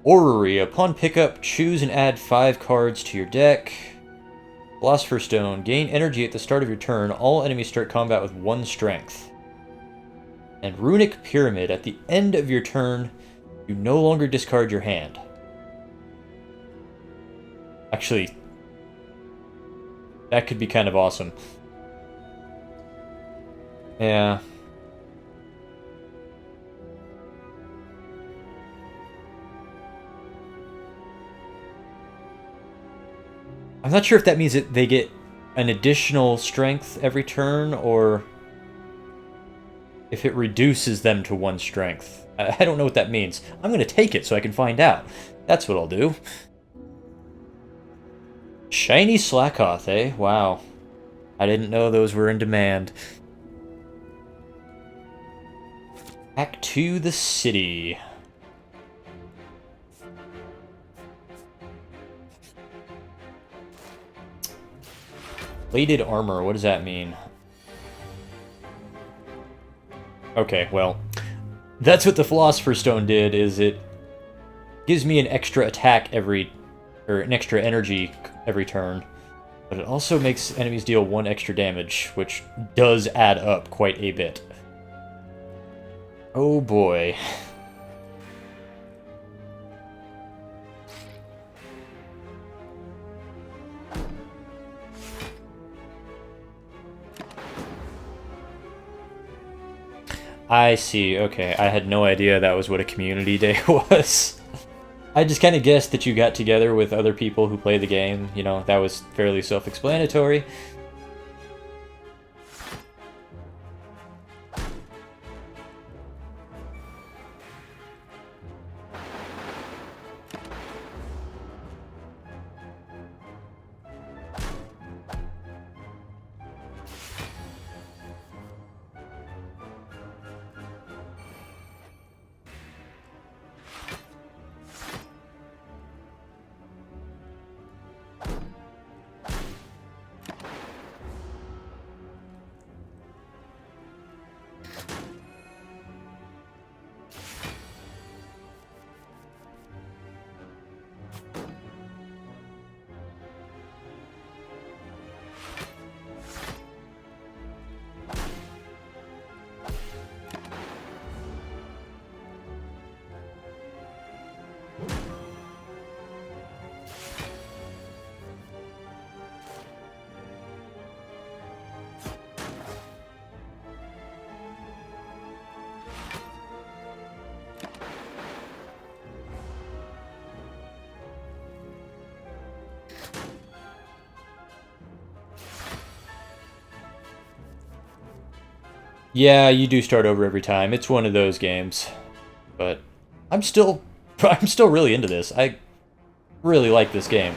Orrery. Upon pickup, choose and add 5 cards to your deck. Philosopher's Stone. Gain energy at the start of your turn. All enemies start combat with 1 strength. And Runic Pyramid. At the end of your turn, you no longer discard your hand. Actually, that could be kind of awesome. Yeah. I'm not sure if that means that they get an additional strength every turn, or if it reduces them to 1 strength. I don't know what that means. I'm going to take it so I can find out. That's what I'll do. Shiny Slackoth, eh? Wow. I didn't know those were in demand. Back to the city. Plated armor, what does that mean? Okay, well, that's what the Philosopher's Stone did, is it gives me an extra attack or an extra energy every turn. But it also makes enemies deal 1 extra damage, which does add up quite a bit. Oh boy. I see, okay. I had no idea that was what a community day was. I just kind of guessed that you got together with other people who play the game. You know, that was fairly self-explanatory. Yeah, you do start over every time. It's one of those games. But I'm still really into this. I really like this game.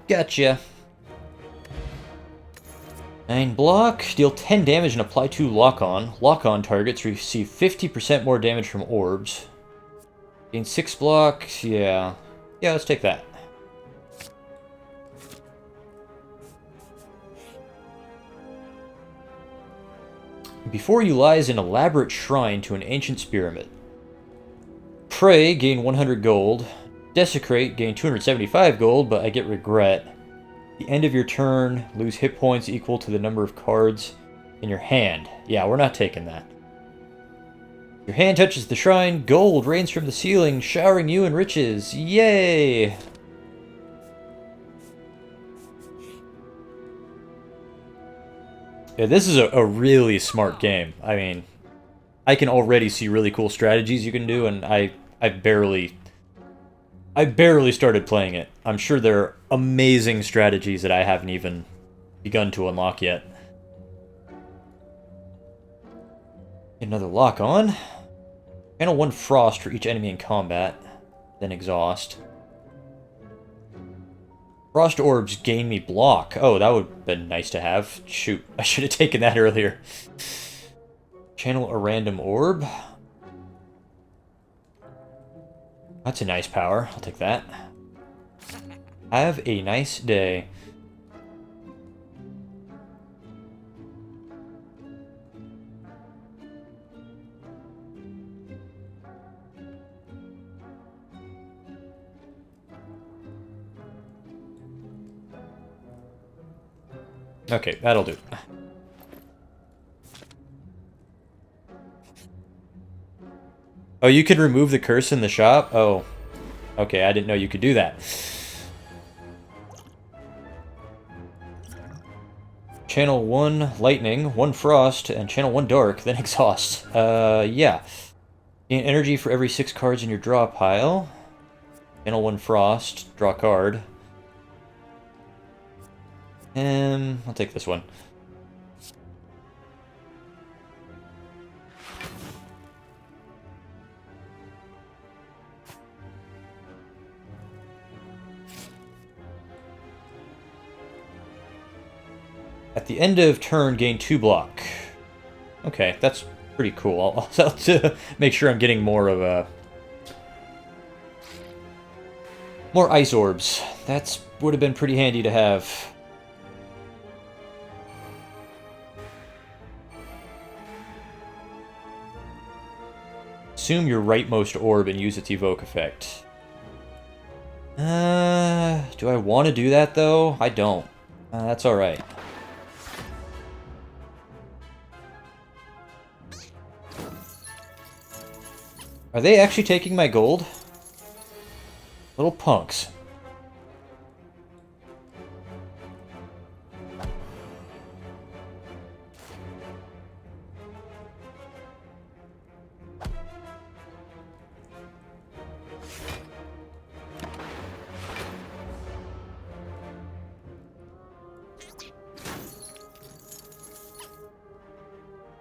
Gotcha. 9 block, deal 10 damage and apply 2 lock-on. Lock-on targets receive 50% more damage from orbs. Gain 6 block, yeah. Yeah, let's take that. Before you lies an elaborate shrine to an ancient pyramid. Pray, gain 100 gold. Desecrate, gain 275 gold, but I get regret. At the end of your turn, lose hit points equal to the number of cards in your hand. Yeah, we're not taking that. Your hand touches the shrine, gold rains from the ceiling, showering you in riches. Yay! Yeah, this is a really smart game. I mean, I can already see really cool strategies you can do, and I barely started playing it. I'm sure there are amazing strategies that I haven't even begun to unlock yet. Another lock on. Channel 1 Frost for each enemy in combat, then Exhaust. Frost orbs gain me block. Oh, that would have been nice to have. Shoot, I should have taken that earlier. Channel a random orb. That's a nice power. I'll take that. Have a nice day. Okay, that'll do. Oh, you can remove the curse in the shop? Oh. Okay, I didn't know you could do that. Channel 1 Lightning, 1 Frost, and Channel 1 Dark, then Exhaust. Yeah. Gain energy for every 6 cards in your draw pile. Channel 1 Frost, draw card. I'll take this one. At the end of turn, gain 2 block. Okay, that's pretty cool. I'll have to make sure I'm getting more of more ice orbs. That would have been pretty handy to have. Assume your rightmost orb and use its evoke effect. Do I want to do that though? I don't. That's alright. Are they actually taking my gold? Little punks.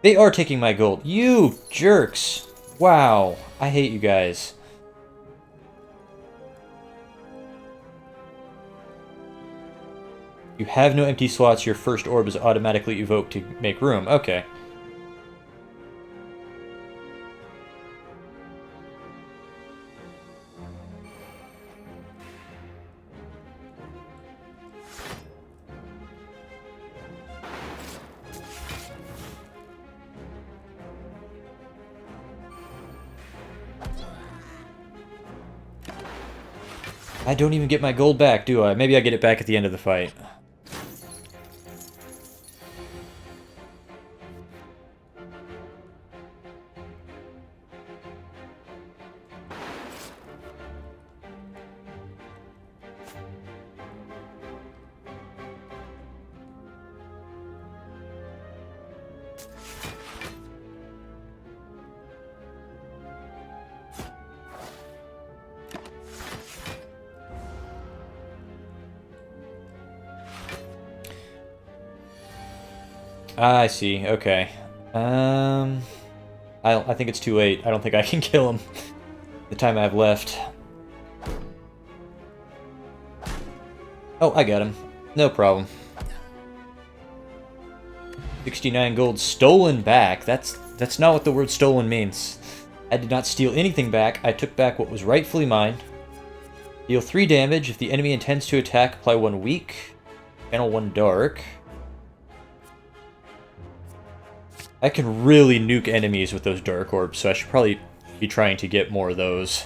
They are taking my gold. You jerks! Wow, I hate you guys. You have no empty slots. Your first orb is automatically evoked to make room. Okay. I don't even get my gold back, do I? Maybe I get it back at the end of the fight. I see. Okay. I think it's too late. I don't think I can kill him. The time I have left. Oh, I got him. No problem. 69 gold stolen back. That's not what the word stolen means. I did not steal anything back. I took back what was rightfully mine. Deal 3 damage. If the enemy intends to attack, apply 1 weak. Channel 1 dark. I can really nuke enemies with those dark orbs, so I should probably be trying to get more of those.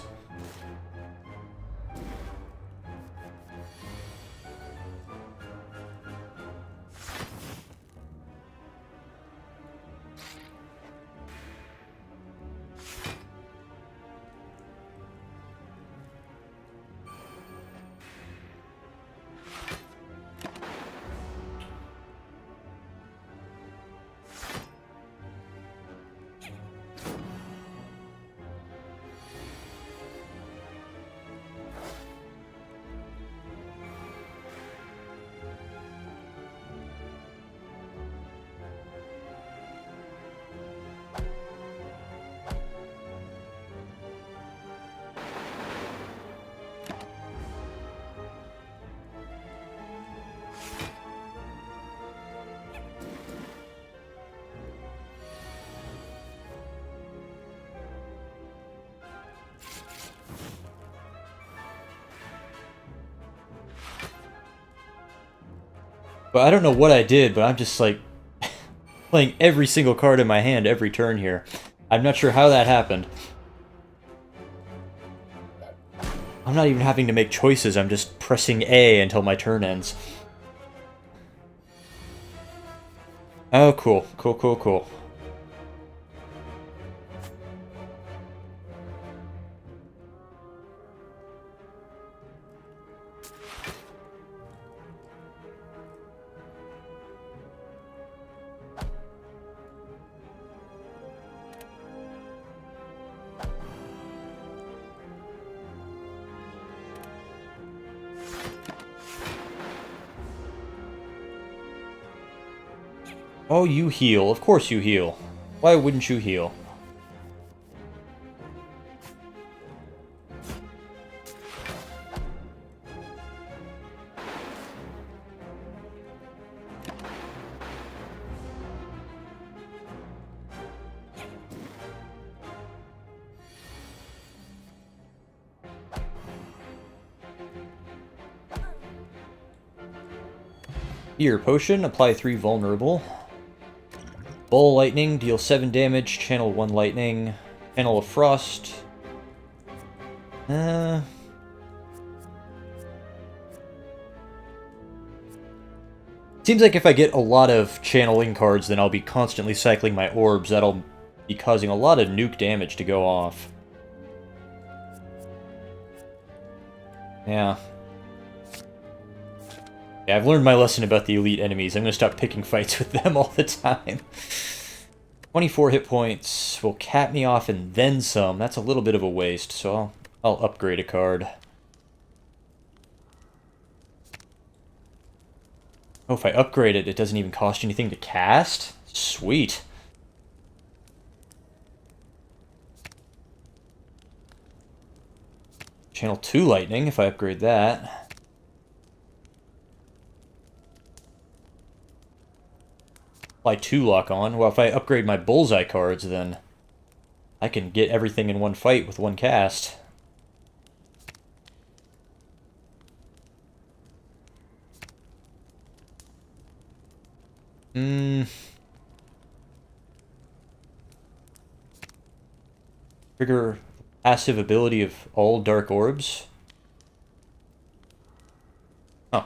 But I don't know what I did, but I'm just like playing every single card in my hand every turn here. I'm not sure how that happened. I'm not even having to make choices, I'm just pressing A until my turn ends. Oh, cool. Cool, cool, cool. Oh, you heal. Of course you heal. Why wouldn't you heal? Here, potion, apply 3 vulnerable. Ball lightning, deal 7 damage, channel 1 lightning. Channel of frost. Seems like if I get a lot of channeling cards, then I'll be constantly cycling my orbs. That'll be causing a lot of nuke damage to go off. Yeah. Yeah, I've learned my lesson about the elite enemies. I'm gonna stop picking fights with them all the time. 24 hit points will cap me off and then some. That's a little bit of a waste, so I'll upgrade a card. Oh, if I upgrade it, it doesn't even cost anything to cast? Sweet. Channel 2 lightning if I upgrade that. Apply 2 lock on. Well, if I upgrade my bullseye cards, then I can get everything in one fight with one cast. Trigger passive ability of all dark orbs. Huh.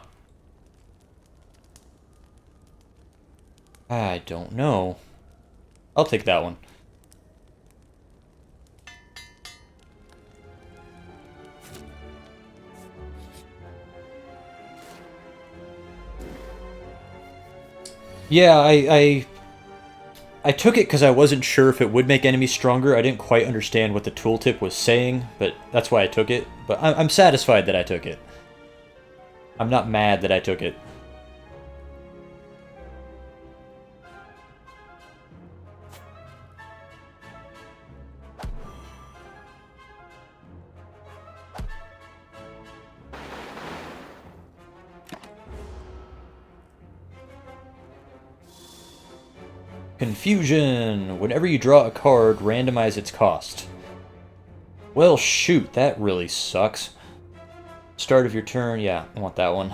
I don't know. I'll take that one. Yeah, I took it because I wasn't sure if it would make enemies stronger. I didn't quite understand what the tooltip was saying, but that's why I took it. But I'm satisfied that I took it. I'm not mad that I took it. Confusion! Whenever you draw a card, randomize its cost. Well, shoot, that really sucks. Start of your turn, yeah, I want that one.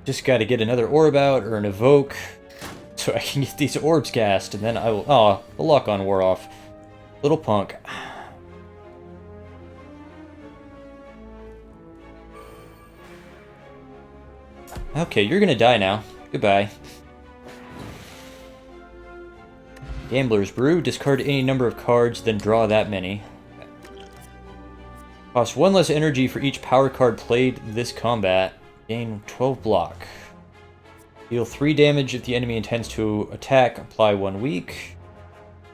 Just gotta get another orb out or an evoke so I can get these orbs cast, and then I will... Oh, the lock-on wore off. Little punk. Okay, you're gonna die now. Goodbye. Gambler's Brew. Discard any number of cards, then draw that many. Cost 1 less energy for each power card played this combat. Gain 12 block. Deal 3 damage if the enemy intends to attack. Apply 1 weak.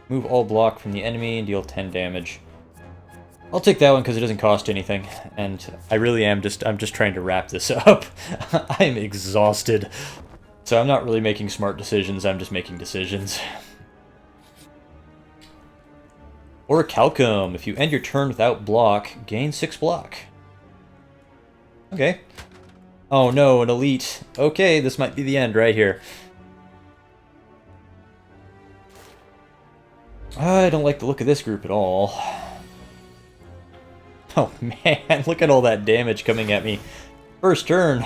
Move all block from the enemy and deal 10 damage. I'll take that one because it doesn't cost anything. And I really am I'm just trying to wrap this up. I'm exhausted. So I'm not really making smart decisions, I'm just making decisions. Or Calcum. If you end your turn without block, gain 6 block. Okay. Oh no, an elite. Okay, this might be the end right here. I don't like the look of this group at all. Oh man, look at all that damage coming at me. First turn.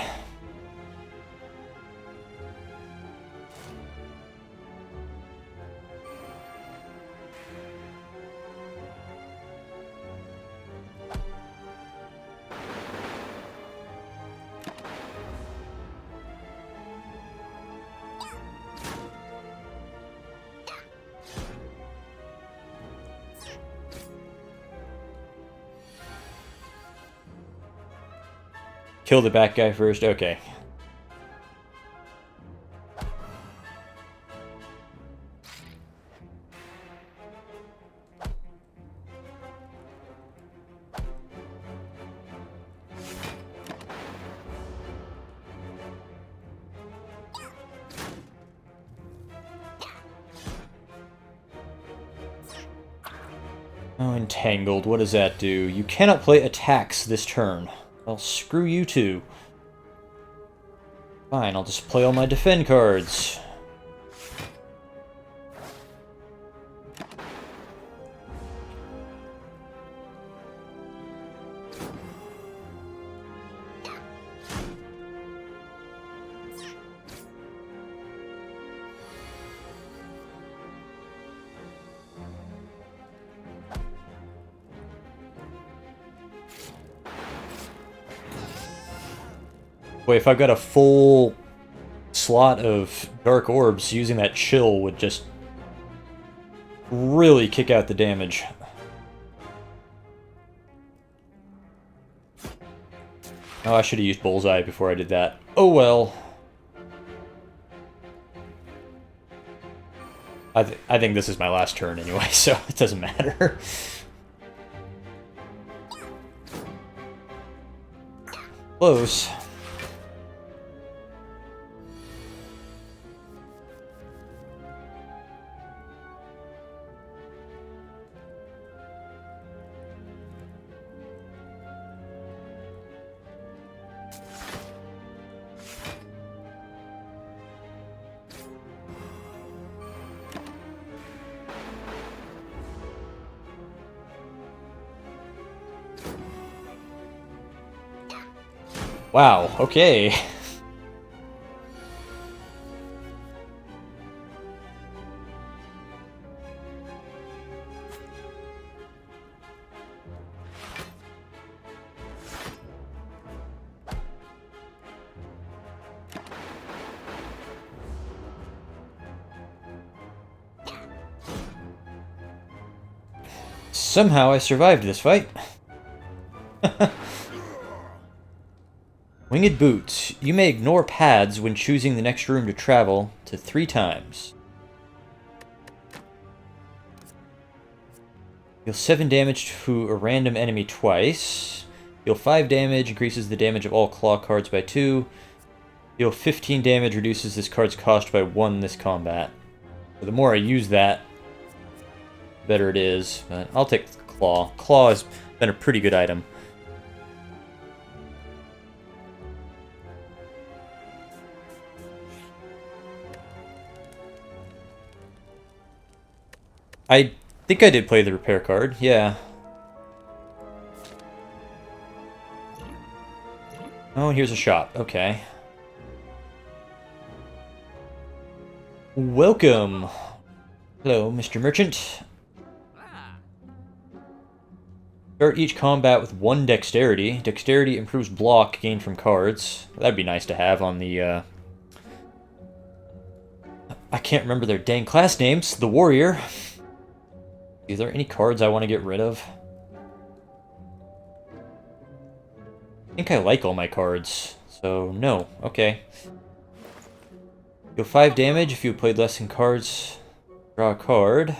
Kill the back guy first? Okay. Oh, Entangled. What does that do? You cannot play attacks this turn. Well, screw you too. Fine, I'll just play all my defend cards. Boy, if I've got a full slot of dark orbs, using that chill would just really kick out the damage. Oh, I should have used Bullseye before I did that. Oh well. I think this is my last turn anyway, so it doesn't matter. Close. Wow, okay. Somehow I survived this fight. Winged Boots. You may ignore paths when choosing the next room to travel to 3 times. Deal 7 damage to a random enemy twice. Deal 5 damage, increases the damage of all claw cards by 2. Deal 15 damage, reduces this card's cost by 1 this combat. So the more I use that, the better it is. But I'll take Claw. Claw has been a pretty good item. I think I did play the repair card, yeah. Oh, and here's a shop, okay. Welcome. Hello, Mr. Merchant. Start each combat with 1 dexterity. Dexterity improves block gained from cards. That'd be nice to have on the, I can't remember their dang class names. The warrior. Is there any cards I want to get rid of? I think I like all my cards, so no. Okay. Deal 5 damage if you played less than cards. Draw a card.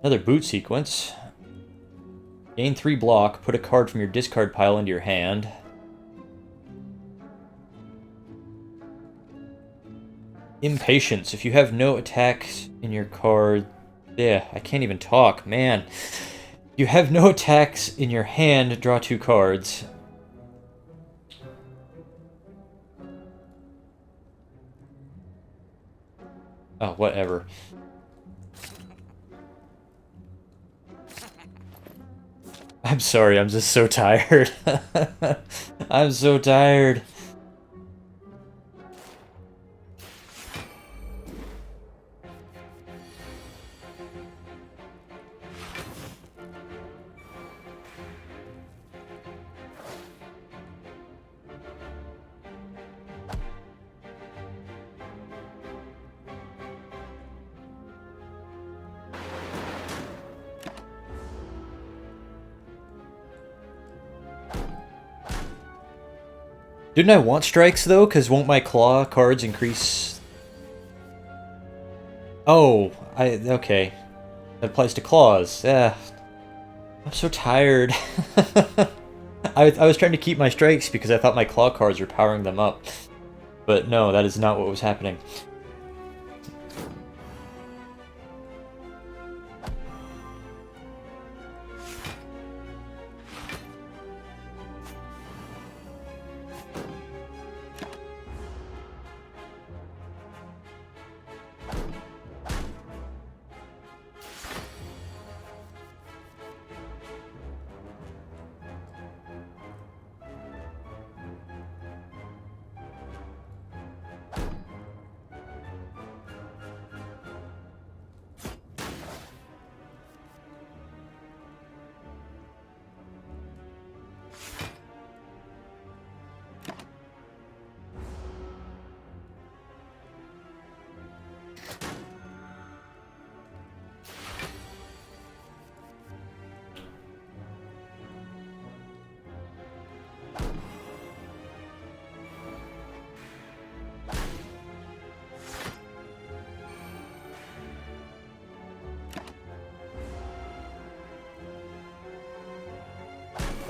Another boot sequence. Gain 3 block. Put a card from your discard pile into your hand. Impatience. If you have no attacks in your card... Yeah, I can't even talk, man. You have no attacks in your hand, draw 2 cards. Oh, whatever. I'm sorry, I'm just so tired. I'm so tired. Didn't I want strikes, though? Because won't my claw cards increase... Oh, okay. That applies to claws. I'm so tired. I was trying to keep my strikes because I thought my claw cards were powering them up. But no, that is not what was happening.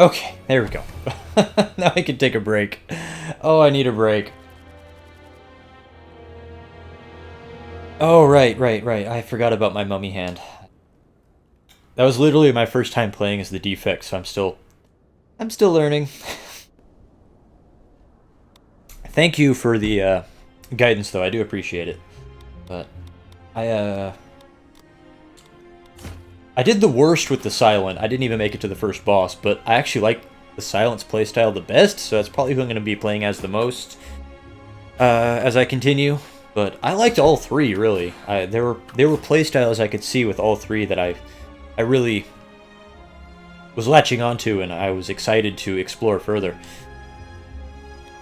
Okay, there we go. Now I can take a break. Oh, I need a break. Oh, right. I forgot about my mummy hand. That was literally my first time playing as the defect, so I'm still learning. Thank you for the guidance, though. I do appreciate it. But I did the worst with the silent. I didn't even make it to the first boss, but I actually like the silence playstyle the best, so that's probably who I'm going to be playing as the most as I continue. But I liked all 3, really. There were playstyles I could see with all 3 that I really was latching onto, and I was excited to explore further.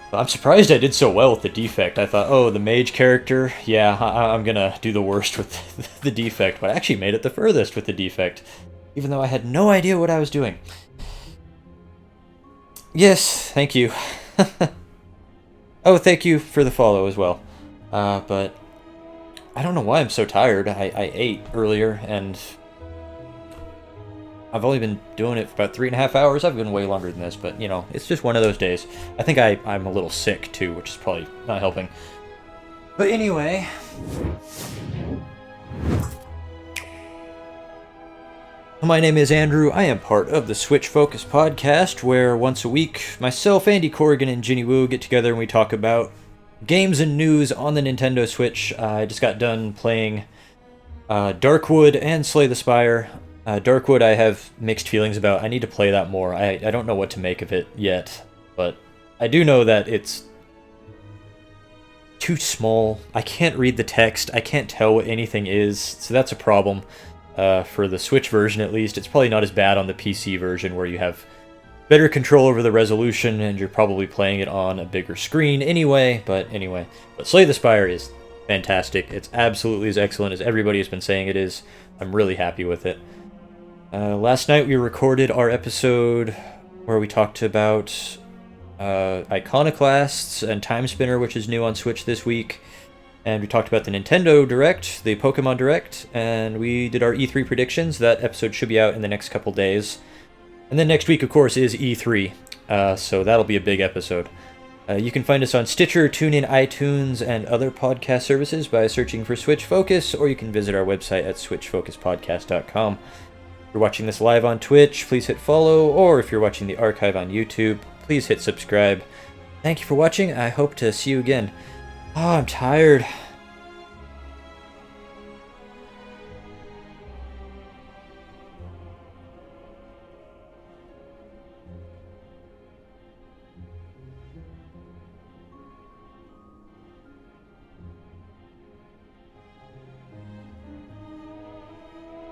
But I'm surprised I did so well with the defect. I thought, oh, the mage character, yeah, I'm gonna do the worst with the defect, but I actually made it the furthest with the defect, even though I had no idea what I was doing. Yes, thank you. Oh, thank you for the follow as well. But I don't know why I'm so tired. I ate earlier, and I've only been doing it for about 3.5 hours. I've been way longer than this, but, you know, it's just one of those days. I think I'm a little sick, too, which is probably not helping. But anyway... My name is Andrew. I am part of the Switch Focus podcast, where once a week, myself, Andy Corrigan, and Ginny Woo get together and we talk about games and news on the Nintendo Switch. I just got done playing Darkwood and Slay the Spire. Darkwood I have mixed feelings about. I need to play that more. I don't know what to make of it yet, but I do know that it's too small. I can't read the text. I can't tell what anything is, so that's a problem. For the Switch version, at least. It's probably not as bad on the PC version, where you have better control over the resolution, and you're probably playing it on a bigger screen anyway. But Slay the Spire is fantastic. It's absolutely as excellent as everybody has been saying it is. I'm really happy with it. Last night we recorded our episode where we talked about Iconoclasts and Time Spinner, which is new on Switch this week. And we talked about the Nintendo Direct, the Pokemon Direct, and we did our E3 predictions. That episode should be out in the next couple days. And then next week, of course, is E3, so that'll be a big episode. You can find us on Stitcher, TuneIn, iTunes, and other podcast services by searching for Switch Focus, or you can visit our website at switchfocuspodcast.com. If you're watching this live on Twitch, please hit follow, or if you're watching the archive on YouTube, please hit subscribe. Thank you for watching. I hope to see you again. Oh, I'm tired.